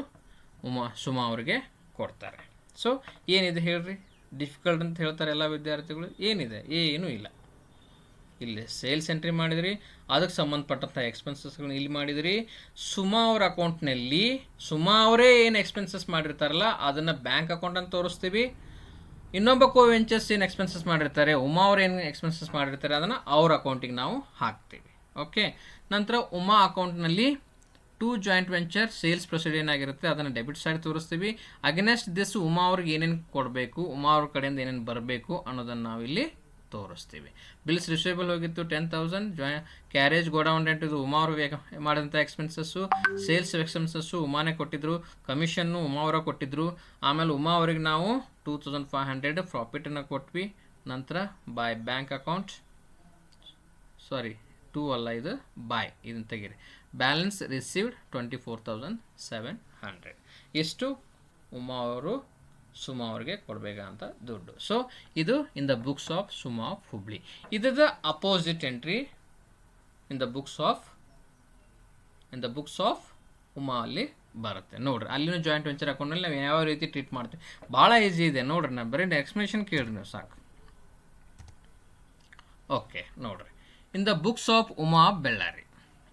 ಸುಮಾ ಅವ್ರಿಗೆ ಕೊಡ್ತಾರೆ. ಸೊ ಏನಿದೆ ಹೇಳ್ರಿ, ಡಿಫಿಕಲ್ಟ್ ಅಂತ ಹೇಳ್ತಾರೆ ಎಲ್ಲ ವಿದ್ಯಾರ್ಥಿಗಳು. ಏನಿದೆ, ಏನೂ ಇಲ್ಲ. ಇಲ್ಲಿ ಸೇಲ್ಸ್ ಎಂಟ್ರಿ ಮಾಡಿದ್ರಿ, ಅದಕ್ಕೆ ಸಂಬಂಧಪಟ್ಟಂಥ ಎಕ್ಸ್ಪೆನ್ಸಸ್ಗಳನ್ನ ಇಲ್ಲಿ ಮಾಡಿದಿರಿ. ಸುಮಾ ಅವ್ರ ಅಕೌಂಟ್ನಲ್ಲಿ ಸುಮಾ ಅವರೇ ಏನು ಎಕ್ಸ್ಪೆನ್ಸಸ್ ಮಾಡಿರ್ತಾರಲ್ಲ ಅದನ್ನು ಬ್ಯಾಂಕ್ ಅಕೌಂಟ್ ಅಂತ ತೋರಿಸ್ತೀವಿ. ಇನ್ನೊಬ್ಬ ಕೋ ವೆಂಚರ್ಸ್ ಏನು ಎಕ್ಸ್ಪೆನ್ಸಸ್ ಮಾಡಿರ್ತಾರೆ, ಉಮಾ ಅವ್ರು ಏನು ಎಕ್ಸ್ಪೆನ್ಸಸ್ ಮಾಡಿರ್ತಾರೆ ಅದನ್ನು ಅವ್ರ ಅಕೌಂಟಿಗೆ ನಾವು ಹಾಕ್ತೀವಿ. ಓಕೆ. ನಂತರ ಉಮಾ ಅಕೌಂಟ್ನಲ್ಲಿ to joint venture sales proceed ಏನಾಗಿರುತ್ತೆ ಅದನ್ನು ಡೆಬಿಟ್ ಸೈಡ್ ತೋರಿಸ್ತೀವಿ. ಅಗೇನೆಸ್ಟ್ ದಿಸ್ ಉಮಾ ಅವ್ರಿಗೆ ಏನೇನು ಕೊಡಬೇಕು, ಉಮಾ ಅವ್ರ ಕಡೆಯಿಂದ ಏನೇನು ಬರಬೇಕು ಅನ್ನೋದನ್ನು ನಾವಿಲ್ಲಿ ತೋರಿಸ್ತೀವಿ. ಬಿಲ್ಸ್ ರಿಸೀವಬಲ್ ಹೋಗಿತ್ತು 10,000. ಕ್ಯಾರೇಜ್ ಗೋಡೌನ್ ರೆಂಟ್ ಇದು ಉಮಾ ಅವ್ರಿಗೆ ಮಾಡಿದಂಥ ಎಕ್ಸ್ಪೆನ್ಸಸ್ಸು. ಸೇಲ್ಸ್ ಎಕ್ಸ್ಪೆನ್ಸಸ್ಸು ಉಮಾನೇ ಕೊಟ್ಟಿದ್ರು. ಕಮಿಷನ್ನು ಉಮಾ ಅವರ ಕೊಟ್ಟಿದ್ರು. ಆಮೇಲೆ ಉಮಾ ಅವ್ರಿಗೆ ನಾವು 2500 ಪ್ರಾಫಿಟನ್ನು ಕೊಟ್ವಿ. ನಂತರ by bank account, sorry two ಅಲ್ಲ ಇದು ಬೈ, ಇದನ್ನು ತೆಗೀರಿ. Balance received 24,700. ಎಷ್ಟು ಉಮಾ ಅವರು ಸುಮಾ ಅವ್ರಿಗೆ ಕೊಡಬೇಕಂತ ದುಡ್ಡು. ಸೊ ಇದು in the books of Suma of Hubli. ಇದದ opposite entry in the books of Uma ಅಲ್ಲಿ ಬರುತ್ತೆ ನೋಡ್ರಿ. ಅಲ್ಲಿನೂ ಜಾಯಿಂಟ್ ವೆಂಚರ್ ಅಕೌಂಟ್ನಲ್ಲಿ ನಾವು ಯಾವ ರೀತಿ ಟ್ರೀಟ್ ಮಾಡ್ತೀವಿ, ಭಾಳ ಈಸಿ ಇದೆ ನೋಡ್ರಿ. ನಾನು ಬರೀ ಎಕ್ಸ್ಪ್ಲನೇಷನ್ ಕೇಳ್ರಿ ನೀವು ಸಾಕು. ಓಕೆ ನೋಡ್ರಿ, ಇನ್ the books of Uma Bellare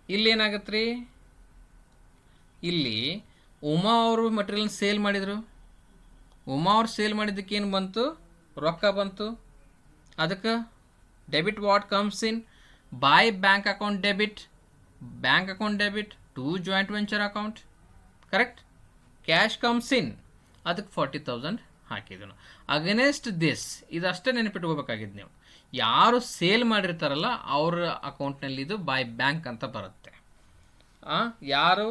ಇಲ್ಲಿ ಏನಾಗತ್ತೆ ರೀ, ಇಲ್ಲಿ ಉಮಾ ಅವರು ಮಟೀರಿಯಲ್ ಸೇಲ್ ಮಾಡಿದರು. ಉಮಾ ಅವ್ರು ಸೇಲ್ ಮಾಡಿದ್ದಕ್ಕೆ ಏನು ಬಂತು, ರೊಕ್ಕ ಬಂತು. ಅದಕ್ಕೆ debit what comes in by bank account debit to joint venture account, correct. Cash comes in, ಅದಕ್ಕೆ 40,000 ಹಾಕಿದ್ವಿ ನಾವು. ಅಗೇನೆಸ್ಟ್ ದಿಸ್, ಇದಷ್ಟೇ ನೆನಪಿಟ್ಕೋಬೇಕಾಗಿದ್ದು ನೀವು. ಯಾರು ಸೇಲ್ ಮಾಡಿರ್ತಾರಲ್ಲ ಅವ್ರ ಅಕೌಂಟ್ನಲ್ಲಿ ಇದು ಬೈ ಬ್ಯಾಂಕ್ ಅಂತ ಬರುತ್ತೆ. ಯಾರು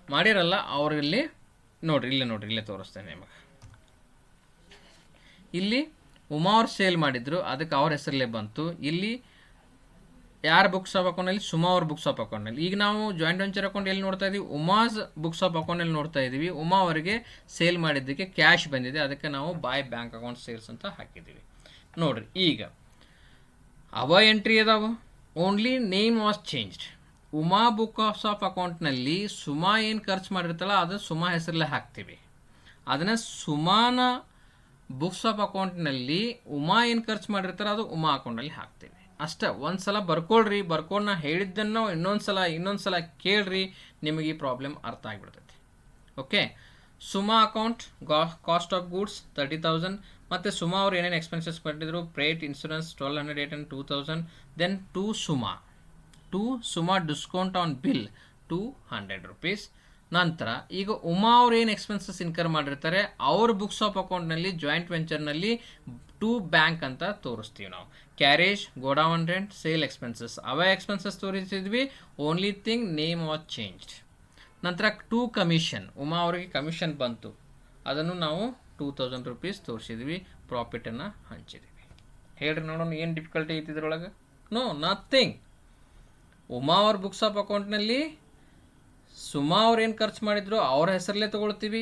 ಮಾಡಿರಲ್ಲ ಅವರಲ್ಲಿ ನೋಡ್ರಿ, ಇಲ್ಲೇ ತೋರಿಸ್ತೇನೆ ನಿಮಗೆ. ಇಲ್ಲಿ ಉಮಾ ಅವ್ರು ಸೇಲ್ ಮಾಡಿದ್ರು, ಅದಕ್ಕೆ ಅವ್ರ ಹೆಸರಲ್ಲೇ ಬಂತು. ಇಲ್ಲಿ ಯಾರ ಬುಕ್ಸ್ ಆಫ್ ಅಕೌಂಟ್ನಲ್ಲಿ, ಸುಮಾ ಅವ್ರ ಬುಕ್ಸ್ ಆಫ್ ಅಕೌಂಟ್ನಲ್ಲಿ. ಈಗ ನಾವು ಜಾಯಿಂಟ್ ವೆಂಚರ್ ಅಕೌಂಟ್ ಎಲ್ಲಿ ನೋಡ್ತಾ ಇದ್ದೀವಿ, ಉಮಾಸ್ ಬುಕ್ಸ್ ಆಫ್ ಅಕೌಂಟಲ್ಲಿ ನೋಡ್ತಾ ಇದ್ದೀವಿ. ಉಮಾ ಅವರಿಗೆ ಸೇಲ್ ಮಾಡಿದ್ದಕ್ಕೆ ಕ್ಯಾಶ್ ಬಂದಿದೆ, ಅದಕ್ಕೆ ನಾವು ಬೈ ಬ್ಯಾಂಕ್ ಅಕೌಂಟ್ ಸೇಲ್ಸ್ ಅಂತ ಹಾಕಿದ್ದೀವಿ ನೋಡ್ರಿ. ಈಗ ಅವ ಎಂಟ್ರಿ ಅದಾವ, only name was changed. Uma book of ಅಕೌಂಟ್ನಲ್ಲಿ ಸುಮಾ ಏನು ಖರ್ಚು ಮಾಡಿರ್ತಲ್ಲ ಅದು ಸುಮಾ ಹೆಸರಲ್ಲೇ ಹಾಕ್ತೀವಿ. ಅದನ್ನು ಸುಮಾನ ಬುಕ್ಸ್ ಆಫ್ ಅಕೌಂಟ್ನಲ್ಲಿ ಉಮಾ ಏನು ಖರ್ಚು ಮಾಡಿರ್ತಾರೆ ಅದು ಉಮಾ ಅಕೌಂಟಲ್ಲಿ ಹಾಕ್ತೀವಿ ಅಷ್ಟೇ. ಒಂದು ಸಲ ಬರ್ಕೊಳ್ರಿ, ಬರ್ಕೊಂಡು ಹೇಳಿದ್ದನ್ನು ಇನ್ನೊಂದು ಸಲ ಕೇಳ್ರಿ, ನಿಮಗೆ ಈ ಪ್ರಾಬ್ಲಮ್ ಅರ್ಥ ಆಗಿಬಿಡ್ತೈತಿ. Okay. Suma account cost of goods 30,000. ಮತ್ತು ಸುಮಾ ಅವ್ರು ಏನೇನು ಎಕ್ಸ್ಪೆನ್ಸಸ್ ಮಾಡಿದ್ರು, freight insurance 1200 and 2,000. Then to Suma discount on bill 200 rupees. ನಂತರ ಈಗ ಉಮಾ ಅವ್ರು ಏನು ಎಕ್ಸ್ಪೆನ್ಸಸ್ ಇನ್ಕರ್ ಮಾಡಿರ್ತಾರೆ ಅವ್ರ ಬುಕ್ಸ್ ಆಫ್ ಅಕೌಂಟ್ನಲ್ಲಿ ಜಾಯಿಂಟ್ ವೆಂಚರ್ನಲ್ಲಿ ಟು ಬ್ಯಾಂಕ್ ಅಂತ ತೋರಿಸ್ತೀವಿ ನಾವು. Carriage, godown rent, sale expenses, ಅವ ಎಕ್ಸ್ಪೆನ್ಸಸ್ ತೋರಿಸಿದ್ವಿ. Only thing name was changed. ನಂತರ ಟು ಕಮಿಷನ್, ಉಮಾ ಅವರಿಗೆ ಕಮಿಷನ್ ಬಂತು, ಅದನ್ನು ನಾವು 2,000 rupees ತೋರಿಸಿದ್ವಿ, ಪ್ರಾಫಿಟನ್ನು ಹಂಚಿದ್ವಿ. ಹೇಳ್ರಿ ನೋಡೋಣ ಏನು ಡಿಫಿಕಲ್ಟಿ ಐತಿ ಇದ್ರೊಳಗೆ. No nothing. ಉಮಾ ಅವ್ರ ಬುಕ್ಸ್ ಆಫ್ ಅಕೌಂಟ್ನಲ್ಲಿ ಸುಮಾ ಅವ್ರು ಏನು ಖರ್ಚು ಮಾಡಿದ್ರು ಅವ್ರ ಹೆಸರಲ್ಲೇ ತೊಗೊಳ್ತೀವಿ.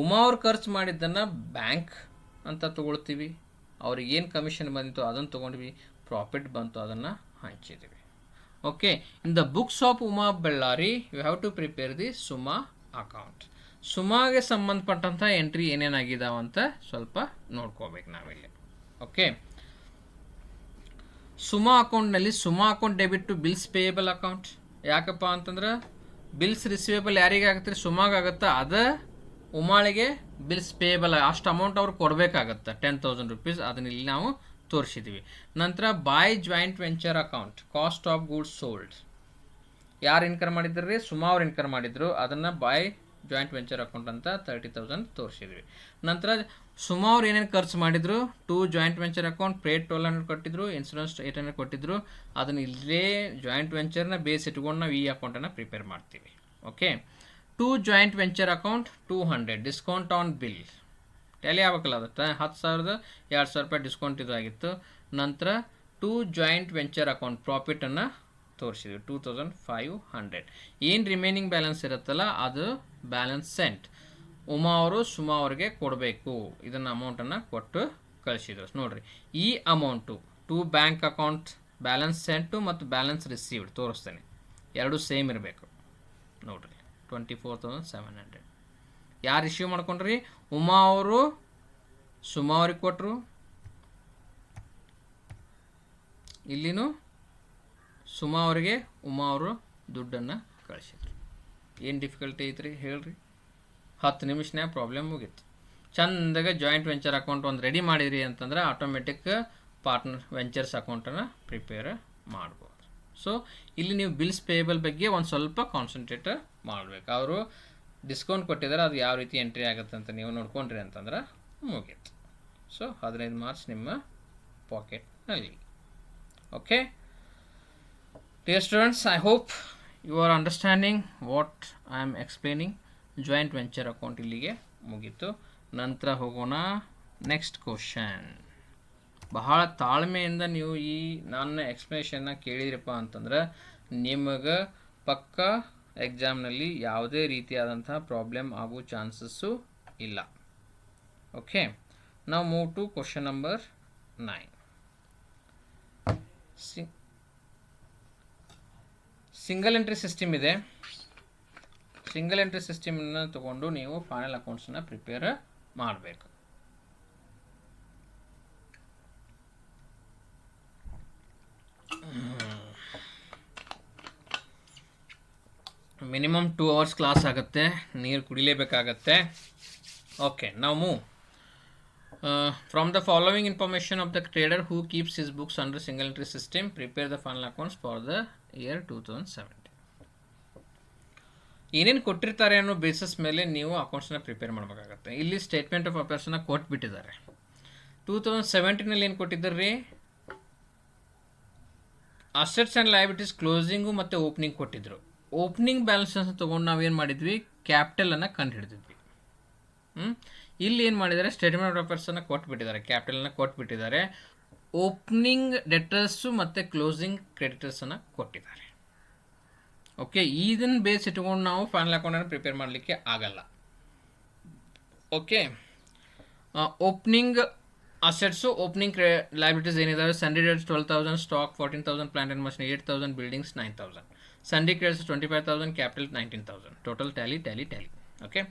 ಉಮಾ ಅವ್ರು ಖರ್ಚು ಮಾಡಿದ್ದನ್ನು ಬ್ಯಾಂಕ್ ಅಂತ ತೊಗೊಳ್ತೀವಿ. ಅವ್ರಿಗೆ ಏನು ಕಮಿಷನ್ ಬಂದಿತ್ತು ಅದನ್ನು ತೊಗೊಂಡ್ವಿ, ಪ್ರಾಫಿಟ್ ಬಂತು ಅದನ್ನು ಹಂಚಿದ್ವಿ. Okay. In the books of Uma Bellary you have to prepare the Suma account. ಸುಮಾಗೆ ಸಂಬಂಧಪಟ್ಟಂಥ ಎಂಟ್ರಿ ಏನೇನಾಗಿದ್ದಾವಂತ ಸ್ವಲ್ಪ ನೋಡ್ಕೋಬೇಕು ನಾವಿಲ್ಲಿ. ಓಕೆ. ಸುಮಾ ಅಕೌಂಟ್ನಲ್ಲಿ Suma account debit to bills payable account. ಯಾಕಪ್ಪ ಅಂತಂದ್ರೆ ಬಿಲ್ಸ್ ರಿಸೀವೇಬಲ್ ಯಾರಿಗೆ ಆಗುತ್ತೆ ರೀ? ಸುಮಾಗೆ ಆಗುತ್ತೆ. ಅದು ಉಮಾಳಿಗೆ ಬಿಲ್ಸ್ ಪೇಯಬಲ್ ಅಷ್ಟು ಅಮೌಂಟ್ ಅವ್ರು ಕೊಡಬೇಕಾಗತ್ತೆ, 10,000 rupees. ಅದನ್ನ ಇಲ್ಲಿ ನಾವು ತೋರಿಸಿದ್ವಿ. ನಂತರ by joint venture account cost of goods sold ಯಾರು ಇನ್ಕರ್ ಮಾಡಿದ್ರು ರೀ? ಸುಮಾ ಅವ್ರು ಇನ್ಕರ್ ಮಾಡಿದ್ರು. ಅದನ್ನು ಬೈ ಜಾಯಿಂಟ್ ವೆಂಚರ್ ಅಕೌಂಟ್ ಅಂತ 30,000 ತೋರಿಸಿದ್ವಿ. ನಂತರ ಸುಮಾ ಅವ್ರು ಏನೇನು ಖರ್ಚು ಮಾಡಿದ್ರು? To joint venture account paid 1,200 ಕೊಟ್ಟಿದ್ರು, ಇನ್ಸೂರೆನ್ಸ್ 800 ಕೊಟ್ಟಿದ್ರು. ಅದನ್ನು ಇಲ್ಲೇ ಜಾಯಿಂಟ್ ವೆಂಚರ್ನ ಬೇಸ್ ಇಟ್ಕೊಂಡು ನಾವು ಈ ಅಕೌಂಟನ್ನು ಪ್ರಿಪೇರ್ ಮಾಡ್ತೀವಿ. Okay, to joint venture account 200 discount on bill tally ಆಗಬೇಕಲ್ಲ, ಅದಕ್ಕೆ 10,000 2,000 ರೂಪಾಯಿ ಡಿಸ್ಕೌಂಟ್ ಇದಾಗಿತ್ತು. ನಂತರ ಟು ಜಾಯಿಂಟ್ ವೆಂಚರ್ ಅಕೌಂಟ್ ಪ್ರಾಫಿಟನ್ನು ತೋರಿಸಿದ್ವಿ 2,500. ಏನು ರಿಮೈನಿಂಗ್ ಬ್ಯಾಲೆನ್ಸ್ ಇರುತ್ತಲ್ಲ ಅದು ಬ್ಯಾಲೆನ್ಸ್ ಸೆಂಟ್ ಉಮಾ ಅವರು ಸುಮಾ ಅವ್ರಿಗೆ ಕೊಡಬೇಕು. ಇದನ್ನು ಅಮೌಂಟನ್ನು ಕೊಟ್ಟು ಕಳಿಸಿದ್ರು. ನೋಡಿರಿ, ಈ amount to bank account balance sent ಮತ್ತು ಬ್ಯಾಲೆನ್ಸ್ ರಿಸೀವ್ಡ್ ತೋರಿಸ್ತೇನೆ, ಎರಡು ಸೇಮ್ ಇರಬೇಕು. ನೋಡಿರಿ, 24,700 ಯಾರು ರಿಸೀವ್ ಮಾಡ್ಕೊಂಡ್ರಿ? ಉಮಾ ಅವರು ಸುಮಾ ಅವ್ರಿಗೆ ಕೊಟ್ಟರು. ಇಲ್ಲಿನೂ ಸುಮಾ ಅವರಿಗೆ ಉಮಾ ಅವರು ದುಡ್ಡನ್ನು ಕಳಿಸಿದ್ರು. ಏನು ಡಿಫಿಕಲ್ಟಿ ಐತ್ರಿ ಹೇಳ್ರಿ? 10 ನಿಮಿಷನ್ಯಾಗ ಪ್ರಾಬ್ಲಮ್ ಮುಗೀತು. ಚಂದಾಗ ಜಾಯಿಂಟ್ ವೆಂಚರ್ ಅಕೌಂಟ್ ಒಂದು ರೆಡಿ ಮಾಡಿದ್ರಿ ಅಂತಂದ್ರೆ ಆಟೋಮೆಟಿಕ್ ಪಾರ್ಟ್ನರ್ ವೆಂಚರ್ಸ್ ಅಕೌಂಟನ್ನು ಪ್ರಿಪೇರ್ ಮಾಡ್ಬೋದು. ಸೊ ಇಲ್ಲಿ ನೀವು ಬಿಲ್ಸ್ ಪೇಯಬಲ್ ಬಗ್ಗೆ ಒಂದು ಸ್ವಲ್ಪ ಕಾನ್ಸಂಟ್ರೇಟ್ ಮಾಡಬೇಕು. ಅವರು ಡಿಸ್ಕೌಂಟ್ ಕೊಟ್ಟಿದ್ದಾರೆ, ಅದು ಯಾವ ರೀತಿ ಎಂಟ್ರಿ ಆಗುತ್ತೆ ಅಂತ ನೀವು ನೋಡ್ಕೊಂಡ್ರಿ ಅಂತಂದ್ರೆ ಮುಗೀತು. ಸೊ 15 ಮಾರ್ಕ್ಸ್ ನಿಮ್ಮ ಪಾಕೆಟ್ನಲ್ಲಿ. Okay dear students, I hope you are understanding what I am explaining. Joint venture account ಇಲ್ಲಿಗೆ ಮುಗೀತು. ನಂತರ ಹೋಗೋಣ ನೆಕ್ಸ್ಟ್ ಕ್ವಶನ್. ಬಹಳ ತಾಳ್ಮೆಯಿಂದ ನೀವು ಈ ನನ್ನ ಎಕ್ಸ್ಪ್ಲನೇಷನ್ನ ಕೇಳಿದ್ರಪ್ಪ ಅಂತಂದ್ರೆ ನಿಮಗೆ ಪಕ್ಕ ಎಕ್ಸಾಮ್ನಲ್ಲಿ ಯಾವುದೇ ರೀತಿಯಾದಂತಹ ಪ್ರಾಬ್ಲಮ್ ಆಗೋ ಚಾನ್ಸಸ್ಸು ಇಲ್ಲ. ಓಕೆ, ನಾವು move to question number 9. Single entry system ಇದೆ. ಸಿಂಗಲ್ ಎಂಟ್ರಿ ಸಿಸ್ಟಮನ್ನು ತಗೊಂಡು ನೀವು ಫೈನಲ್ ಅಕೌಂಟ್ಸನ್ನು ಪ್ರಿಪೇರ್ ಮಾಡಬೇಕು. ಮಿನಿಮಮ್ 2 hours ಕ್ಲಾಸ್ ಆಗುತ್ತೆ, ನೀರು ಕುಡಿಲೇಬೇಕಾಗತ್ತೆ. ಓಕೆ, ನಾವು move from the following information of the trader who keeps his books under single entry system, prepare the final accounts for the year 2017. ಏನೇನು ಕೊಟ್ಟಿರ್ತಾರೆ ಅನ್ನೋ ಬೇಸಿಸ್ ಮೇಲೆ ನೀವು ಅಕೌಂಟ್ಸ್ನ ಪ್ರಿಪೇರ್ ಮಾಡಬೇಕಾಗತ್ತೆ. ಇಲ್ಲಿ ಸ್ಟೇಟ್ಮೆಂಟ್ ಆಫ್ ಅಫೇರ್ಸ್ನ ಕೊಟ್ಬಿಟ್ಟಿದ್ದಾರೆ. 2017ನಲ್ಲಿ ಏನು ಕೊಟ್ಟಿದ್ದಾರೆ ರೀ? ಅಸೆಟ್ಸ್ ಆ್ಯಂಡ್ ಲಯಬಿಲಿಟೀಸ್ ಕ್ಲೋಸಿಂಗು ಮತ್ತು ಓಪನಿಂಗ್ ಕೊಟ್ಟಿದ್ರು. ಓಪನಿಂಗ್ ಬ್ಯಾಲೆನ್ಸನ್ನು ತೊಗೊಂಡು ನಾವೇನು ಮಾಡಿದ್ವಿ? ಕ್ಯಾಪಿಟಲನ್ನು ಕಂಡು ಹಿಡಿದಿದ್ವಿ. ಇಲ್ಲಿ ಏನು ಮಾಡಿದ್ದಾರೆ? ಸ್ಟೇಟ್ಮೆಂಟ್ ಆಫ್ ಅಫೇರ್ಸನ್ನು ಕೊಟ್ಬಿಟ್ಟಿದ್ದಾರೆ, ಕ್ಯಾಪಿಟಲನ್ನು ಕೊಟ್ಬಿಟ್ಟಿದ್ದಾರೆ. ಓಪನಿಂಗ್ ಡೆಟರ್ಸು ಮತ್ತು ಕ್ಲೋಸಿಂಗ್ ಕ್ರೆಡಿಟರ್ಸನ್ನು ಕೊಟ್ಟಿದ್ದಾರೆ. ಓಕೆ, ಇದನ್ನು ಬೇಸ್ ಇಟ್ಕೊಂಡು ನಾವು ಫೈನಲ್ ಅಕೌಂಟನ್ನು ಪ್ರಿಪೇರ್ ಮಾಡಲಿಕ್ಕೆ ಆಗಲ್ಲ. Okay, opening assets, opening liabilities ಏನಿದಾವೆ? Sundry debts 12,000, stock 14,000, plant and machinery 8,000, buildings 9,000, sundry credits 25,000, capital 19,000, total tally. Okay,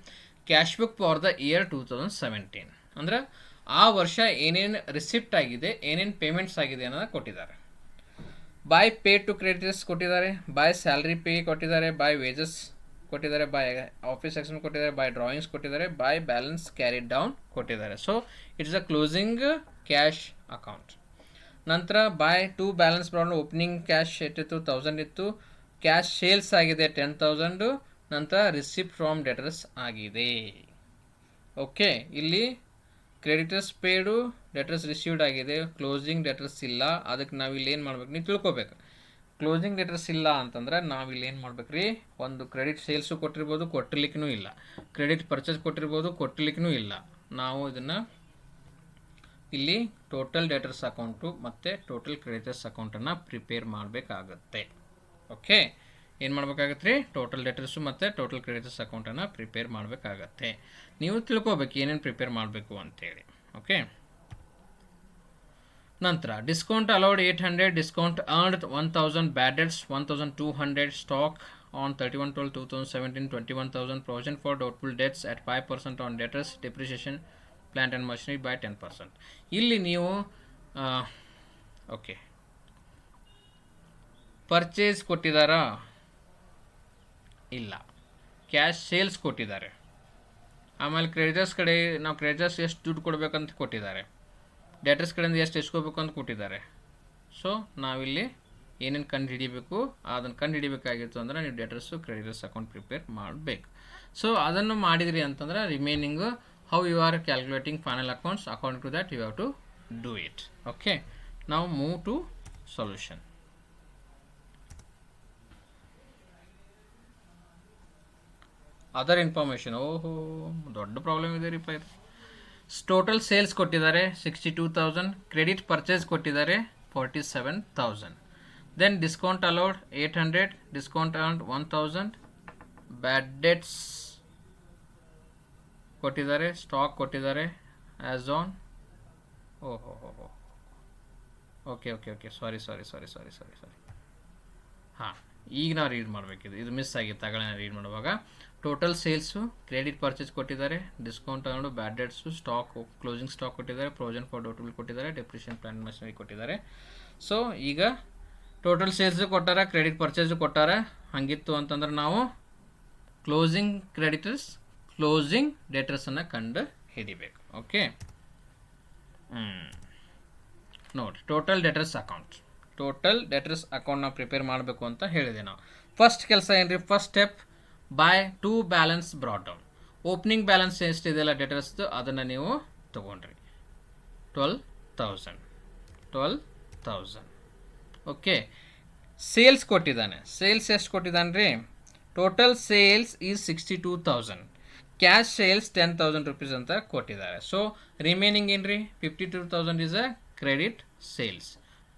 cash book for the year 2017 ಅಂದರೆ ಆ ವರ್ಷ ಏನೇನು ರಿಸಿಪ್ಟ್ ಆಗಿದೆ, ಏನೇನು ಪೇಮೆಂಟ್ಸ್ ಆಗಿದೆ ಅನ್ನೋದು ಕೊಟ್ಟಿದ್ದಾರೆ. ಬೈ ಪೇ ಟು ಕ್ರೆಡಿಟರ್ಸ್ ಕೊಟ್ಟಿದ್ದಾರೆ, ಬೈ ಸ್ಯಾಲ್ರಿ ಪೇ ಕೊಟ್ಟಿದ್ದಾರೆ, ಬೈ ವೇಜಸ್ ಕೊಟ್ಟಿದ್ದಾರೆ, ಬೈ ಆಫೀಸ್ ಸೆಕ್ಷನ್ ಕೊಟ್ಟಿದ್ದಾರೆ, ಬೈ ಡ್ರಾಯಿಂಗ್ಸ್ ಕೊಟ್ಟಿದ್ದಾರೆ, ಬೈ ಬ್ಯಾಲೆನ್ಸ್ ಕ್ಯಾರಿಡ್ ಡೌನ್ ಕೊಟ್ಟಿದ್ದಾರೆ. So it's a closing cash account. ನಂತರ by to balance problem opening cash ಎಷ್ಟಿತ್ತು? 1,000 ಇತ್ತು. ಕ್ಯಾಶ್ ಸೇಲ್ಸ್ ಆಗಿದೆ 10,000. ನಂತರ ರಿಸಿಪ್ಟ್ ಫ್ರಾಮ್ ಡೆಟರ್ಸ್ ಆಗಿದೆ. ಓಕೆ, ಇಲ್ಲಿ ಕ್ರೆಡಿಟರ್ಸ್ ಪೇಡು, ಡೆಟರ್ಸ್ ರಿಸೀವ್ಡ್ ಆಗಿದೆ, ಕ್ಲೋಸಿಂಗ್ ಡೆಟರ್ಸ್ ಇಲ್ಲ. ಅದಕ್ಕೆ ನಾವಿಲ್ಲಿ ಏನು ಮಾಡ್ಬೇಕು? ನೀವು ತಿಳ್ಕೊಬೇಕು. ಕ್ಲೋಸಿಂಗ್ ಡೆಟರ್ಸ್ ಇಲ್ಲ ಅಂತಂದ್ರೆ ನಾವಿಲ್ಲಿ ಏನು ಮಾಡ್ಬೇಕು ರೀ? ಒಂದು ಕ್ರೆಡಿಟ್ ಸೇಲ್ಸು ಕೊಟ್ಟಿರ್ಬೋದು, ಕೊಟ್ಟಿರ್ಲಿಕ್ಕೂ ಇಲ್ಲ. ಕ್ರೆಡಿಟ್ ಪರ್ಚೇಸ್ ಕೊಟ್ಟಿರ್ಬೋದು, ಕೊಟ್ಟಿರ್ಲಿಕ್ಕೂ ಇಲ್ಲ. ನಾವು ಇದನ್ನು ಇಲ್ಲಿ ಟೋಟಲ್ ಡೆಟರ್ಸ್ ಅಕೌಂಟು ಮತ್ತು ಟೋಟಲ್ ಕ್ರೆಡಿಟರ್ಸ್ ಅಕೌಂಟನ್ನು ಪ್ರಿಪೇರ್ ಮಾಡಬೇಕಾಗತ್ತೆ. ಓಕೆ, ಏನು ಮಾಡಬೇಕಾಗತ್ತೆ ರೀ? ಟೋಟಲ್ ಡೆಟರ್ಸು ಮತ್ತು ಟೋಟಲ್ ಕ್ರೆಡಿಟರ್ಸ್ ಅಕೌಂಟನ್ನು ಪ್ರಿಪೇರ್ ಮಾಡಬೇಕಾಗತ್ತೆ. ನೀವು ತಿಳ್ಕೊಬೇಕು ಏನೇನು ಪ್ರಿಪೇರ್ ಮಾಡಬೇಕು ಅಂತೇಳಿ. ಓಕೆ, ನಂತರ discount allowed 800, discount earned 1,000, bad debts 1,200, stock on 31/12/2017 21,000, provision for doubtful debts at 5% on debtors, depreciation plant and machinery by 10%. ಇಲ್ಲಿ ನೀವು ಓಕೆ ಪರ್ಚೇಸ್ ಕೊಟ್ಟಿದ್ದಾರಾ? ಇಲ್ಲ. ಕ್ಯಾಶ್ ಸೇಲ್ಸ್ ಕೊಟ್ಟಿದ್ದಾರೆ. ಆಮೇಲೆ ಕ್ರೆಡಿಟರ್ಸ್ ಕಡೆ ನಾವು ಕ್ರೆಡಿಟರ್ಸ್ ಎಷ್ಟು ದುಡ್ಡು ಕೊಡಬೇಕಂತ ಕೊಟ್ಟಿದ್ದಾರೆ. ಡೆಟರ್ಸ್ ಕಡೆಯಿಂದ ಎಷ್ಟು ಇಸ್ಕೋಬೇಕು ಅಂತ ಕೊಟ್ಟಿದ್ದಾರೆ. ಸೊ ನಾವಿಲ್ಲಿ ಏನೇನು ಕಂಡು ಹಿಡಿಬೇಕು ಅದನ್ನು ಕಂಡು ಹಿಡಿಬೇಕಾಗಿತ್ತು ಅಂದರೆ ನೀವು ಡೆಟರ್ಸು ಕ್ರೆಡಿಟರ್ಸ್ ಅಕೌಂಟ್ ಪ್ರಿಪೇರ್ ಮಾಡಬೇಕು. ಸೊ ಅದನ್ನು ಮಾಡಿದ್ರಿ ಅಂತಂದ್ರೆ remaining how you are calculating final accounts according to that you have to do it. Okay, ನಾವು move to solution. Other information. ಓಹೋ, ದೊಡ್ಡ ಪ್ರಾಬ್ಲಮ್ ಇದೆ ರೀಪ ಇದು. ಟೋಟಲ್ ಸೇಲ್ಸ್ ಕೊಟ್ಟಿದ್ದಾರೆ 62,000, ಕ್ರೆಡಿಟ್ ಪರ್ಚೇಸ್ ಕೊಟ್ಟಿದ್ದಾರೆ 47,000. Then discount allowed 800, discount allowed 1,000, bad debts ಕೊಟ್ಟಿದ್ದಾರೆ, stock ಕೊಟ್ಟಿದ್ದಾರೆ as on. ಓಹೋ ಹೋ ಹೋ, okay okay okay, sorry sorry sorry sorry sorry sorry ಹಾಂ, ಈಗ ನಾವು ರೀಡ್ ಮಾಡಬೇಕಿದು, ಇದು ಮಿಸ್ ಆಗಿತ್ತು ತಗೊಳ್ಳಿ ರೀಡ್ ಮಾಡುವಾಗ. ಟೋಟಲ್ ಸೇಲ್ಸು, ಕ್ರೆಡಿಟ್ ಪರ್ಚೇಸ್ ಕೊಟ್ಟಿದ್ದಾರೆ, ಡಿಸ್ಕೌಂಟ್ ತಗೊಂಡು, ಬ್ಯಾಡ್ ಡೆಟ್ಸು, ಸ್ಟಾಕ್ ಕ್ಲೋಸಿಂಗ್ ಸ್ಟಾಕ್ ಕೊಟ್ಟಿದ್ದಾರೆ, ಪ್ರೊವಿಷನ್ ಫಾರ್ ಡೌಟಬಲ್ ಕೊಟ್ಟಿದ್ದಾರೆ, ಡೆಪ್ರಿಷಿಯೇಷನ್ ಪ್ಲಾಂಟ್ ಮಷಿನರಿ ಕೊಟ್ಟಿದ್ದಾರೆ. ಸೊ ಈಗ ಟೋಟಲ್ ಸೇಲ್ಸು ಕೊಟ್ಟಾರ, ಕ್ರೆಡಿಟ್ ಪರ್ಚೇಸು ಕೊಟ್ಟಾರ. ಹಂಗಿತ್ತು ಅಂತಂದ್ರೆ ನಾವು ಕ್ಲೋಸಿಂಗ್ ಕ್ರೆಡಿಟರ್ಸ್, ಕ್ಲೋಸಿಂಗ್ ಡೆಟರ್ಸನ್ನು ಕಂಡು ಹಿಡಿಬೇಕು. ಓಕೆ, ನೋಡಿ total debtors account, total debtors account ನಾವು ಪ್ರಿಪೇರ್ ಮಾಡಬೇಕು ಅಂತ ಹೇಳಿದೆ ನಾವು. ಫಸ್ಟ್ ಕೆಲಸ ಏನ್ರಿ, first step by to balance brought down. Opening balance ಎಷ್ಟಿದೆಯಲ್ಲ ಡೆಟರ್ಸ್ದು ಅದನ್ನು ನೀವು ತೊಗೊಂಡ್ರಿ 12,000. ಓಕೆ, ಸೇಲ್ಸ್ ಕೊಟ್ಟಿದ್ದಾನೆ. ಸೇಲ್ಸ್ ಎಷ್ಟು ಕೊಟ್ಟಿದ್ದಾನೆ ರೀ? Total sales is 62,000. Cash sales 10,000 rupees ಅಂತ ಕೊಟ್ಟಿದ್ದಾರೆ. ಸೊ ರಿಮೈನಿಂಗ್ ಏನ್ರಿ 52,000 is a credit sales.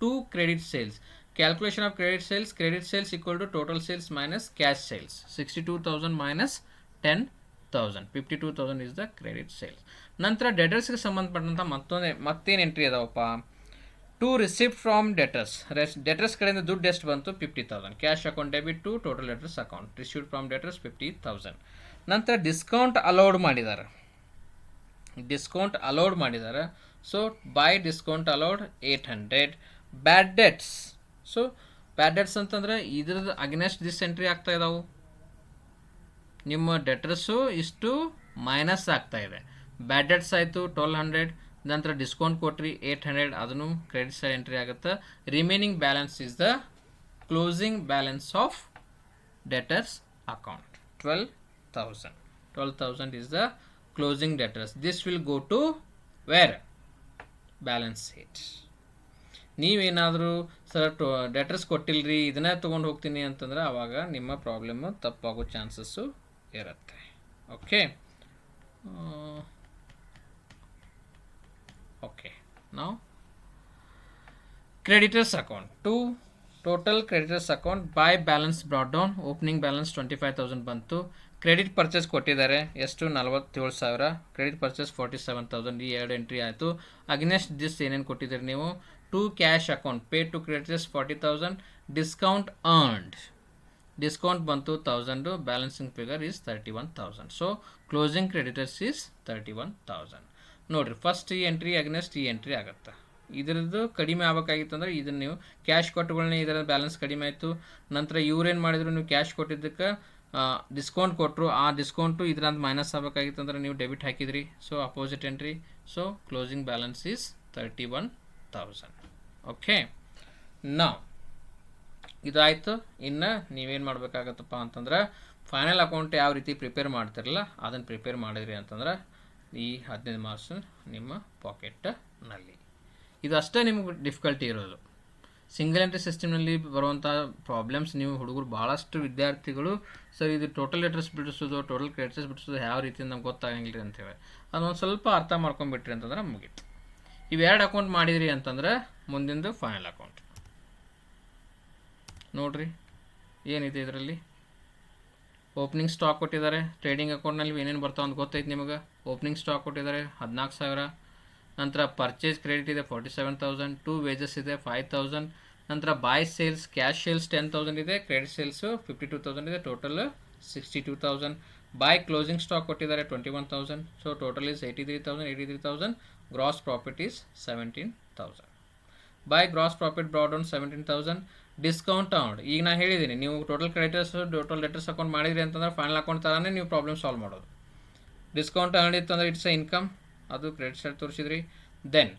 To credit sales, calculation of credit sales equal to total sales minus cash sales. 62,000 minus 10,000, 52,000 is the credit sales. ನಂತರ ಡೆಟರ್ಸ್ಗೆ ಸಂಬಂಧಪಟ್ಟಂಥ ಮತ್ತೇನು entry ಅದಾವಪ್ಪ? To receipt from debtors. Debtors ಕಡೆಯಿಂದ ದುಡ್ಡು ಎಷ್ಟು ಬಂತು? 50,000. Cash account debit to total debtors account. Received from debtors 50,000. ನಂತರ ಡಿಸ್ಕೌಂಟ್ ಅಲೌಡ್ ಮಾಡಿದ್ದಾರೆ. So by discount allowed 800. Bad debts. So bad debts ಅಂತಂದ್ರೆ ಇದ್ರದ್ದು ಅಗೇನೆಸ್ಟ್ ದಿಸ್ ಎಂಟ್ರಿ ಆಗ್ತಾ ಇದಾವೆ. ನಿಮ್ಮ ಡೆಟರ್ಸು ಇಷ್ಟು ಮೈನಸ್ ಆಗ್ತಾ ಇದೆ. ಬ್ಯಾಡ್ ಡೆಟ್ಸ್ ಆಯಿತು 1,200. ನಂತರ ಡಿಸ್ಕೌಂಟ್ ಕೊಟ್ರಿ 800, ಅದನ್ನು ಕ್ರೆಡಿಟ್ ಸೈಡ್ ಎಂಟ್ರಿ ಆಗುತ್ತೆ. Remaining balance is the closing balance of debtors account 12,000. 12,000 is the closing debtors. This will go to where? Balance sheet. ನೀವೇನಾದರೂ ಸರ್ ಡೆಟರ್ಸ್ ಕೊಟ್ಟಿಲ್ರಿ ಇದನ್ನೇ ತೊಗೊಂಡು ಹೋಗ್ತೀನಿ ಅಂತಂದ್ರೆ ಆವಾಗ ನಿಮ್ಮ ಪ್ರಾಬ್ಲಮ್ಮು ತಪ್ಪಾಗೋ ಚಾನ್ಸಸ್ಸು ಇರುತ್ತೆ. ಓಕೆ ಓಕೆ, ನಾವು creditors account to total creditors account by balance brought down. Opening balance 25,000 ಬಂತು. ಕ್ರೆಡಿಟ್ ಪರ್ಚೇಸ್ ಕೊಟ್ಟಿದ್ದಾರೆ ಎಷ್ಟು? 47,000. Credit purchase 47,000. ಈ ಎರಡು ಎಂಟ್ರಿ ಆಯಿತು. ಅಗೇನೆಸ್ಟ್ ದಿಸ್ ಏನೇನು ಕೊಟ್ಟಿದ್ದೀರಿ ನೀವು? To cash account pay to creditors 40,000. Discount earned, discount ಬಂತು 1,000. Balancing figure is 31,000. So closing creditors is 31,000. ನೋಡಿರಿ, ಫಸ್ಟ್ ಈ ಎಂಟ್ರಿ ಅಗೇನೆಸ್ಟ್ ಈ ಎಂಟ್ರಿ ಆಗುತ್ತೆ. ಇದರದ್ದು ಕಡಿಮೆ ಆಗಬೇಕಾಗಿತ್ತು ಅಂದರೆ ಇದನ್ನು ನೀವು ಕ್ಯಾಶ್ ಕೊಟ್ಟುಗಳನ್ನ ಇದರ ಬ್ಯಾಲೆನ್ಸ್ ಕಡಿಮೆ ಆಯಿತು. ನಂತರ ಇವ್ರೇನು ಮಾಡಿದ್ರು, ನೀವು ಕ್ಯಾಶ್ ಕೊಟ್ಟಿದ್ದಕ್ಕೆ ಡಿಸ್ಕೌಂಟ್ ಕೊಟ್ಟರು, ಆ ಡಿಸ್ಕೌಂಟು ಇದರಂತ ಮೈನಸ್ ಆಗಬೇಕಾಗಿತ್ತು ಅಂದರೆ ನೀವು ಡೆಬಿಟ್ ಹಾಕಿದ್ರಿ. So opposite entry. So closing balance is 31,000. Okay, ನಾವು ಇದಾಯಿತು. ಇನ್ನು ನೀವೇನು ಮಾಡಬೇಕಾಗತ್ತಪ್ಪ ಅಂತಂದ್ರೆ ಫೈನಲ್ ಅಕೌಂಟ್ ಯಾವ ರೀತಿ ಪ್ರಿಪೇರ್ ಮಾಡ್ತಿರಲ್ಲ ಅದನ್ನು ಪ್ರಿಪೇರ್ ಮಾಡಿದ್ರಿ ಅಂತಂದ್ರೆ ಈ 15 ಮಾರ್ಕ್ಸ್ ನಿಮ್ಮ ಪಾಕೆಟ್ನಲ್ಲಿ. ಇದು ಅಷ್ಟೇ ನಿಮಗೆ ಡಿಫಿಕಲ್ಟಿ ಇರೋದು. ಸಿಂಗಲ್ ಎಂಟ್ರಿ ಸಿಸ್ಟಮ್ನಲ್ಲಿ ಬರುವಂಥ ಪ್ರಾಬ್ಲಮ್ಸ್ ನೀವು ಹುಡುಗರು ಭಾಳಷ್ಟು ವಿದ್ಯಾರ್ಥಿಗಳು ಸರ್ ಇದು ಟೋಟಲ್ ಲೆಟರ್ಸ್ ಬಿಡಿಸೋದು, ಟೋಟಲ್ ಕ್ರೆಡಿಟ್ಸ್ ಬಿಡಿಸೋದು ಯಾವ ರೀತಿ ನಮ್ಗೆ ಗೊತ್ತಾಗಂಗಿಲ್ಲ ರೀ ಅಂತೇಳಿ ಅದೊಂದು ಸ್ವಲ್ಪ ಅರ್ಥ ಮಾಡ್ಕೊಂಡ್ಬಿಟ್ರಿ ಅಂತಂದ್ರೆ ಮುಗೀತು. ಇವೆರಡು ಅಕೌಂಟ್ ಮಾಡಿದ್ರಿ ಅಂತಂದ್ರೆ ಮುಂದಿಂದು ಫೈನಲ್ ಅಕೌಂಟ್ ನೋಡಿರಿ ಏನಿದೆ ಇದರಲ್ಲಿ. ಓಪನಿಂಗ್ ಸ್ಟಾಕ್ ಕೊಟ್ಟಿದ್ದಾರೆ. ಟ್ರೇಡಿಂಗ್ ಅಕೌಂಟ್ನಲ್ಲಿ ಏನೇನು ಬರ್ತಾವೆ ಅಂತ ಗೊತ್ತೈತೆ ನಿಮಗೆ. ಓಪನಿಂಗ್ ಸ್ಟಾಕ್ ಕೊಟ್ಟಿದ್ದಾರೆ 14,000. ನಂತರ ಪರ್ಚೇಸ್ ಕ್ರೆಡಿಟ್ ಇದೆ 47,000. ಟು ವೇಜಸ್ ಇದೆ 5,000. ನಂತರ ಬಾಯ್ ಸೇಲ್ಸ್ ಕ್ಯಾಶ್ ಸೇಲ್ಸ್ 10,000 ಇದೆ. ಕ್ರೆಡಿಟ್ ಸೇಲ್ಸು 52,000 ಇದೆ. ಟೋಟಲ್ 62,000. ಬಾಯ್ ಕ್ಲೋಸಿಂಗ್ ಸ್ಟಾಕ್ ಕೊಟ್ಟಿದ್ದಾರೆ 21,000. So total is 83,000. Gross profit is 17,000. By gross profit brought down 17,000. Discount amount ಈಗ ನಾನು ಹೇಳಿದ್ದೀನಿ, ನೀವು total creditors total debtors account ಮಾಡಿದ್ರಿ ಅಂತಂದ್ರೆ ಫೈನಲ್ ಅಕೌಂಟ್ ಥರನೇ ನೀವು ಪ್ರಾಬ್ಲಮ್ ಸಾಲ್ವ್ ಮಾಡೋದು. ಡಿಸ್ಕೌಂಟ್ ಅಮೌಂಟ್ ಇತ್ತು ಅಂದರೆ ಇಟ್ಸ್ ಎ ಇನ್ಕಮ್, ಅದು ಕ್ರೆಡಿಟ್ ಸೈಡ್ ತೋರಿಸಿದ್ರಿ. ದೆನ್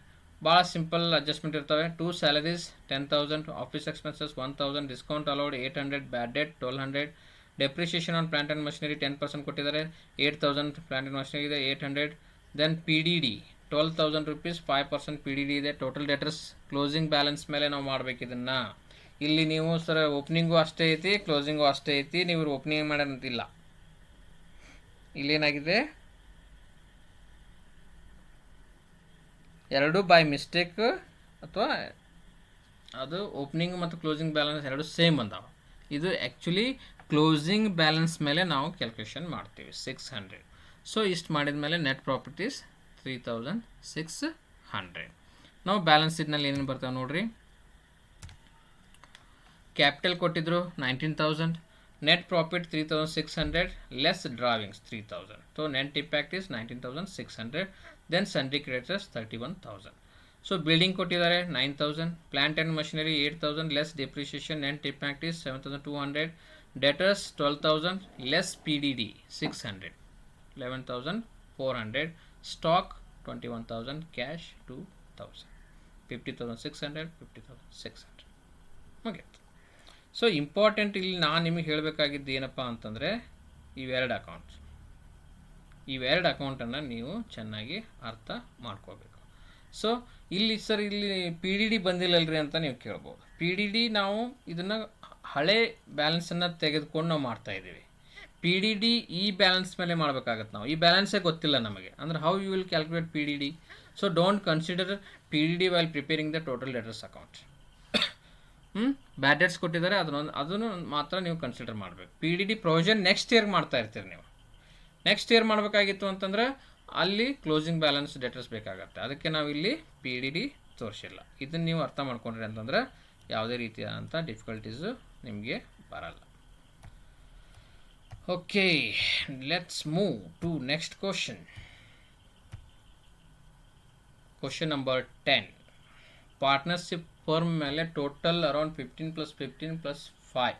ಭಾಳ ಸಿಂಪಲ್ ಅಡ್ಜಸ್ಟ್ಮೆಂಟ್ ಇರ್ತವೆ. 2 salaries 10,000, office expenses 1,000, discount allowed 800, bad debt 1,200, depreciation on plant and machinery 10% ಕೊಟ್ಟಿದ್ದಾರೆ, 8,000 ಪ್ಲಾಂಟ್ ಆ್ಯಂಡ್ ಮಷಿನರಿ ಇದೆ, 800. Then P D D 12,000 rupees, 5% P D D ಇದೆ. Total debtors closing balance ಮೇಲೆ ನಾವು ಮಾಡ್ಬೇಕು ಇದನ್ನು. ಇಲ್ಲಿ ನೀವು ಸರ್ ಓಪನಿಂಗು ಅಷ್ಟೇ ಐತಿ, ಕ್ಲೋಸಿಂಗು ಅಷ್ಟೇ ಐತಿ, ನೀವು ಓಪನಿಂಗ್ ಮಾಡೋಂತಿಲ್ಲ. ಇಲ್ಲೇನಾಗಿದೆ, ಎರಡು ಬೈ ಮಿಸ್ಟೇಕ್ ಅಥವಾ ಅದು ಓಪನಿಂಗ್ ಮತ್ತು ಕ್ಲೋಸಿಂಗ್ ಬ್ಯಾಲೆನ್ಸ್ ಎರಡು ಸೇಮ್ ಬಂದಾವೆ. ಇದು ಆ್ಯಕ್ಚುಲಿ ಕ್ಲೋಸಿಂಗ್ ಬ್ಯಾಲೆನ್ಸ್ ಮೇಲೆ ನಾವು ಕ್ಯಾಲ್ಕುಲೇಷನ್ ಮಾಡ್ತೀವಿ 600. ಸೊ ಇಷ್ಟು ಮಾಡಿದ ಮೇಲೆ ನೆಟ್ ಪ್ರಾಫಿಟ್ 3,600. ನಾವು ಬ್ಯಾಲೆನ್ಸ್ ಶೀಟ್ನಲ್ಲಿ ಏನೇನು ಬರ್ತಾವೆ ನೋಡ್ರಿ. ಕ್ಯಾಪಿಟಲ್ ಕೊಟ್ಟಿದ್ರು 19,000, net profit 3,600 less drawings 3,000. So net impact is 19,600. Then sundry creditors 31,000. So building ಕೊಟ್ಟಿದ್ದಾರೆ 9,000, plant and machinery 8,000 less depreciation, net impact is 7,200. Debtors 12,000 less P D D 600, 11,400. Stock 21,000, cash 2,000, 50,600, 50,600. Okay. So important ಇಲ್ಲಿ ನಾನು ನಿಮಗೆ ಹೇಳಬೇಕಾಗಿದ್ದು ಏನಪ್ಪ ಅಂತಂದರೆ ಇವೆರಡು ಅಕೌಂಟನ್ನು ನೀವು ಚೆನ್ನಾಗಿ ಅರ್ಥ ಮಾಡ್ಕೋಬೇಕು. ಸೊ ಇಲ್ಲಿ ಸರ್ ಇಲ್ಲಿ ಪಿ ಡಿ ಡಿ ಬಂದಿಲ್ಲಲ್ರಿ ಅಂತ ನೀವು ಕೇಳ್ಬೋದು. ಪಿ ಡಿ ಡಿ ನಾವು ಇದನ್ನು ಹಳೆ ಬ್ಯಾಲೆನ್ಸನ್ನು ತೆಗೆದುಕೊಂಡು ನಾವು ಮಾಡ್ತಾಯಿದ್ದೀವಿ. ಪಿ ಡಿ ಡಿ ಈ ಬ್ಯಾಲೆನ್ಸ್ ಮೇಲೆ ಮಾಡಬೇಕಾಗತ್ತೆ. ನಾವು ಈ ಬ್ಯಾಲೆನ್ಸೇ ಗೊತ್ತಿಲ್ಲ ನಮಗೆ, ಅಂದ್ರೆ how you will calculate P D D. So don't consider P D D while preparing the total debtors account. Bad debts ಕೊಟ್ಟಿದ್ದಾರೆ, ಅದನ್ನು ಮಾತ್ರ ನೀವು ಕನ್ಸಿಡರ್ ಮಾಡಬೇಕು. P D D provision next year ಮಾಡ್ತಾ ಇರ್ತೀರಿ ನೀವು. ನೆಕ್ಸ್ಟ್ ಇಯರ್ ಮಾಡಬೇಕಾಗಿತ್ತು ಅಂತಂದ್ರೆ ಅಲ್ಲಿ ಕ್ಲೋಸಿಂಗ್ ಬ್ಯಾಲೆನ್ಸ್ ಡೆಟರ್ಸ್ ಬೇಕಾಗತ್ತೆ. ಅದಕ್ಕೆ ನಾವು ಇಲ್ಲಿ ಪಿ ಡಿ ಡಿ ತೋರಿಸಿಲ್ಲ. ಇದನ್ನು ನೀವು ಅರ್ಥ ಮಾಡ್ಕೊಂಡ್ರಿ ಅಂತಂದ್ರೆ ಯಾವುದೇ ರೀತಿಯಾದಂಥ ಡಿಫಿಕಲ್ಟೀಸು ನಿಮಗೆ ಬರಲ್ಲ. Okay, let's move to next question. Question number 10. Partnership firm ಮೇಲೆ ಟೋಟಲ್ ಅರೌಂಡ್ 15 + 15 + 5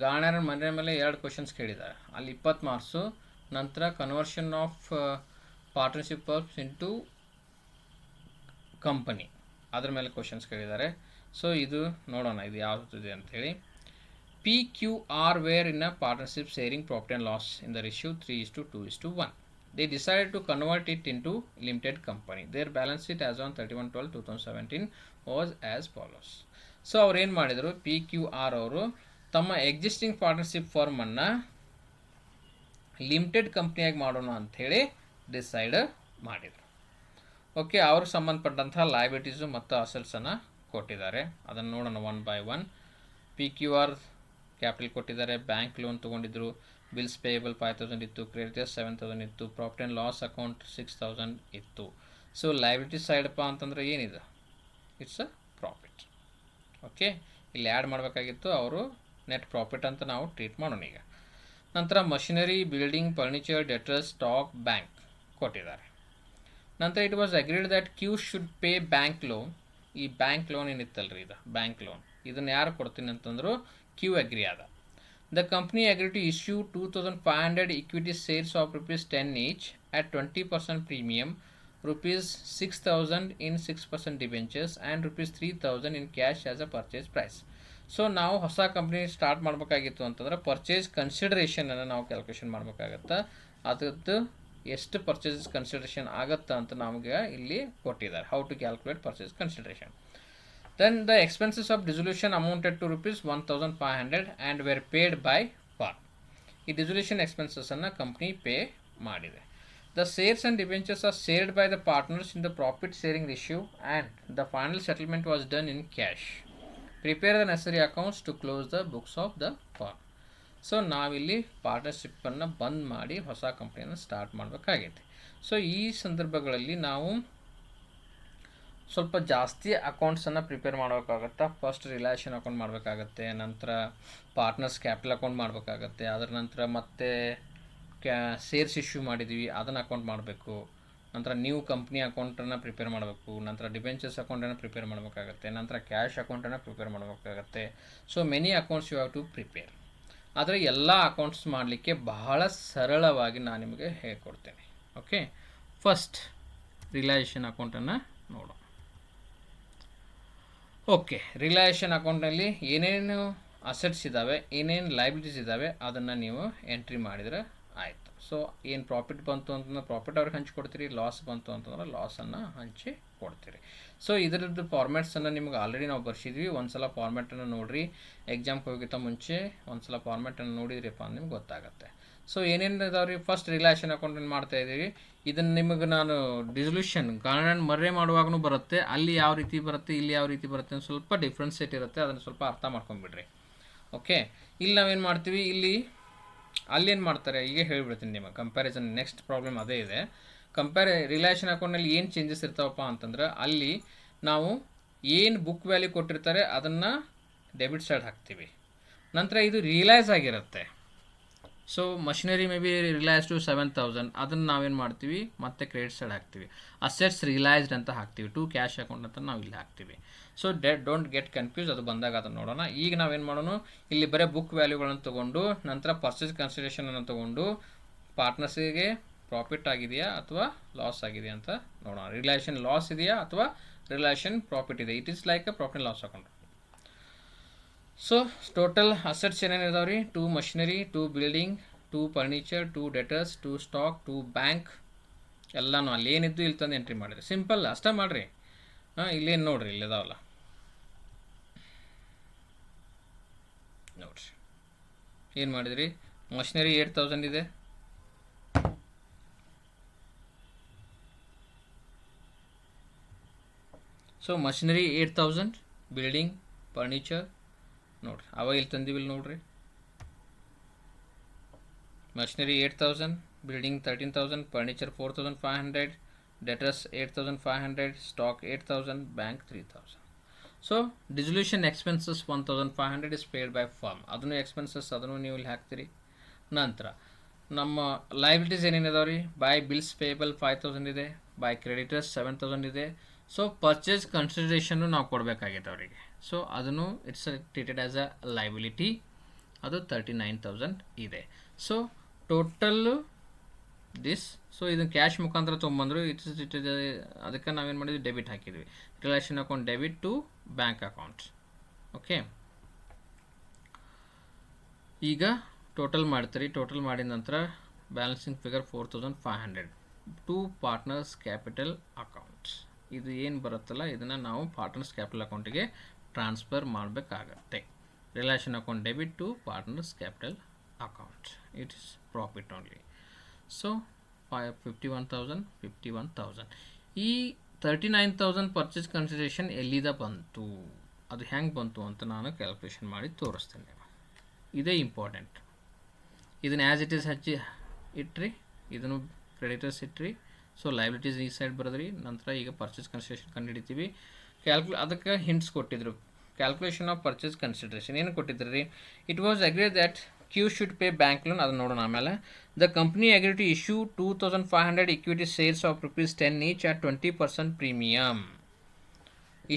ಗಾರ್ನರ್ ಮನೆ ಮೇಲೆ 2 ಕ್ವಶನ್ಸ್ ಕೇಳಿದ್ದಾರೆ. ಅಲ್ಲಿ 20 ಮಾರ್ಕ್ಸು. ನಂತರ conversion of partnership firms into company ಅದ್ರ ಮೇಲೆ ಕ್ವಶನ್ಸ್ ಕೇಳಿದ್ದಾರೆ. ಸೊ ಇದು ನೋಡೋಣ ಇದು ಯಾವುದಿದೆ ಅಂಥೇಳಿ. P Q R were in a partnership sharing profit and loss in the ratio 3:2:1. They decided to convert it into limited company. Their balance sheet as on 31/12/2017 was as follows. So ಅವ್ರು ಏನು ಮಾಡಿದರು, P Q R ಅವರು ತಮ್ಮ existing partnership ಫರ್ಮನ್ನು limited ಕಂಪ್ನಿಯಾಗಿ ಮಾಡೋಣ ಅಂಥೇಳಿ decide ಮಾಡಿದರು. Okay, ಅವ್ರಿಗೆ ಸಂಬಂಧಪಟ್ಟಂಥ ಲಯಬಿಲಿಟೀಸು ಮತ್ತು ಅಸೆಟ್ಸನ್ನು ಕೊಟ್ಟಿದ್ದಾರೆ. ಅದನ್ನು ನೋಡೋಣ one by one. P Q R capital ಕೊಟ್ಟಿದ್ದಾರೆ, ಬ್ಯಾಂಕ್ ಲೋನ್ ತೊಗೊಂಡಿದ್ರು, ಬಿಲ್ಸ್ ಪೇಯಬಲ್ 5,000 ಇತ್ತು, ಕ್ರೆಡಿಟರ್ಸ್ 7,000 ಇತ್ತು, ಪ್ರಾಫಿಟ್ ಆ್ಯಂಡ್ ಲಾಸ್ ಅಕೌಂಟ್ 6,000 ಇತ್ತು. ಸೊ ಲಯಬಿಲಿಟಿ ಸೈಡಪ್ಪ ಅಂತಂದರೆ ಏನಿದೆ, ಇಟ್ಸ್ ಅ ಪ್ರಾಫಿಟ್. ಓಕೆ, ಇಲ್ಲಿ ಆ್ಯಡ್ ಮಾಡಬೇಕಾಗಿತ್ತು, ಅವರು ನೆಟ್ ಪ್ರಾಫಿಟ್ ಅಂತ ನಾವು ಟ್ರೀಟ್ ಮಾಡೋಣ ಈಗ. ನಂತರ machinery, building, furniture, debtors, stock, bank ಕೊಟ್ಟಿದ್ದಾರೆ. ನಂತರ it was agreed that Q should pay bank loan. ಈ ಬ್ಯಾಂಕ್ ಲೋನ್ ಏನಿತ್ತಲ್ರಿ, ಇದು ಬ್ಯಾಂಕ್ ಲೋನ್, ಇದನ್ನು ಯಾರು ಕೊಡ್ತೀನಿ ಅಂತಂದ್ರು ಕ್ಯೂ ಅಗ್ರಿ ಆದ. The company agreed to issue 2,500 equity shares of ₹10 each at 20% premium, ₹6,000 in 6% debentures, and ₹3,000 in cash as a purchase price. So ನಾವು ಹೊಸ ಕಂಪ್ನಿ ಸ್ಟಾರ್ಟ್ ಮಾಡಬೇಕಾಗಿತ್ತು ಅಂತಂದ್ರೆ ಪರ್ಚೇಸ್ ಕನ್ಸಿಡರೇಷನನ್ನು ನಾವು ಕ್ಯಾಲ್ಕುಲೇಷನ್ ಮಾಡಬೇಕಾಗತ್ತೆ. ಅದರದ್ದು ಎಷ್ಟು ಪರ್ಚೇಸ್ ಕನ್ಸಿಡರೇಷನ್ ಆಗುತ್ತಾ ಅಂತ ನಮಗೆ ಇಲ್ಲಿ ಕೊಟ್ಟಿದ್ದಾರೆ. How to calculate purchase consideration. Then the expenses of dissolution amounted to ₹1,500 and were paid by firm. ಈ ಡಿಸೊಲ್ಯೂಷನ್ ಎಕ್ಸ್ಪೆನ್ಸಸ್ಸನ್ನು ಕಂಪ್ನಿ ಪೇ ಮಾಡಿದೆ. The shares and debentures are shared by the partners in the profit sharing ratio and the final settlement was done in cash. Prepare the necessary accounts to close the books of the firm. So ನಾವಿಲ್ಲಿ ಪಾರ್ಟ್ನರ್ಶಿಪ್ಪನ್ನು ಬಂದ್ ಮಾಡಿ ಹೊಸ ಕಂಪ್ನಿಯನ್ನು start ಮಾಡಬೇಕಾಗೈತೆ. So ಈ ಸಂದರ್ಭಗಳಲ್ಲಿ ನಾವು ಸ್ವಲ್ಪ ಜಾಸ್ತಿ ಅಕೌಂಟ್ಸನ್ನು prepare ಮಾಡಬೇಕಾಗತ್ತೆ. ಫಸ್ಟ್ ರಿಲೇಷನ್ ಅಕೌಂಟ್ ಮಾಡಬೇಕಾಗತ್ತೆ, ನಂತರ ಪಾರ್ಟ್ನರ್ಸ್ ಕ್ಯಾಪಿಟಲ್ ಅಕೌಂಟ್ ಮಾಡಬೇಕಾಗತ್ತೆ, ಅದರ ನಂತರ ಮತ್ತೆ ಶೇರ್ಸ್ ಇಶ್ಯೂ ಮಾಡಿದ್ದೀವಿ ಅದನ್ನು ಅಕೌಂಟ್ ಮಾಡಬೇಕು, ನಂತರ ನ್ಯೂ ಕಂಪ್ನಿ ಅಕೌಂಟನ್ನು ಪ್ರಿಪೇರ್ ಮಾಡಬೇಕು, ನಂತರ ಡಿಬೆಂಚರ್ಸ್ ಅಕೌಂಟನ್ನು ಪ್ರಿಪೇರ್ ಮಾಡಬೇಕಾಗತ್ತೆ, ನಂತರ ಕ್ಯಾಶ್ ಅಕೌಂಟನ್ನು ಪ್ರಿಪೇರ್ ಮಾಡಬೇಕಾಗತ್ತೆ. So many accounts you have to prepare. ಆದರೆ ಎಲ್ಲ ಅಕೌಂಟ್ಸ್ ಮಾಡಲಿಕ್ಕೆ ಬಹಳ ಸರಳವಾಗಿ ನಾನು ನಿಮಗೆ ಹೇಳ್ಕೊಡ್ತೇನೆ. ಓಕೆ, ಫಸ್ಟ್ ರಿಯಲೈಸೇಷನ್ ಅಕೌಂಟನ್ನು ನೋಡೋಣ. ಓಕೆ, ರಿಯಲೈಸೇಷನ್ ಅಕೌಂಟಲ್ಲಿ ಏನೇನು ಅಸೆಟ್ಸ್ ಇದ್ದಾವೆ, ಏನೇನು ಲೈಬಿಲಿಟೀಸ್ ಇದ್ದಾವೆ ಅದನ್ನು ನೀವು ಎಂಟ್ರಿ ಮಾಡಿದರೆ ಆಯಿತು. ಸೊ ಏನು ಪ್ರಾಫಿಟ್ ಬಂತು ಅಂತಂದ್ರೆ ಪ್ರಾಫಿಟ್ ಅವ್ರಿಗೆ ಹಂಚಿಕೊಡ್ತೀರಿ, ಲಾಸ್ ಬಂತು ಅಂತಂದ್ರೆ ಲಾಸನ್ನು ಹಂಚಿ ಕೊಡ್ತೀರಿ. ಸೊ ಇದರದ್ದು ಫಾರ್ಮ್ಯಾಟ್ಸನ್ನು ನಿಮ್ಗೆ ಆಲ್ರೆಡಿ ನಾವು ಬರ್ಸಿದ್ವಿ. ಒಂದು ಸಲ ಫಾರ್ಮ್ಯಾಟನ್ನು ನೋಡಿರಿ, ಎಕ್ಸಾಮ್ಗೆ ಹೋಗಿತ್ತ ಮುಂಚೆ ಒಂದು ಸಲ ಫಾರ್ಮ್ಯಾಟನ್ನು ನೋಡಿದ್ರಿಪ್ಪ ಅಂತ ನಿಮ್ಗೆ ಗೊತ್ತಾಗುತ್ತೆ. ಸೊ ಏನೇನು ಇದಾವೆ ರೀ, ಫಸ್ಟ್ ರಿಯಲೈಸೇಷನ್ ಅಕೌಂಟನ್ನು ಮಾಡ್ತಾಯಿದ್ದೀವಿ. ಇದನ್ನು ನಿಮಗೆ ನಾನು ಡಿಸಲ್ಯೂಷನ್ ಗಾರ್ಡನ್ ಮರ್ರೆ ಮಾಡುವಾಗೂ ಬರುತ್ತೆ, ಅಲ್ಲಿ ಯಾವ ರೀತಿ ಬರುತ್ತೆ, ಇಲ್ಲಿ ಯಾವ ರೀತಿ ಬರುತ್ತೆ ಅಂತ ಸ್ವಲ್ಪ ಡಿಫ್ರೆನ್ಸೇಟ್ ಇರುತ್ತೆ, ಅದನ್ನು ಸ್ವಲ್ಪ ಅರ್ಥ ಮಾಡ್ಕೊಂಬಿಡ್ರಿ. ಓಕೆ, ಇಲ್ಲಿ ನಾವೇನು ಮಾಡ್ತೀವಿ, ಇಲ್ಲಿ ಅಲ್ಲೇನು ಮಾಡ್ತಾರೆ ಈಗ ಹೇಳಿಬಿಡ್ತೀನಿ ನಿಮಗೆ. ಕಂಪ್ಯಾರಿಸನ್ ನೆಕ್ಸ್ಟ್ ಪ್ರಾಬ್ಲಮ್ ಅದೇ ಇದೆ. ರಿಯಲೈಸೇಷನ್ ಅಕೌಂಟ್ನಲ್ಲಿ ಏನು ಚೇಂಜಸ್ ಇರ್ತಾವಪ್ಪ ಅಂತಂದ್ರೆ, ಅಲ್ಲಿ ನಾವು ಏನು ಬುಕ್ ವ್ಯಾಲ್ಯೂ ಕೊಟ್ಟಿರ್ತಾರೆ ಅದನ್ನು ಡೆಬಿಟ್ ಸೈಡ್ ಹಾಕ್ತೀವಿ. ನಂತರ ಇದು ರಿಯಲೈಸ್ ಆಗಿರುತ್ತೆ. So machinery may be realise to 7,000, ಅದನ್ನು ನಾವೇನು ಮಾಡ್ತೀವಿ ಮತ್ತೆ ಕ್ರೆಡಿಟ್ ಸೈಡ್ ಹಾಕ್ತೀವಿ. ಅಸೆಟ್ಸ್ ರಿಯಲೈಸ್ಡ್ ಅಂತ ಹಾಕ್ತೀವಿ, ಟು ಕ್ಯಾಶ್ ಅಕೌಂಟ್ ಅಂತ ನಾವು ಇಲ್ಲಿ ಹಾಕ್ತೀವಿ. ಸೊ ಡೋಂಟ್ ಗೆಟ್ ಕನ್ಫ್ಯೂಸ್, ಅದು ಬಂದಾಗ ಅದನ್ನು ನೋಡೋಣ. ಈಗ ನಾವೇನು ಮಾಡೋಣ, ಇಲ್ಲಿ ಬರೀ ಬುಕ್ ವ್ಯಾಲ್ಯೂಗಳನ್ನು ತೊಗೊಂಡು ನಂತರ ಪರ್ಚೇಸ್ ಕನ್ಸಿಡರೇಷನನ್ನು ತೊಗೊಂಡು ಪಾರ್ಟ್ನರ್ಸಿಗೆ ಪ್ರಾಫಿಟ್ ಆಗಿದೆಯಾ ಅಥವಾ ಲಾಸ್ ಆಗಿದೆಯಾ ಅಂತ ನೋಡೋಣ. ರಿಯಲೈಸೇಷನ್ ಲಾಸ್ ಇದೆಯಾ ಅಥವಾ ರಿಯಲೈಸೇಷನ್ ಪ್ರಾಫಿಟ್ ಇದೆ. It is like a profit loss account. So total assets ಏನೇನು ಇದಾವೆ ರೀ, 2 machinery, 2 building, 2 furniture, 2 debtors, 2 stock, 2 bank, ಎಲ್ಲನೂ ಅಲ್ಲಿ ಏನಿದ್ದು ಇಲ್ಲಿ ತಂದು ಎಂಟ್ರಿ ಮಾಡಿರಿ. ಸಿಂಪಲ್ ಅಷ್ಟೇ ಮಾಡಿರಿ. ಇಲ್ಲೇನು ನೋಡಿರಿ, ಇಲ್ಲಿದಾವಲ್ಲ ನೋಡಿರಿ, ಏನು ಮಾಡಿದ್ರಿ, ಮಷಿನರಿ 8,000 ಇದೆ, ಸೊ ಮಷಿನರಿ 8,000, ಬಿಲ್ಡಿಂಗ್, ಫರ್ನಿಚರ್ ನೋಡಿರಿ, ಅವ ಇಲ್ಲಿ ತಂದಿವಿಲ್ಲಿ ನೋಡಿರಿ. Machinery 8,000, building 13,000, furniture 4,500, debtors 8,500, stock 8,000, bank 3,000. So dissolution expenses 1,500 is paid by firm, ಅದನ್ನು ಎಕ್ಸ್ಪೆನ್ಸಸ್ ಅದನ್ನು ನೀವು ಇಲ್ಲಿ ಹಾಕ್ತೀರಿ. ನಂತರ ನಮ್ಮ ಲೈಬಿಲಿಟೀಸ್ ಏನೇನಿದಾವೆ ರೀ, ಬೈ ಬಿಲ್ಸ್ ಪೇಬಲ್ 5,000 ಇದೆ, ಬೈ ಕ್ರೆಡಿಟರ್ಸ್ 7,000 ಇದೆ. ಸೊ ಪರ್ಚೇಸ್ ಕನ್ಸಿಡರೇಷನ್ನು ನಾವು ಕೊಡಬೇಕಾಗಿದೆ ಅವರಿಗೆ. ಸೊ ಅದನ್ನು it's treated as a liability, ಅದು 39,000 ಇದೆ. So total this. ಸೊ ಇದನ್ನು ಕ್ಯಾಶ್ ಮುಖಾಂತರ ತೊಗೊಂಬಂದರು, ಇಟ್ಸ್ ಅದಕ್ಕೆ ನಾವೇನು ಮಾಡಿದ್ವಿ, ಡೆಬಿಟ್ ಹಾಕಿದ್ವಿ. Realisation account debit to bank account. Okay, ಈಗ ಟೋಟಲ್ ಮಾಡ್ತೀರಿ. ಟೋಟಲ್ ಮಾಡಿದ ನಂತರ balancing figure 4,500 to partners capital account. ಇದು ಏನು ಬರುತ್ತಲ್ಲ ಇದನ್ನು ನಾವು ಪಾರ್ಟ್ನರ್ಸ್ ಕ್ಯಾಪಿಟಲ್ ಅಕೌಂಟಿಗೆ ಟ್ರಾನ್ಸ್ಫರ್ ಮಾಡಬೇಕಾಗತ್ತೆ. Realisation account debit to partners capital account, it is profit only. So 51,000. ಈ 39,000 ಪರ್ಚೇಸ್ ಕನ್ಸಿಡರೇಷನ್ ಎಲ್ಲಿದ ಬಂತು, ಅದು ಹೆಂಗೆ ಬಂತು ಅಂತ ನಾನು ಕ್ಯಾಲ್ಕುಲೇಷನ್ ಮಾಡಿ ತೋರಿಸ್ತೇನೆ. ಇದೇ ಇಂಪಾರ್ಟೆಂಟ್. ಇದನ್ನು ಆ್ಯಸ್ ಇಟ್ ಈಸ್ ಹಚ್ಚಿ ಇಟ್ರಿ, ಇದನ್ನು ಕ್ರೆಡಿಟರ್ಸ್ ಇಟ್ರಿ. ಸೊ ಲೈಬಿಲಿಟೀಸ್ ಈ ಸೈಡ್ ಬರೋದ್ರಿ. ನಂತರ ಈಗ ಪರ್ಚೇಸ್ ಕನ್ಸಿಡರೇಷನ್ ಕಂಡುಹಿಡಿತೀವಿ. ಅದಕ್ಕೆ ಹಿಂಟ್ಸ್ ಕೊಟ್ಟಿದ್ರು. ಕ್ಯಾಲ್ಕುಲೇಷನ್ ಆಫ್ ಪರ್ಚೇಸ್ ಕನ್ಸಿಡರೇಷನ್ ಏನು ಕೊಟ್ಟಿದ್ರು ರೀ, it was agree that Q should pay bank loan, ಅದನ್ನು ನೋಡೋಣ ಆಮೇಲೆ. The company agree to issue 2,500 equity shares of ₹10 each at 20% premium.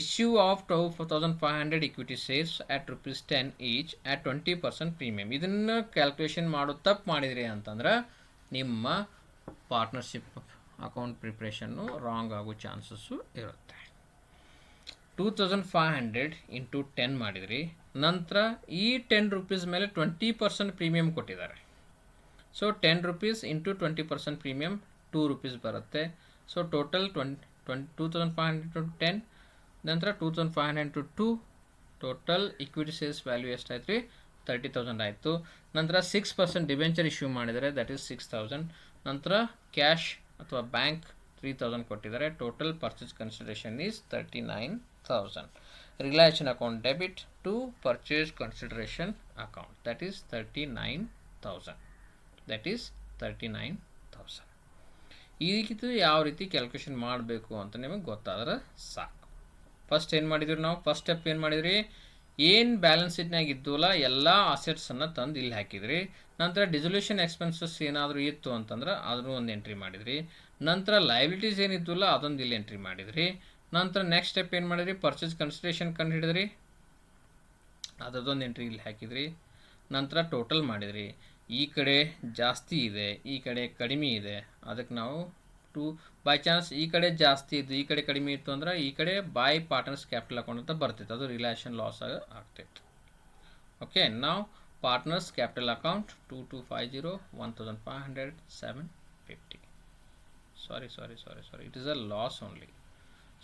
Issue of 2,500 equity shares at ₹10 each at 20% premium. ಇದನ್ನು calculation ಮಾಡೋದು ತಪ್ಪು ಮಾಡಿದ್ರಿ ಅಂತಂದ್ರೆ ನಿಮ್ಮ ಪಾರ್ಟ್ನರ್ಶಿಪ್ ಅಕೌಂಟ್ ಪ್ರಿಪ್ರೇಷನ್ನು ರಾಂಗ್ ಆಗೋ ಚಾನ್ಸಸ್ಸು ಇರುತ್ತೆ. 2,500 ಇಂಟು 10 ಮಾಡಿದ್ರಿ. ನಂತರ ಈ ₹10 ಮೇಲೆ 20% ಪ್ರೀಮಿಯಮ್ ಕೊಟ್ಟಿದ್ದಾರೆ. ಸೊ ₹10 ಇಂಟು 20% ಪ್ರೀಮಿಯಮ್ ₹2 ಬರುತ್ತೆ. ಸೊ ಟೋಟಲ್ 2,500 ಇಂಟು 10, ನಂತರ 2,500 into 2, total equity shares value ಎಷ್ಟಾಯ್ತು ರೀ, 30,000 ಆಯಿತು. ನಂತರ 6% ಡಿಬೆಂಚರ್ ಇಶ್ಯೂ ಮಾಡಿದರೆ ದಟ್ ಈಸ್ 6,000. ನಂತರ ಕ್ಯಾಶ್ ಅಥವಾ ಬ್ಯಾಂಕ್ 3,000 ಕೊಟ್ಟಿದ್ದಾರೆ. Total purchase consideration is 39,000. Realisation account debit to purchase consideration account, that is 39,000. ಈಗಿದು ಯಾವ ರೀತಿ ಕ್ಯಾಲ್ಕುಲೇಷನ್ ಮಾಡಬೇಕು ಅಂತ ನಿಮಗೆ ಗೊತ್ತಾದ್ರೆ ಸಾಕು. ಫಸ್ಟ್ ಏನು ಮಾಡಿದ್ರಿ ನಾವು, ಫಸ್ಟ್ ಸ್ಟೆಪ್ ಏನು ಮಾಡಿದ್ರಿ, ಏನು ಬ್ಯಾಲೆನ್ಸ್ ಶೀಟ್ನಾಗ ಇದ್ದಲ್ಲ ಎಲ್ಲ ಅಸೆಟ್ಸನ್ನು ತಂದು ಇಲ್ಲಿ ಹಾಕಿದ್ರಿ. ನಂತರ ಡಿಸೊಲ್ಯೂಷನ್ ಎಕ್ಸ್ಪೆನ್ಸಸ್ ಏನಾದರೂ ಇತ್ತು ಅಂತಂದ್ರೆ ಅದನ್ನು ಒಂದು ಎಂಟ್ರಿ ಮಾಡಿದ್ರಿ. ನಂತರ ಲಯಬಿಲಿಟೀಸ್ ಏನಿದ್ವಲ್ಲ ಅದೊಂದು ಇಲ್ಲಿ ಎಂಟ್ರಿ ಮಾಡಿದ್ರಿ. ನಂತರ ನೆಕ್ಸ್ಟ್ ಸ್ಟೆಪ್ ಏನು ಮಾಡಿದ್ರಿ, ಪರ್ಚೇಸ್ ಕನ್ಸಿಡರೇಷನ್ ಕಂಡು ಹಿಡಿದ್ರಿ, ಅದರದೊಂದು ಎಂಟ್ರಿ ಇಲ್ಲಿ ಹಾಕಿದ್ರಿ. ನಂತರ ಟೋಟಲ್ ಮಾಡಿದ್ರಿ. ಈ ಕಡೆ ಜಾಸ್ತಿ ಇದೆ, ಈ ಕಡೆ ಕಡಿಮೆ ಇದೆ, ಅದಕ್ಕೆ ನಾವು ಬೈ ಚಾನ್ಸ್ ಈ ಕಡೆ ಜಾಸ್ತಿ ಇದ್ದು ಈ ಕಡೆ ಕಡಿಮೆ ಇತ್ತು ಅಂದ್ರೆ ಈ ಕಡೆ ಬೈ ಪಾರ್ಟ್ನರ್ಸ್ ಕ್ಯಾಪಿಟಲ್ ಅಕೌಂಟ್ ಅಂತ ಬರ್ತಿತ್ತು, ಅದು ರಿಲೇಷನ್ ಲಾಸ್ ಆಗ್ತಿತ್ತು. ಓಕೆ, ನಾವು partners capital account 2250 1500 750. Sorry it is a loss only.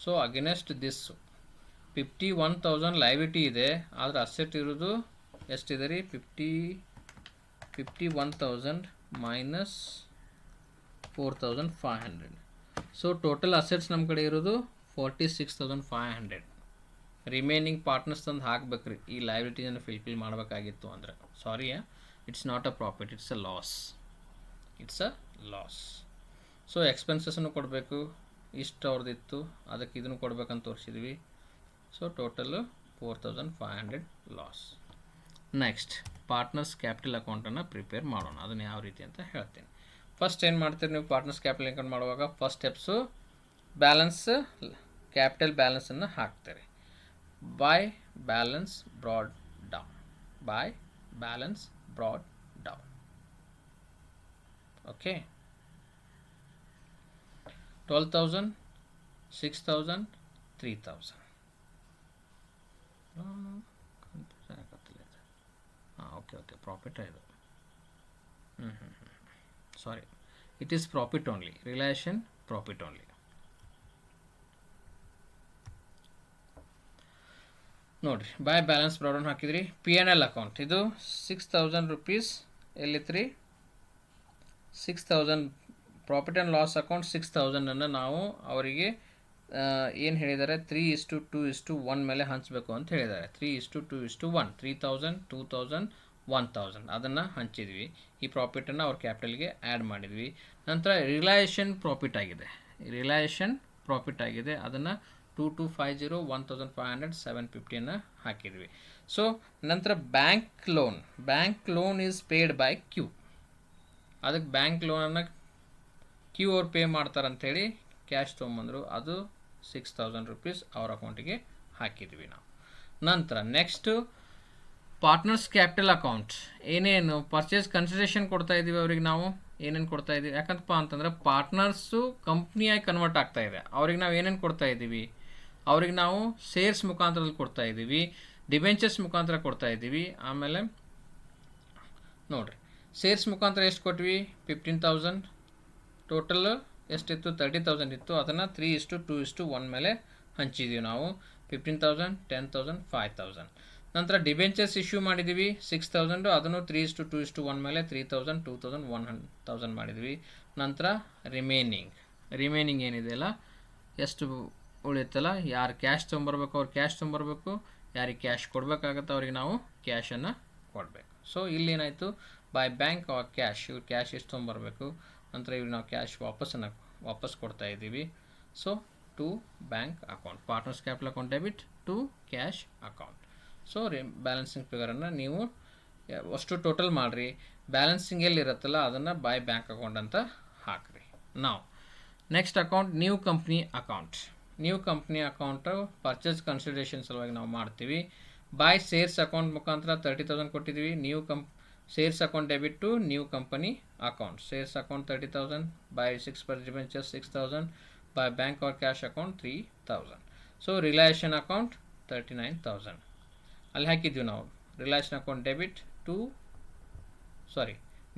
So against this 51,000 liability ಇದೆ, ಆದರೆ ಅಸೆಟ್ ಇರೋದು ಎಷ್ಟಿದೆ ರೀ, 51,000 ಮೈನಸ್ 4,500. ಸೊ ಟೋಟಲ್ ಅಸೆಟ್ಸ್ ನಮ್ಮ ಕಡೆ ಇರೋದು 46,500. ರಿಮೈನಿಂಗ್ ಪಾರ್ಟ್ನರ್ಸ್ ತಂದು ಹಾಕ್ಬೇಕ್ರಿ ಈ ಲಯಬಿಲಿಟಿಯನ್ನು ಫಿಲ್ ಮಾಡಬೇಕಾಗಿತ್ತು ಅಂದರೆ. Sorry, it's not a profit, it's a loss. So ಎಕ್ಸ್ಪೆನ್ಸಸ್ಸನ್ನು ಕೊಡಬೇಕು, ಇಷ್ಟು ಅವ್ರದ್ದಿತ್ತು, ಅದಕ್ಕೆ ಇದನ್ನು ಕೊಡ್ಬೇಕಂತ ತೋರಿಸಿದ್ವಿ. So total 4,500 loss. Next partners capital ಅಕೌಂಟನ್ನು ಪ್ರಿಪೇರ್ ಮಾಡೋಣ. ಅದನ್ನು ಯಾವ ರೀತಿ ಅಂತ ಹೇಳ್ತೀನಿ. ಫಸ್ಟ್ ಏನು ಮಾಡ್ತೀರಿ ನೀವು ಪಾರ್ಟ್ನರ್ಸ್ ಕ್ಯಾಪಿಟಲ್ ಅಕೌಂಟ್ ಮಾಡುವಾಗ, ಫಸ್ಟ್ ಸ್ಟೆಪ್ಸು ಕ್ಯಾಪಿಟಲ್ ಬ್ಯಾಲೆನ್ಸನ್ನು ಹಾಕ್ತೀರಿ. By balance brought down. Okay, 12,000 6,000 3,000. Okay profit ಇದು. Sorry, it is profit only, realisation profit only. ನೋಡಿರಿ, ಬೈ ಬ್ಯಾಲೆನ್ಸ್ ಬ್ರಾಡೌನ್ ಹಾಕಿದ್ರಿ. P&L ಅಕೌಂಟ್ ಇದು 6,000 ರೂಪೀಸ್ ಎಲ್ಲಿತ್ತು ರೀ, 6,000 ಪ್ರಾಫಿಟ್ ಆ್ಯಂಡ್ ಲಾಸ್ ಅಕೌಂಟ್ 6,000 ನಾವು ಅವರಿಗೆ ಏನು ಹೇಳಿದ್ದಾರೆ, 3:2:1 ಮೇಲೆ ಹಂಚಬೇಕು ಅಂತ ಹೇಳಿದ್ದಾರೆ. 3:2:1, 3,000 2,000 1,000 ಅದನ್ನು ಹಂಚಿದ್ವಿ. ಈ ಪ್ರಾಫಿಟನ್ನು ಅವ್ರ ಕ್ಯಾಪಿಟಲ್ಗೆ ಆ್ಯಡ್ ಮಾಡಿದ್ವಿ. ನಂತರ ರಿಲಯೇಷನ್ ಪ್ರಾಫಿಟ್ ಆಗಿದೆ, ಅದನ್ನು 2250 1500 750 ಹಾಕಿದ್ವಿ. ಸೊ ನಂತರ bank loan is paid by Q. ಅದಕ್ಕೆ ಬ್ಯಾಂಕ್ ಲೋನನ್ನು ಕ್ಯೂ ಅವ್ರು ಪೇ ಮಾಡ್ತಾರಂಥೇಳಿ ಕ್ಯಾಶ್ ತೊಗೊಂಬಂದರು, ಅದು 6,000 ರೂಪೀಸ್ ಅವ್ರ ಅಕೌಂಟಿಗೆ ಹಾಕಿದ್ವಿ ನಾವು. ನಂತರ ನೆಕ್ಸ್ಟು ಪಾರ್ಟ್ನರ್ಸ್ ಕ್ಯಾಪಿಟಲ್ ಅಕೌಂಟ್ ಏನೇನು ಪರ್ಚೇಸ್ ಕನ್ಸಿಡರೇಷನ್ ಕೊಡ್ತಾ ಇದ್ದೀವಿ ಅವ್ರಿಗೆ, ನಾವು ಏನೇನು ಕೊಡ್ತಾ ಇದ್ದೀವಿ, ಯಾಕಂತಪ್ಪ ಅಂತಂದರೆ ಪಾರ್ಟ್ನರ್ಸು ಕಂಪ್ನಿಯಾಗಿ ಕನ್ವರ್ಟ್ ಆಗ್ತಾ ಇದೆ. ಅವ್ರಿಗೆ ನಾವು ಏನೇನು ಕೊಡ್ತಾ ಇದ್ದೀವಿ, ಅವ್ರಿಗೆ ನಾವು ಶೇರ್ಸ್ ಮುಖಾಂತರದಲ್ಲಿ ಕೊಡ್ತಾ ಇದ್ದೀವಿ, ಡಿಬೆಂಚರ್ಸ್ ಮುಖಾಂತರ ಕೊಡ್ತಾ ಇದ್ದೀವಿ. ಆಮೇಲೆ ನೋಡಿರಿ, ಶೇರ್ಸ್ ಮುಖಾಂತರ ಎಷ್ಟು ಕೊಟ್ವಿ, 15,000. ಟೋಟಲ್ ಎಷ್ಟಿತ್ತು, 30,000 ಇತ್ತು, ಅದನ್ನು 3:2:1 ಮೇಲೆ ಹಂಚಿದ್ದೀವಿ ನಾವು. 15,000 10,000 5,000. ನಂತರ ಡಿಬೆಂಚರ್ಸ್ ಇಶ್ಯೂ ಮಾಡಿದ್ದೀವಿ 6,000, ಅದನ್ನು 3:2:1 ಮೇಲೆ 3,000 2,000 1,000 ಮಾಡಿದ್ವಿ. ನಂತರ ರಿಮೈನಿಂಗ್ ಏನಿದೆಯಲ್ಲ, ಎಷ್ಟು ಉಳಿಯುತ್ತಲ್ಲ, ಯಾರು ಕ್ಯಾಶ್ ತೊಗೊಂಬರ್ಬೇಕು ಅವ್ರು ಕ್ಯಾಶ್ ತೊಗೊಂಬರ್ಬೇಕು, ಯಾರಿಗೆ ಕ್ಯಾಶ್ ಕೊಡಬೇಕಾಗತ್ತೆ ಅವ್ರಿಗೆ ನಾವು ಕ್ಯಾಶನ್ನು ಕೊಡಬೇಕು. ಸೊ ಇಲ್ಲೇನಾಯಿತು, ಬೈ ಬ್ಯಾಂಕ್ ಆರ್ ಕ್ಯಾಶ್, ಇವ್ರು ಕ್ಯಾಶ್ ಎಷ್ಟು ತೊಗೊಂಬರ್ಬೇಕು, ನಂತರ ಇವ್ರು ನಾವು ಕ್ಯಾಶ್ ವಾಪಸ್ ಕೊಡ್ತಾ ಇದ್ದೀವಿ. So to bank account, partners capital account debit to cash account. So balancing ಫಿಗರನ್ನು ನೀವು ಅಷ್ಟು ಟೋಟಲ್ ಮಾಡಿರಿ, ಬ್ಯಾಲೆನ್ಸಿಂಗ್ ಎಲ್ಲಿರುತ್ತಲ್ಲ ಅದನ್ನು ಬೈ ಬ್ಯಾಂಕ್ ಅಕೌಂಟ್ ಅಂತ ಹಾಕಿರಿ. ನಾವು next account new company account purchase consideration ಸಲುವಾಗಿ ನಾವು ಮಾಡ್ತೀವಿ. ಬೈ ಸೇರ್ಸ್ ಅಕೌಂಟ್ ಮುಖಾಂತರ 30,000 ಕೊಟ್ಟಿದ್ದೀವಿ. Shares account debit to new company account. Shares account 30,000, by 6 debentures 6,000, by bank or cash account 3,000. So realisation account 39,000 ಅಲ್ಲಿ ಹಾಕಿದ್ವಿ ನಾವು. Realisation account debit to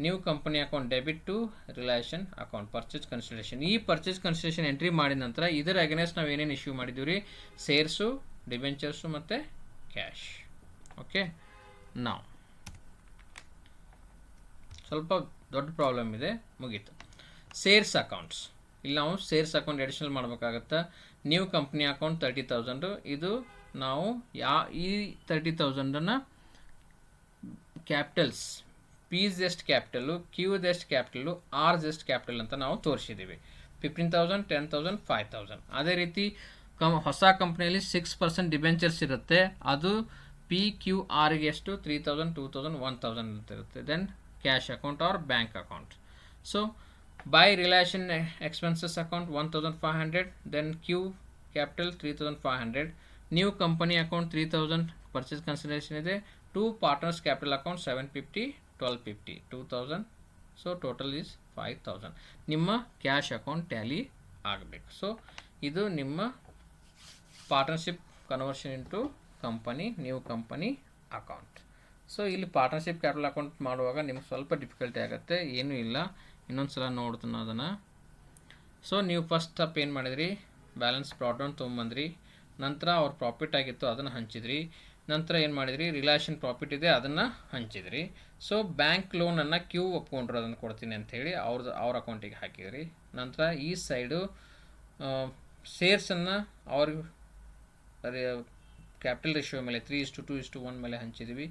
new company account debit to realisation account purchase consideration. ಈ purchase consideration entry ಮಾಡಿದ ನಂತರ ಇದರ against ನಾವು ಏನೇನು issue ಮಾಡಿದ್ದೀವಿ ರೀ, ಸೇರ್ಸು, ಡಿಬೆಂಚರ್ಸು ಮತ್ತು ಕ್ಯಾಶ್. ಓಕೆ, ನಾವು ಸ್ವಲ್ಪ ದೊಡ್ಡ ಪ್ರಾಬ್ಲಮ್ ಇದೆ, ಮುಗೀತು. ಸೇರ್ಸ್ ಅಕೌಂಟ್ಸ್, ಇಲ್ಲಿ ನಾವು ಸೇರ್ಸ್ ಅಕೌಂಟ್ ಎಡಿಷನಲ್ ಮಾಡಬೇಕಾಗತ್ತೆ. ನ್ಯೂ ಕಂಪ್ನಿ ಅಕೌಂಟ್ 30,000, ಇದು ನಾವು ಈ 30,000 ಕ್ಯಾಪಿಟಲ್ಸ್, ಪಿಸ್ ಎಷ್ಟು ಕ್ಯಾಪಿಟಲು, ಕ್ಯೂಸ್ ಎಷ್ಟು ಕ್ಯಾಪಿಟಲು, ಆರ್ಸ್ ಎಷ್ಟು ಕ್ಯಾಪಿಟಲ್ ಅಂತ ನಾವು ತೋರಿಸಿದ್ದೀವಿ. 15,000 10,000 5,000. ಅದೇ ರೀತಿ ಹೊಸ ಕಂಪ್ನಿಯಲ್ಲಿ 6% ಡಿಬೆಂಚರ್ಸ್ ಇರುತ್ತೆ, ಅದು ಪಿ ಕ್ಯೂ ಆರ್ಗೆ ಎಷ್ಟು 3,000 2,000 1,000 ಅಂತ ಇರುತ್ತೆ. Then cash account or bank account. So by relation expenses account 1500, then Q capital 3500, new company account 3000 purchase consideration ಇದೆ, two partners capital account 750 1250 2000, so total is 5000. ನಿಮ್ಮ ಕ್ಯಾಶ್ ಅಕೌಂಟ್ ಟ್ಯಾಲಿ ಆಗಬೇಕು. So ಇದು ನಿಮ್ಮ partnership conversion into company new company account. So ಇಲ್ಲಿ partnership capital account ಮಾಡುವಾಗ ನಿಮ್ಗೆ ಸ್ವಲ್ಪ difficulty ಆಗುತ್ತೆ, ಏನೂ ಇಲ್ಲ, ಇನ್ನೊಂದು ಸಲ ನೋಡ್ತೀನಿ ಅದನ್ನು. ಸೊ ನೀವು ಫಸ್ಟ್ ಸ್ಟೆಪ್ ಏನು ಮಾಡಿದ್ರಿ, ಬ್ಯಾಲೆನ್ಸ್ ಬ್ರಾಟ್ ಡೌನ್ ತೊಗೊಂಬಂದ್ರಿ, ನಂತರ ಅವ್ರ ಪ್ರಾಫಿಟ್ ಆಗಿತ್ತು ಅದನ್ನು ಹಂಚಿದ್ರಿ, ನಂತರ ಏನು ಮಾಡಿದ್ರಿ, ರಿಲೇಷನ್ ಪ್ರಾಫಿಟ್ ಇದೆ ಅದನ್ನು ಹಂಚಿದ್ರಿ. ಸೊ ಬ್ಯಾಂಕ್ ಲೋನನ್ನು ಕ್ಯೂ ಒಪ್ಕೊಂಡ್ರು ಅದನ್ನು ಕೊಡ್ತೀನಿ ಅಂಥೇಳಿ ಅವ್ರ ಅಕೌಂಟಿಗೆ ಹಾಕಿದ್ರಿ. ನಂತರ ಈ ಸೈಡು ಶೇರ್ಸನ್ನು ಅವ್ರಿಗೆ ಕ್ಯಾಪಿಟಲ್ ರೇಷಿಯೋ ಮೇಲೆ 3:2:1 ಮೇಲೆ ಹಂಚಿದ್ವಿ.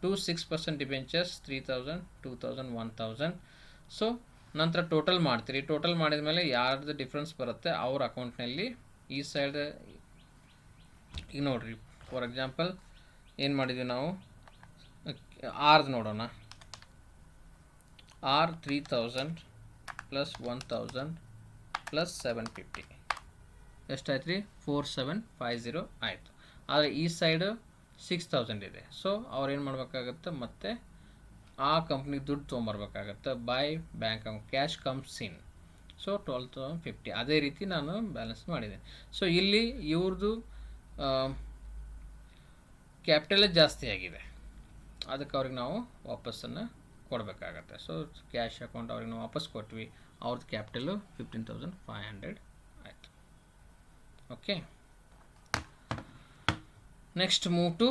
6% ಡಿಬೆಂಚರ್ಸ್ 3000 2000 1000. ಸೊ ನಂತರ ಟೋಟಲ್ ಮಾಡ್ತೀರಿ, ಟೋಟಲ್ ಮಾಡಿದ ಮೇಲೆ ಯಾರ್ದು ಡಿಫ್ರೆನ್ಸ್ ಬರುತ್ತೆ ಅವ್ರ ಅಕೌಂಟ್ನಲ್ಲಿ ಈ ಸೈಡ್ ಈಗ ನೋಡಿರಿ. ಫಾರ್ ಎಕ್ಸಾಂಪಲ್ ಏನು ಮಾಡಿದ್ವಿ ನಾವು, ಆರ್ದು ನೋಡೋಣ. ಆರ್ 3000 ಪ್ಲಸ್ 1000 ಪ್ಲಸ್ 750 ಎಷ್ಟಾಯ್ತು ರೀ, 4750 ಆಯಿತು. ಆದರೆ ಈ ಸೈಡು 6000 ಇದೆ. ಸೊ ಅವ್ರು ಏನು ಮಾಡಬೇಕಾಗತ್ತೆ, ಮತ್ತು ಆ ಕಂಪ್ನಿಗೆ ದುಡ್ಡು ತೊಗೊಂಬರ್ಬೇಕಾಗತ್ತೆ. By bank account cash comes in, so 12,050. ಅದೇ ರೀತಿ ನಾನು ಬ್ಯಾಲೆನ್ಸ್ ಮಾಡಿದೆ. ಸೊ ಇಲ್ಲಿ ಇವ್ರದ್ದು ಕ್ಯಾಪಿಟಲೇ ಜಾಸ್ತಿ ಆಗಿದೆ, ಅದಕ್ಕೆ ಅವ್ರಿಗೆ ನಾವು ವಾಪಸ್ಸನ್ನು ಕೊಡಬೇಕಾಗತ್ತೆ. ಸೊ ಕ್ಯಾಶ್ ಅಕೌಂಟ್ ಅವ್ರಿಗೆ ನಾವು ವಾಪಸ್ ಕೊಟ್ವಿ, ಅವ್ರದ್ದು ಕ್ಯಾಪಿಟಲು 15,500 ಆಯಿತು. Okay, next move to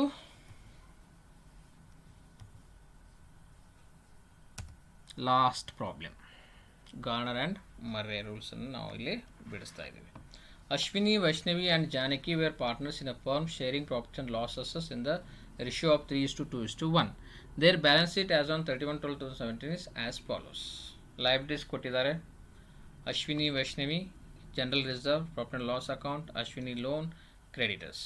last problem. Garner and Murray ರೂಲ್ಸನ್ನು ನಾವು ಇಲ್ಲಿ ಬಿಡಿಸ್ತಾ ಇದ್ದೀವಿ. Ashwini, Vaishnavi and Janaki were partners in a firm sharing profits and losses in the ratio of 3:2:1. Their balance sheet as on 31/12/2017 is as follows. Liabilities ಕೊಟ್ಟಿದ್ದಾರೆ. Ashwini Vaishnavi general reserve, profit and loss account, Ashwini loan, creditors.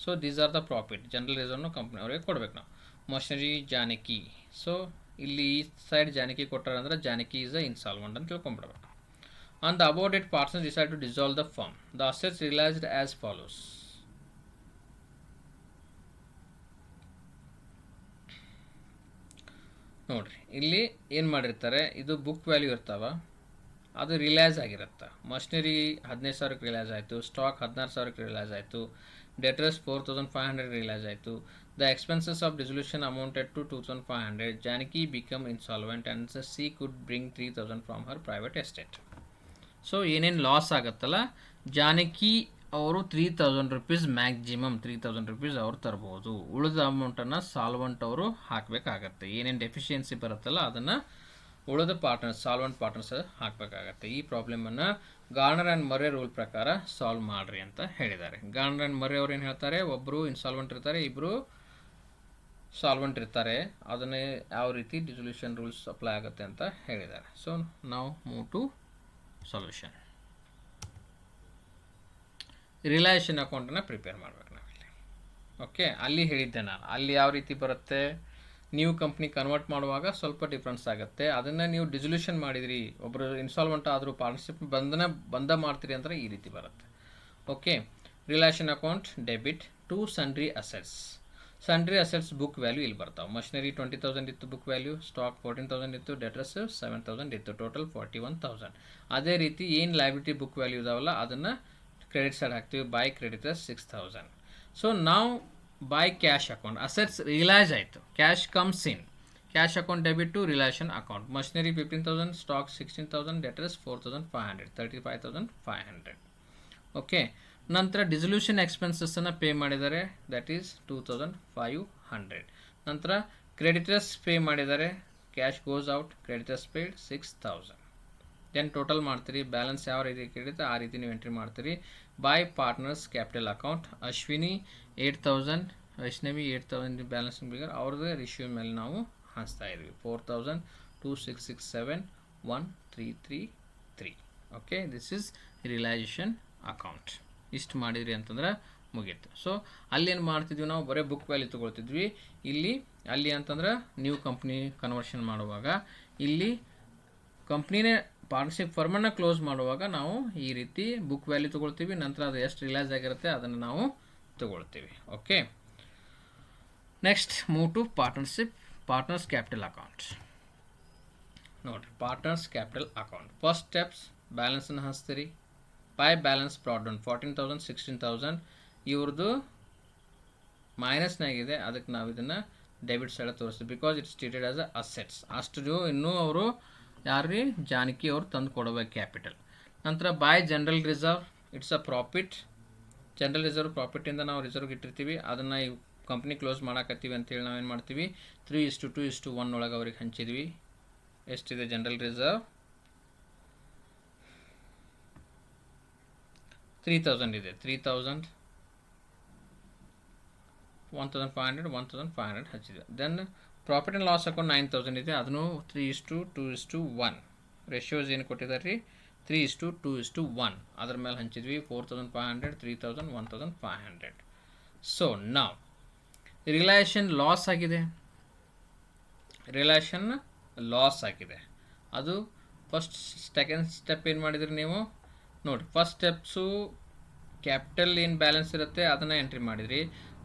So these are the profit. general reserve ನ company ಅವರಿಗೆ ಕೊಡಬೇಕು ನಾವು. Machinery Janaki. So ಇಲ್ಲಿ ಈ side Janaki ಕೊಟ್ಟಾರೆ ಅಂದರೆ Janaki is a insolvent ಅಂತ ತಿಳ್ಕೊಂಡ್ಬಿಡ್ಬೇಕು. And the above date partners decided to dissolve the firm. The assets realized as follows. ನೋಡ್ರಿ, ಇಲ್ಲಿ ಏನು ಮಾಡಿರ್ತಾರೆ, ಇದು ಬುಕ್ ವ್ಯಾಲ್ಯೂ ಇರ್ತಾವ, ಅದು ರಿಲೈಸ್ ಆಗಿರುತ್ತೆ. ಮಷಿನರಿ 15,000 ರಿಲೈಸ್ ಆಯಿತು, ಸ್ಟಾಕ್ 16,000 ರಿಲೈಸ್ ಆಯಿತು, ಡೆಟರ್ಸ್ 4,500 ರಿಲೈಸ್ ಆಯಿತು. The expenses of dissolution amounted to 2,500. Janaki became insolvent and she could bring 3,000 from her private estate. So ಏನೇನು ಲಾಸ್ ಆಗುತ್ತಲ್ಲ, ಜಾನಕಿ ಅವರು 3,000 ರೂಪೀಸ್ ಮ್ಯಾಕ್ಸಿಮಮ್ 3,000 ರೂಪೀಸ್ ಅವ್ರು ತರ್ಬೋದು. ಉಳಿದ ಅಮೌಂಟನ್ನು ಸಾಲ್ವೆಂಟ್ ಅವರು ಹಾಕಬೇಕಾಗತ್ತೆ. ಏನೇನು ಡೆಫಿಷಿಯನ್ಸಿ ಬರುತ್ತಲ್ಲ ಅದನ್ನು ಉಳಿದ ಪಾರ್ಟ್ನರ್ಸ್ ಸಾಲ್ವೆಂಟ್ ಪಾರ್ಟ್ನರ್ಸ್ ಹಾಕಬೇಕಾಗತ್ತೆ. ಈ ಪ್ರಾಬ್ಲಮನ್ನು ಗಾರ್ನರ್ ಆ್ಯಂಡ್ ಮರ್ರೆ ರೂಲ್ ಪ್ರಕಾರ ಸಾಲ್ವ್ ಮಾಡಿರಿ ಅಂತ ಹೇಳಿದ್ದಾರೆ. ಗಾರ್ನರ್ ಆ್ಯಂಡ್ ಮರ್ರೆ ಅವ್ರು ಏನು ಹೇಳ್ತಾರೆ, ಒಬ್ಬರು ಇನ್ಸಾಲ್ವೆಂಟ್ ಇರ್ತಾರೆ, ಇಬ್ಬರು ಸಾಲ್ವೆಂಟ್ ಇರ್ತಾರೆ, ಅದನ್ನೇ ಯಾವ ರೀತಿ ಡಿಸೊಲ್ಯೂಷನ್ ರೂಲ್ಸ್ ಅಪ್ಲೈ ಆಗುತ್ತೆ ಅಂತ ಹೇಳಿದ್ದಾರೆ. ಸೊ ನಾವು ಮೂವ್ ಟು ಸೊಲ್ಯೂಷನ್. ರಿಲಯೇಷನ್ ಅಕೌಂಟನ್ನು ಪ್ರಿಪೇರ್ ಮಾಡಬೇಕು ನಾವಿಲ್ಲಿ. ಓಕೆ, ಅಲ್ಲಿ ಹೇಳಿದ್ದೆ ನಾನು, ಅಲ್ಲಿ ಯಾವ ರೀತಿ ಬರುತ್ತೆ, ನೀವು ಕಂಪ್ನಿ ಕನ್ವರ್ಟ್ ಮಾಡುವಾಗ ಸ್ವಲ್ಪ ಡಿಫ್ರೆನ್ಸ್ ಆಗುತ್ತೆ. ಅದನ್ನು ನೀವು ಡಿಸೊಲ್ಯೂಷನ್ ಮಾಡಿದಿರಿ, ಒಬ್ಬರು ಇನ್ಸಾಲ್ವೆಂಟ್ ಆದರೂ ಪಾರ್ಟ್ನರ್ಶಿಪ್ ಬಂದ ಮಾಡ್ತೀರಿ ಅಂದರೆ ಈ ರೀತಿ ಬರುತ್ತೆ. Okay, realisation account debit to sundry assets. Sundry assets book value ಇಲ್ಲಿ ಬರ್ತಾವೆ. ಮಷಿನರಿ 20,000 ಇತ್ತು ಬುಕ್ ವ್ಯಾಲ್ಯೂ, ಸ್ಟಾಕ್ 14,000 ಇತ್ತು, ಡೆಟರ್ಸ್ 7,000 ಇತ್ತು, ಟೋಟಲ್ 41,000. ಅದೇ ರೀತಿ ಏನು ಲೈಬಿಲಿಟಿ ಬುಕ್ ವ್ಯಾಲ್ಯೂ ಇದಾವಲ್ಲ ಅದನ್ನು ಕ್ರೆಡಿಟ್ ಸೈಡ್ ಹಾಕ್ತೀವಿ. By creditors 6,000. ಸೊ ನಾವು by cash account assets realise ಆಯಿತು, cash comes in, cash account debit to realisation account. Machinery 15,000, stock 16,000, debtors 4,500, 35,500. Okay, ನಂತರ ಡಿಸೊಲ್ಯೂಷನ್ ಎಕ್ಸ್ಪೆನ್ಸಸ್ಸನ್ನು ಪೇ ಮಾಡಿದ್ದಾರೆ, ದಟ್ ಈಸ್ 2,500. ನಂತರ ಕ್ರೆಡಿಟರ್ಸ್ ಪೇ ಮಾಡಿದ್ದಾರೆ, cash goes out, creditors paid 6,000. Then total ಮಾಡ್ತೀರಿ, balance ಯಾವ ರೀತಿ ಕೇಳಿರುತ್ತೆ ಆ ರೀತಿ ನೀವು ಎಂಟ್ರಿ ಮಾಡ್ತೀರಿ. By partners capital account Ashwini 8,000, Vaishnavi 8,000 balance bigger ಅವ್ರದ್ದೇ ರಿಶ್ಯೂ ಮೇಲೆ ನಾವು ಹಂಚ್ತಾ ಇದ್ವಿ. 4,000, 2,667, 1,333. Okay, this is realisation account. ಇಷ್ಟು ಮಾಡಿದ್ರಿ ಅಂತಂದ್ರೆ ಮುಗೀತು. ಸೊ ಅಲ್ಲೇನು ಮಾಡ್ತಿದ್ವಿ ನಾವು, ಬರೀ ಬುಕ್ ವ್ಯಾಲ್ಯೂ ತೊಗೊಳ್ತಿದ್ವಿ. ಇಲ್ಲಿ ಅಲ್ಲಿ ಅಂತಂದ್ರೆ ನ್ಯೂ ಕಂಪ್ನಿ ಕನ್ವರ್ಷನ್ ಮಾಡುವಾಗ, ಇಲ್ಲಿ ಕಂಪ್ನಿನೇ ಪಾರ್ಟ್ನರ್ಶಿಪ್ ಫರ್ಮನ್ನು ಕ್ಲೋಸ್ ಮಾಡುವಾಗ ನಾವು ಈ ರೀತಿ ಬುಕ್ ವ್ಯಾಲ್ಯೂ ತೊಗೊಳ್ತೀವಿ. ನಂತರ ಅದು ಎಷ್ಟು ರಿಲೈಸ್ ಆಗಿರುತ್ತೆ ಅದನ್ನು ನಾವು ತೊಗೊಳ್ತೀವಿ. Okay, next move to partners capital account. ನೋಡಿರಿ, partners capital account first steps ಬ್ಯಾಲೆನ್ಸನ್ನು ಹಚ್ತೀರಿ. ಬೈ ಬ್ಯಾಲೆನ್ಸ್ ಬ್ರಾಟ್ ಡೌನ್ 14,000 16,000 ಇವ್ರದ್ದು ಮೈನಸ್ನಾಗಿದೆ, ಅದಕ್ಕೆ ನಾವು ಇದನ್ನು ಡೆಬಿಟ್ ಸೈಡ್ ತೋರಿಸ್ತೀವಿ. Because it's treated as a assets. ಅಷ್ಟು ಇನ್ನೂ ಅವರು ಯಾರ್ರೀ ಜಾನಕಿ ಅವ್ರು ತಂದು ಕೊಡಬೇಕು ಕ್ಯಾಪಿಟಲ್. ನಂತರ by general reserve, it's a profit. General reserve ಪ್ರಾಫಿಟಿಂದ ನಾವು ರಿಸರ್ವ್ ಇಟ್ಟಿರ್ತೀವಿ, ಅದನ್ನು ಈ ಕಂಪ್ನಿ ಕ್ಲೋಸ್ ಮಾಡಾಕತ್ತೀವಿ ಅಂತೇಳಿ ನಾವೇನು ಮಾಡ್ತೀವಿ 3:2:1 ಒಳಗೆ ಅವ್ರಿಗೆ ಹಂಚಿದ್ವಿ. ಎಷ್ಟಿದೆ ಜನರಲ್ ರಿಸರ್ವ್? 3,000 ಇದೆ. 3,000 1,500 1,500 ಹಚ್ಚಿದೆ. Then profit and loss account 9,000 ಇದೆ, ಅದನ್ನು 3:2:1 ರೇಷಿಯೋಸ್ ಏನು ಕೊಟ್ಟಿದ್ದಾರೆ ರೀ 3:2:1 ಅದ್ರ ಮೇಲೆ ಹಂಚಿದ್ವಿ. 4,500 3,000 1,500. ಸೊ ನಾವು ರಿಲೇಷನ್ ಲಾಸ್ ಆಗಿದೆ, ಅದು ಫಸ್ಟ್ ಸೆಕೆಂಡ್ ಸ್ಟೆಪ್ ಏನು ಮಾಡಿದ್ರಿ ನೀವು ನೋಡಿ. ಫಸ್ಟ್ ಸ್ಟೆಪ್ಸು ಕ್ಯಾಪಿಟಲ್ ಏನು ಬ್ಯಾಲೆನ್ಸ್ ಇರುತ್ತೆ ಅದನ್ನು ಎಂಟ್ರಿ ಮಾಡಿದ್ರಿ.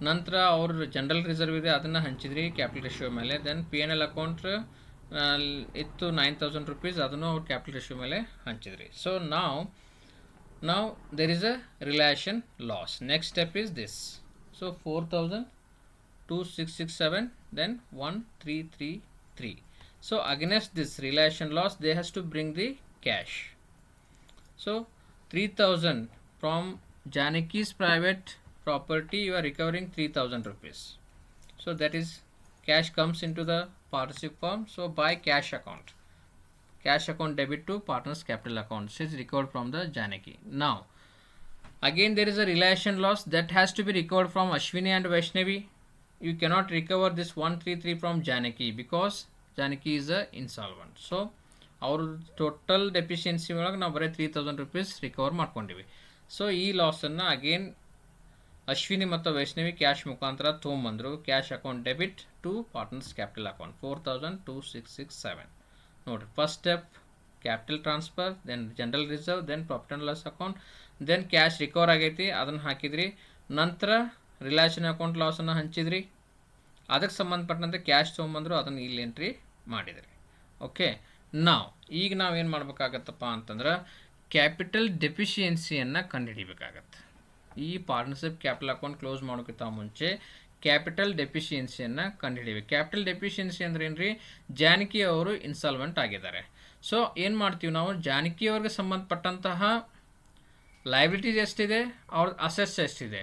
ನಂತರ ಅವ್ರ ಜನರಲ್ ರಿಸರ್ವ್ ಇದೆ ಅದನ್ನು ಹಂಚಿದ್ರಿ ಕ್ಯಾಪಿಟಲ್ ರೇಷಿಯೋ ಮೇಲೆ. ದೆನ್ P&L ಅಕೌಂಟ್ ಇತ್ತು 9,000 rupees, ಅದನ್ನು ಅವ್ರ ಕ್ಯಾಪಿಟಲ್ ರೇಷಿಯೋ ಮೇಲೆ ಹಂಚಿದ್ರಿ. ಸೊ ನಾವು there is a relation loss. Next step is this. So 4,000 2,667 then 1,333. So against this relation loss they has to bring the cash. So 3,000 from Janaki's private property you are recovering 3,000 rupees. So that is cash comes into the partnership firm. So by cash account debit to partners capital account is recovered from the Janaki. Now again there is a relation loss that has to be recovered from Ashwini and Vaishnavi. You cannot recover this 133 from Janaki because Janaki is a insolvent. So our total deficiency ಒಳಗೆ ನಾವು ಬರೀ 3,000 rupees recover ಮಾಡ್ಕೊಂಡಿವಿ. So ಈ ಲಾಸನ್ನು again Ashwini ಮತ್ತು Vaishnavi cash ಮುಖಾಂತರ ತೊಗೊಂಬಂದರು. Cash account debit to partners capital account 4,2,667. ನೋಡಿರಿ, first step capital transfer, then general reserve, then profit and loss account, then cash recover ಆಗೈತಿ ಅದನ್ನು ಹಾಕಿದ್ರಿ. ನಂತರ ರಿಲೇಷನ್ ಅಕೌಂಟ್ ಲಾಸನ್ನು ಹಂಚಿದ್ರಿ, ಅದಕ್ಕೆ ಸಂಬಂಧಪಟ್ಟಂತೆ ಕ್ಯಾಶ್ ತೊಗೊಂಬಂದರು, ಅದನ್ನು ಇಲ್ಲಿ ಎಂಟ್ರಿ ಮಾಡಿದ್ರಿ. ಓಕೆ, ಈಗ ನಾವೇನು ಮಾಡಬೇಕಾಗತ್ತಪ್ಪ ಅಂತಂದ್ರೆ ಕ್ಯಾಪಿಟಲ್ ಡೆಫಿಷಿಯನ್ಸಿಯನ್ನು ಕಂಡುಹಿಡಿಬೇಕಾಗತ್ತೆ. ಈ ಪಾರ್ಟ್ನರ್ಶಿಪ್ ಕ್ಯಾಪಿಟಲ್ ಅಕೌಂಟ್ ಕ್ಲೋಸ್ ಮಾಡೋಕ್ಕಿಂತ ಮುಂಚೆ ಕ್ಯಾಪಿಟಲ್ ಡೆಫಿಷಿಯನ್ಸಿಯನ್ನು ಕಂಡುಹಿಡಿಬೇಕು. ಕ್ಯಾಪಿಟಲ್ ಡೆಫಿಷಿಯನ್ಸಿ ಅಂದ್ರೆ ಏನು ರೀ, ಜಾನಕಿ ಅವರು ಇನ್ಸಾಲ್ವೆಂಟ್ ಆಗಿದ್ದಾರೆ. ಸೊ ಏನು ಮಾಡ್ತೀವಿ ನಾವು, ಜಾನಕಿ ಅವ್ರಿಗೆ ಸಂಬಂಧಪಟ್ಟಂತಹ ಲಯಬಿಲಿಟೀಸ್ ಎಷ್ಟಿದೆ, ಅವ್ರ ಅಸೆಟ್ಸ್ ಎಷ್ಟಿದೆ.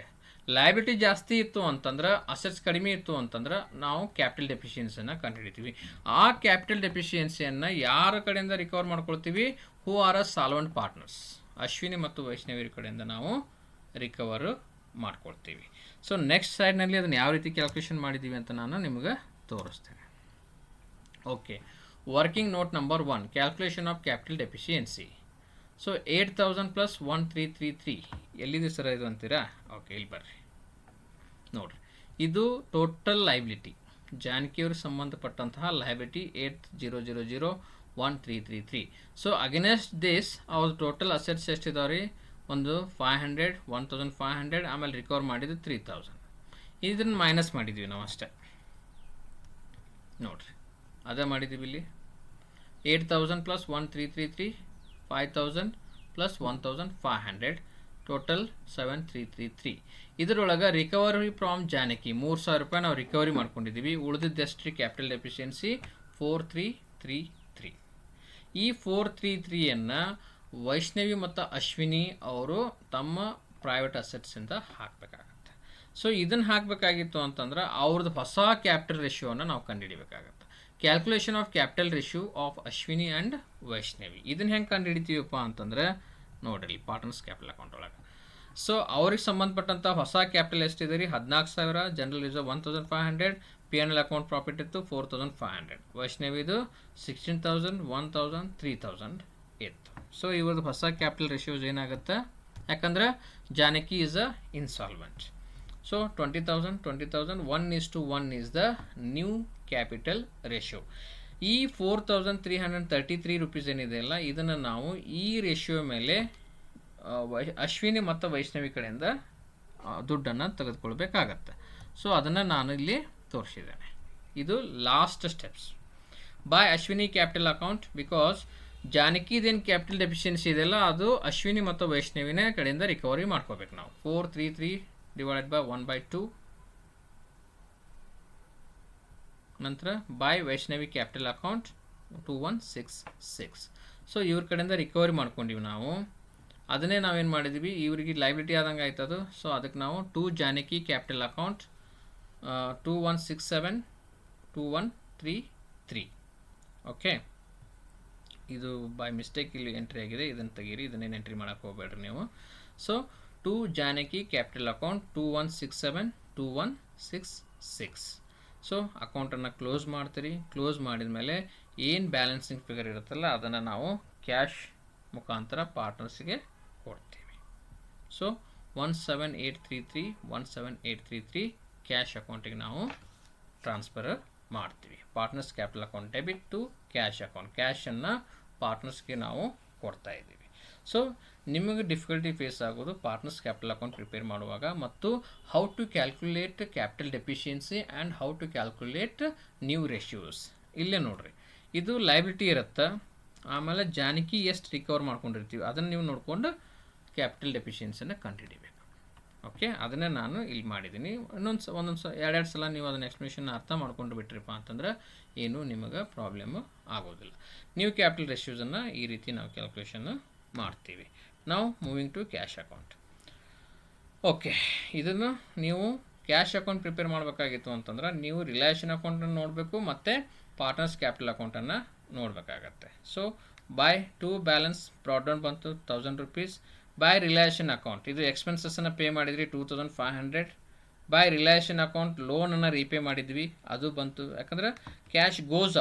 ಲಯಬಿಲಿಟಿ ಜಾಸ್ತಿ ಇತ್ತು ಅಂತಂದ್ರೆ, ಅಸೆಟ್ಸ್ ಕಡಿಮೆ ಇತ್ತು ಅಂತಂದ್ರೆ ನಾವು ಕ್ಯಾಪಿಟಲ್ ಡೆಫಿಷಿಯನ್ಸಿಯನ್ನು ಕಂಡುಹಿಡಿತೀವಿ. ಆ ಕ್ಯಾಪಿಟಲ್ ಡೆಫಿಷಿಯನ್ಸಿಯನ್ನು ಯಾರ ಕಡೆಯಿಂದ ರಿಕವರ್ ಮಾಡ್ಕೊಳ್ತೀವಿ, who are a solvent partners, Ashwini ಮತ್ತು ವೈಷ್ಣವಿ ಕಡೆಯಿಂದ ನಾವು ರಿಕವರ್ ಮಾಡ್ಕೊಳ್ತೀವಿ. ಸೊ ನೆಕ್ಸ್ಟ್ ಸೈಡ್ನಲ್ಲಿ ಅದನ್ನು ಯಾವ ರೀತಿ ಕ್ಯಾಲ್ಕುಲೇಷನ್ ಮಾಡಿದ್ದೀವಿ ಅಂತ ನಾನು ನಿಮಗೆ ತೋರಿಸ್ತೇನೆ. Okay, working note number 1, calculation of capital deficiency. So 8,000 + 1,333 ಎಲ್ಲಿದೆ ಸರ್ ಇದು ಅಂತೀರಾ? ಓಕೆ, ಇಲ್ಲಿ ಬರ್ರಿ ನೋಡಿರಿ, ಇದು ಟೋಟಲ್ ಲೈಬಿಲಿಟಿ, ಜಾನಕಿಯವ್ರಿಗೆ ಸಂಬಂಧಪಟ್ಟಂತಹ ಲೈಬಿಲಿಟಿ 8,000,1,333. ಸೊ ಅಗೇನೆಸ್ಟ್ ದಿಸ್ ಅವ್ರ ಟೋಟಲ್ ಅಸೆಟ್ಸ್ ಎಷ್ಟಿದಾವೆ ರೀ, ಒಂದು 500 1,500, ಆಮೇಲೆ ರಿಕವರ್ ಮಾಡಿದ್ದು 3,000. ಇದನ್ನು ಮೈನಸ್ ಮಾಡಿದ್ವಿ ನಾವು ಅಷ್ಟೇ. ನೋಡಿರಿ, ಅದೇ ಮಾಡಿದ್ದೀವಿ ಇಲ್ಲಿ. 8,000 + 1,333 5,000 + 1,500 ಟೋಟಲ್ 7,333. ಇದರೊಳಗೆ ರಿಕವರಿ ಫ್ರಾಮ್ ಜಾನಕಿ 3,000 ರೂಪಾಯಿ ನಾವು ರಿಕವರಿ ಮಾಡ್ಕೊಂಡಿದ್ದೀವಿ. ಉಳಿದಿದ್ದೆಷ್ಟು ಕ್ಯಾಪಿಟಲ್ ಡೆಫಿಷಿಯನ್ಸಿ 4,333. ಈ 4,333ಯನ್ನು ವೈಷ್ಣವಿ ಮತ್ತು ಅಶ್ವಿನಿ ಅವರು ತಮ್ಮ ಪ್ರೈವೇಟ್ ಅಸೆಟ್ಸಿಂದ ಹಾಕಬೇಕಾಗತ್ತೆ. ಸೊ ಇದನ್ನು ಹಾಕಬೇಕಾಗಿತ್ತು ಅಂತಂದ್ರೆ ಅವ್ರದ್ದು ಹೊಸ ಕ್ಯಾಪಿಟಲ್ ರೇಷಿಯೋನ ನಾವು ಕಂಡುಹಿಡಿಬೇಕಾಗತ್ತೆ. Calculation of capital ratio of Ashwini and Vaishnavi, ಇದನ್ನು ಹೆಂಗೆ ಕಂಡುಹಿಡಿತೀವಪ್ಪ ಅಂತಂದ್ರೆ ನೋಡಿರಿ, ಪಾರ್ಟ್ನರ್ಸ್ ಕ್ಯಾಪಿಟಲ್ ಅಕೌಂಟ್ ಒಳಗೆ. ಸೊ ಅವ್ರಿಗೆ ಸಂಬಂಧಪಟ್ಟಂಥ ಹೊಸ ಕ್ಯಾಪಿಟಲ್ ಎಷ್ಟಿದೆ ರೀ, 14,000. General reserve 1,500, P&L account profit ಇತ್ತು 4,500. ವೈಷ್ಣವಿದು 16,000 1,000 3,000 ಇತ್ತು. ಸೊ ಇವ್ರದ್ದು ಹೊಸ ಕ್ಯಾಪಿಟಲ್ ರೇಷಿಯೋಸ್ ಏನಾಗುತ್ತೆ, ಯಾಕಂದ್ರೆ Janaki is a insolvent. So 20,000 1:1 is the new capital ratio. ಈ 4,333 ರೂಪೀಸ್ ಏನಿದೆ ಅಲ್ಲ, ಇದನ್ನು ನಾವು ಈ ರೇಷಿಯೋ ಮೇಲೆ ಅಶ್ವಿನಿ ಮತ್ತು ವೈಷ್ಣವಿ ಕಡೆಯಿಂದ ದುಡ್ಡನ್ನು ತೆಗೆದುಕೊಳ್ಬೇಕಾಗತ್ತೆ. ಸೊ ಅದನ್ನು ನಾನು ಇಲ್ಲಿ ತೋರಿಸಿದ್ದೇನೆ. ಇದು last steps. By Ashwini capital account, because ಜಾನಕಿದೇನು ಕ್ಯಾಪಿಟಲ್ ಡೆಫಿಷಿಯನ್ಸಿ ಇದೆಯಲ್ಲ, ಅದು ಅಶ್ವಿನಿ ಮತ್ತು ವೈಷ್ಣವಿನ ಕಡೆಯಿಂದ ರಿಕವರಿ ಮಾಡ್ಕೋಬೇಕು ನಾವು. 433 divided by 1/2. ನಂತರ by Vaishnavi capital account 2166. So ಇವ್ರ ಕಡೆಯಿಂದ ರಿಕವರಿ ಮಾಡ್ಕೊಂಡಿವಿ ನಾವು. ಅದನ್ನೇ ನಾವೇನು ಮಾಡಿದ್ವಿ, ಇವರಿಗೆ ಲೈಬಿಲಿಟಿ ಆದಂಗೆ ಆಯ್ತದು. ಸೊ ಅದಕ್ಕೆ ನಾವು to Janaki capital account 2167 2133. Okay, ಇದು ಬೈ ಮಿಸ್ಟೇಕ್ ಇಲ್ಲಿ ಎಂಟ್ರಿ ಆಗಿದೆ, ಇದನ್ನು ತೆಗೀರಿ, ಇದನ್ನೇನು ಎಂಟ್ರಿ ಮಾಡೋಕ್ಕೆ ಹೋಗಬೇಡ್ರಿ ನೀವು. So to Janaki capital account 2167 2166. So ಅಕೌಂಟನ್ನು ಕ್ಲೋಸ್ ಮಾಡ್ತೀರಿ. ಕ್ಲೋಸ್ ಮಾಡಿದ ಮೇಲೆ ಏನು ಬ್ಯಾಲೆನ್ಸಿಂಗ್ ಫಿಗರ್ ಇರುತ್ತಲ್ಲ, ಅದನ್ನು ನಾವು ಕ್ಯಾಶ್ ಮುಖಾಂತರ ಪಾರ್ಟ್ನರ್ಸ್ಗೆ ಕೊಡ್ತೀವಿ. ಸೊ 17833 17833 ಕ್ಯಾಶ್ ಅಕೌಂಟಿಗೆ ನಾವು ಟ್ರಾನ್ಸ್ಫರ್ ಮಾಡ್ತೀವಿ. Partners capital account debit to cash account. ಕ್ಯಾಶನ್ನು ಪಾರ್ಟ್ನರ್ಸ್ಗೆ ನಾವು ಕೊಡ್ತಾ ಇದ್ದೀವಿ. ಸೊ ನಿಮಗೆ ಡಿಫಿಕಲ್ಟಿ ಫೇಸ್ ಆಗೋದು ಪಾರ್ಟ್ನರ್ಸ್ ಕ್ಯಾಪಿಟಲ್ ಅಕೌಂಟ್ ಪ್ರಿಪೇರ್ ಮಾಡುವಾಗ, ಮತ್ತು how to calculate capital deficiency and how to calculate new ratios. ಇಲ್ಲೇ ನೋಡಿರಿ, ಇದು ಲೈಬಿಲಿಟಿ ಇರುತ್ತೆ. ಆಮೇಲೆ ಜಾನಕಿ ಎಷ್ಟು ರಿಕವರ್ ಮಾಡ್ಕೊಂಡಿರ್ತೀವಿ ಅದನ್ನು ನೀವು ನೋಡಿಕೊಂಡು ಕ್ಯಾಪಿಟಲ್ ಡೆಫಿಷಿಯನ್ಸಿನ ಕಂಡುಹಿಡಿಬೇಕು. ಓಕೆ, ಅದನ್ನೇ ನಾನು ಇಲ್ಲಿ ಮಾಡಿದ್ದೀನಿ. ಒಂದೊಂದು ಎರಡೆರಡು ಸಲ ನೀವು ಅದನ್ನ ಎಕ್ಸ್ಪ್ಲನೇಷನ್ ಅರ್ಥ ಮಾಡ್ಕೊಂಡು ಬಿಟ್ರಿಪ್ಪ ಅಂತಂದ್ರೆ ಏನೂ ನಿಮಗೆ ಪ್ರಾಬ್ಲಮ್ ಆಗೋದಿಲ್ಲ. ನ್ಯೂ ಕ್ಯಾಪಿಟಲ್ ರೇಷಿಯೋಸನ್ನು ಈ ರೀತಿ ನಾವು ಕ್ಯಾಲ್ಕುಲೇಷನ್ ಮಾಡ್ತೀವಿ. ನಾವು moving to cash account. Okay, ಇದನ್ನು ನೀವು ಕ್ಯಾಶ್ ಅಕೌಂಟ್ ಪ್ರಿಪೇರ್ ಮಾಡಬೇಕಾಗಿತ್ತು ಅಂತಂದ್ರೆ ನೀವು ರಿಲೇಷನ್ ಅಕೌಂಟನ್ನು ನೋಡಬೇಕು ಮತ್ತು ಪಾರ್ಟ್ನರ್ಸ್ ಕ್ಯಾಪಿಟಲ್ ಅಕೌಂಟನ್ನು ನೋಡಬೇಕಾಗತ್ತೆ. So by to balance brought down ಬಂತು 1000 ರೂಪೀಸ್. ಬೈ ರಿಲೇಷನ್ ಅಕೌಂಟ್, ಇದು ಎಕ್ಸ್ಪೆನ್ಸಸ್ಸನ್ನು ಪೇ ಮಾಡಿದ್ರಿ 2500. ಬೈ ರಿಲೇಷನ್ ಅಕೌಂಟ್ ಲೋನನ್ನು ರೀಪೇ ಮಾಡಿದ್ವಿ, ಅದು ಬಂತು. ಯಾಕಂದರೆ cash goes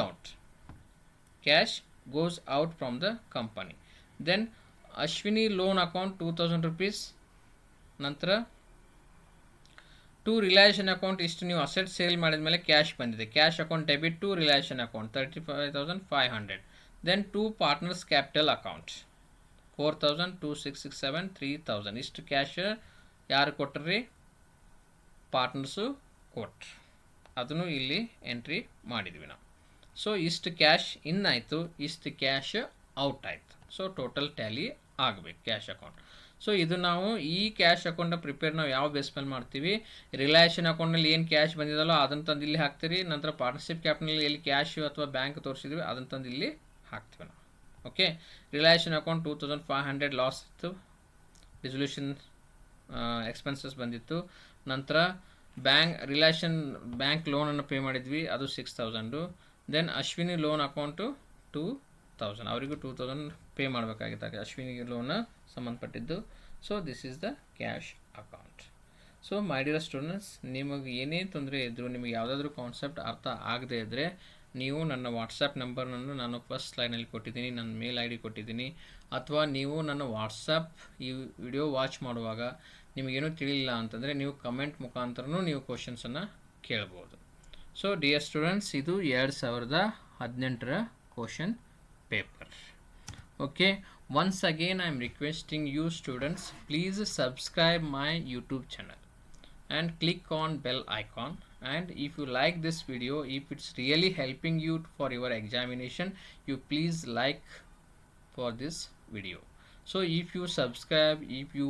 out from the company. Then Ashwini loan account 2000 rupees. ನಂತರ ಟು ರಿಲೇಷನ್ ಅಕೌಂಟ್ ಇಷ್ಟು ನೀವು ಅಸೆಟ್ ಸೇಲ್ ಮಾಡಿದ ಮೇಲೆ ಕ್ಯಾಶ್ ಬಂದಿದೆ. Cash account debit to realisation account 35,500. Then to partners capital account 4,000 2667 3000. ಇಷ್ಟು ಕ್ಯಾಶ್ ಯಾರು ಕೊಟ್ರಿ? ಪಾರ್ಟ್ನರ್ಸು ಕೊಟ್ರಿ. ಅದನ್ನು ಇಲ್ಲಿ ಎಂಟ್ರಿ ಮಾಡಿದ್ವಿ ನಾವು. ಸೊ ಇಷ್ಟು ಕ್ಯಾಶ್ ಇನ್ ಆಯಿತು, ಇಷ್ಟು ಕ್ಯಾಶ್ ಔಟ್ ಆಯಿತು. ಸೊ ಟೋಟಲ್ ಟ್ಯಾಲಿ ಆಗಬೇಕು ಕ್ಯಾಶ್ ಅಕೌಂಟ್. ಸೊ ಇದು ನಾವು ಈ ಕ್ಯಾಶ್ ಅಕೌಂಟ್ನ ಪ್ರಿಪೇರ್ ನಾವು ಯಾವ ಬೇಸ್ ಮೇಲೆ ಮಾಡ್ತೀವಿ, ರಿಲೇಷನ್ ಅಕೌಂಟ್ನಲ್ಲಿ ಏನು ಕ್ಯಾಶ್ ಬಂದಿದಲ್ಲೋ ಅದನ್ನು ತಂದು ಇಲ್ಲಿ ಹಾಕ್ತೀರಿ. ನಂತರ ಪಾರ್ಟ್ನರ್ಶಿಪ್ ಕ್ಯಾಪಿಟಲ್ ಎಲ್ಲಿ ಕ್ಯಾಶ್ ಅಥವಾ ಬ್ಯಾಂಕ್ ತೋರಿಸಿದ್ವಿ ಅದನ್ನು ತಂದು ಇಲ್ಲಿ ಹಾಕ್ತೀವಿ ನಾವು. ಓಕೆ, ರಿಲೇಷನ್ ಅಕೌಂಟ್ 2500 ಲಾಸ್ ಇತ್ತು, ಡಿಸೊಲ್ಯೂಷನ್ ಎಕ್ಸ್ಪೆನ್ಸಸ್ ಬಂದಿತ್ತು. ನಂತರ ಬ್ಯಾಂಕ್ ಲೋನನ್ನು ಪೇ ಮಾಡಿದ್ವಿ, ಅದು 6000. ದೆನ್ ಅಶ್ವಿನಿ ಲೋನ್ ಅಕೌಂಟು 2000, ಅವರಿಗೂ 2000 ಪೇ ಮಾಡಬೇಕಾಗಿತ್ತು ಅಶ್ವಿನಿಗೆ ಲೋನ್ ಸಂಬಂಧಪಟ್ಟಿದ್ದು. So this is the cash account. So my dear students, ನಿಮಗೆ ಏನೇ ತೊಂದರೆ ಇದ್ದರೂ, ನಿಮಗೆ ಯಾವುದಾದ್ರೂ ಕಾನ್ಸೆಪ್ಟ್ ಅರ್ಥ ಆಗದೇ ಇದ್ದರೆ ನೀವು ನನ್ನ ವಾಟ್ಸಪ್ ನಂಬರ್ನನ್ನು ನಾನು ಫಸ್ಟ್ ಸ್ಲೈಡ್ನಲ್ಲಿ ಕೊಟ್ಟಿದ್ದೀನಿ, ನನ್ನ ಮೇಲ್ ID ಕೊಟ್ಟಿದ್ದೀನಿ. ಅಥವಾ ನೀವು ನನ್ನ ವಾಟ್ಸಪ್ ಈ ವಿಡಿಯೋ ವಾಚ್ ಮಾಡುವಾಗ ನಿಮಗೇನೂ ತಿಳಿಲಿಲ್ಲ ಅಂತಂದರೆ ನೀವು ಕಮೆಂಟ್ ಮುಖಾಂತರನೂ ನೀವು ಕ್ವಶನ್ಸನ್ನು ಕೇಳ್ಬೋದು. ಸೊ ಡಿಯರ್ ಸ್ಟೂಡೆಂಟ್ಸ್, ಇದು 2018 question paper. Okay, once again I am requesting you students, please subscribe my YouTube channel and click on bell icon. And if you like this video, if it's really helping you for your examination, you please like for this video. So if you subscribe, if you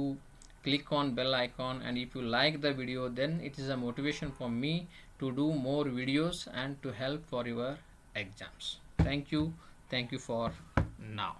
click on bell icon, and if you like the video, then it is a motivation for me to do more videos and to help for your exams. Thank you for now.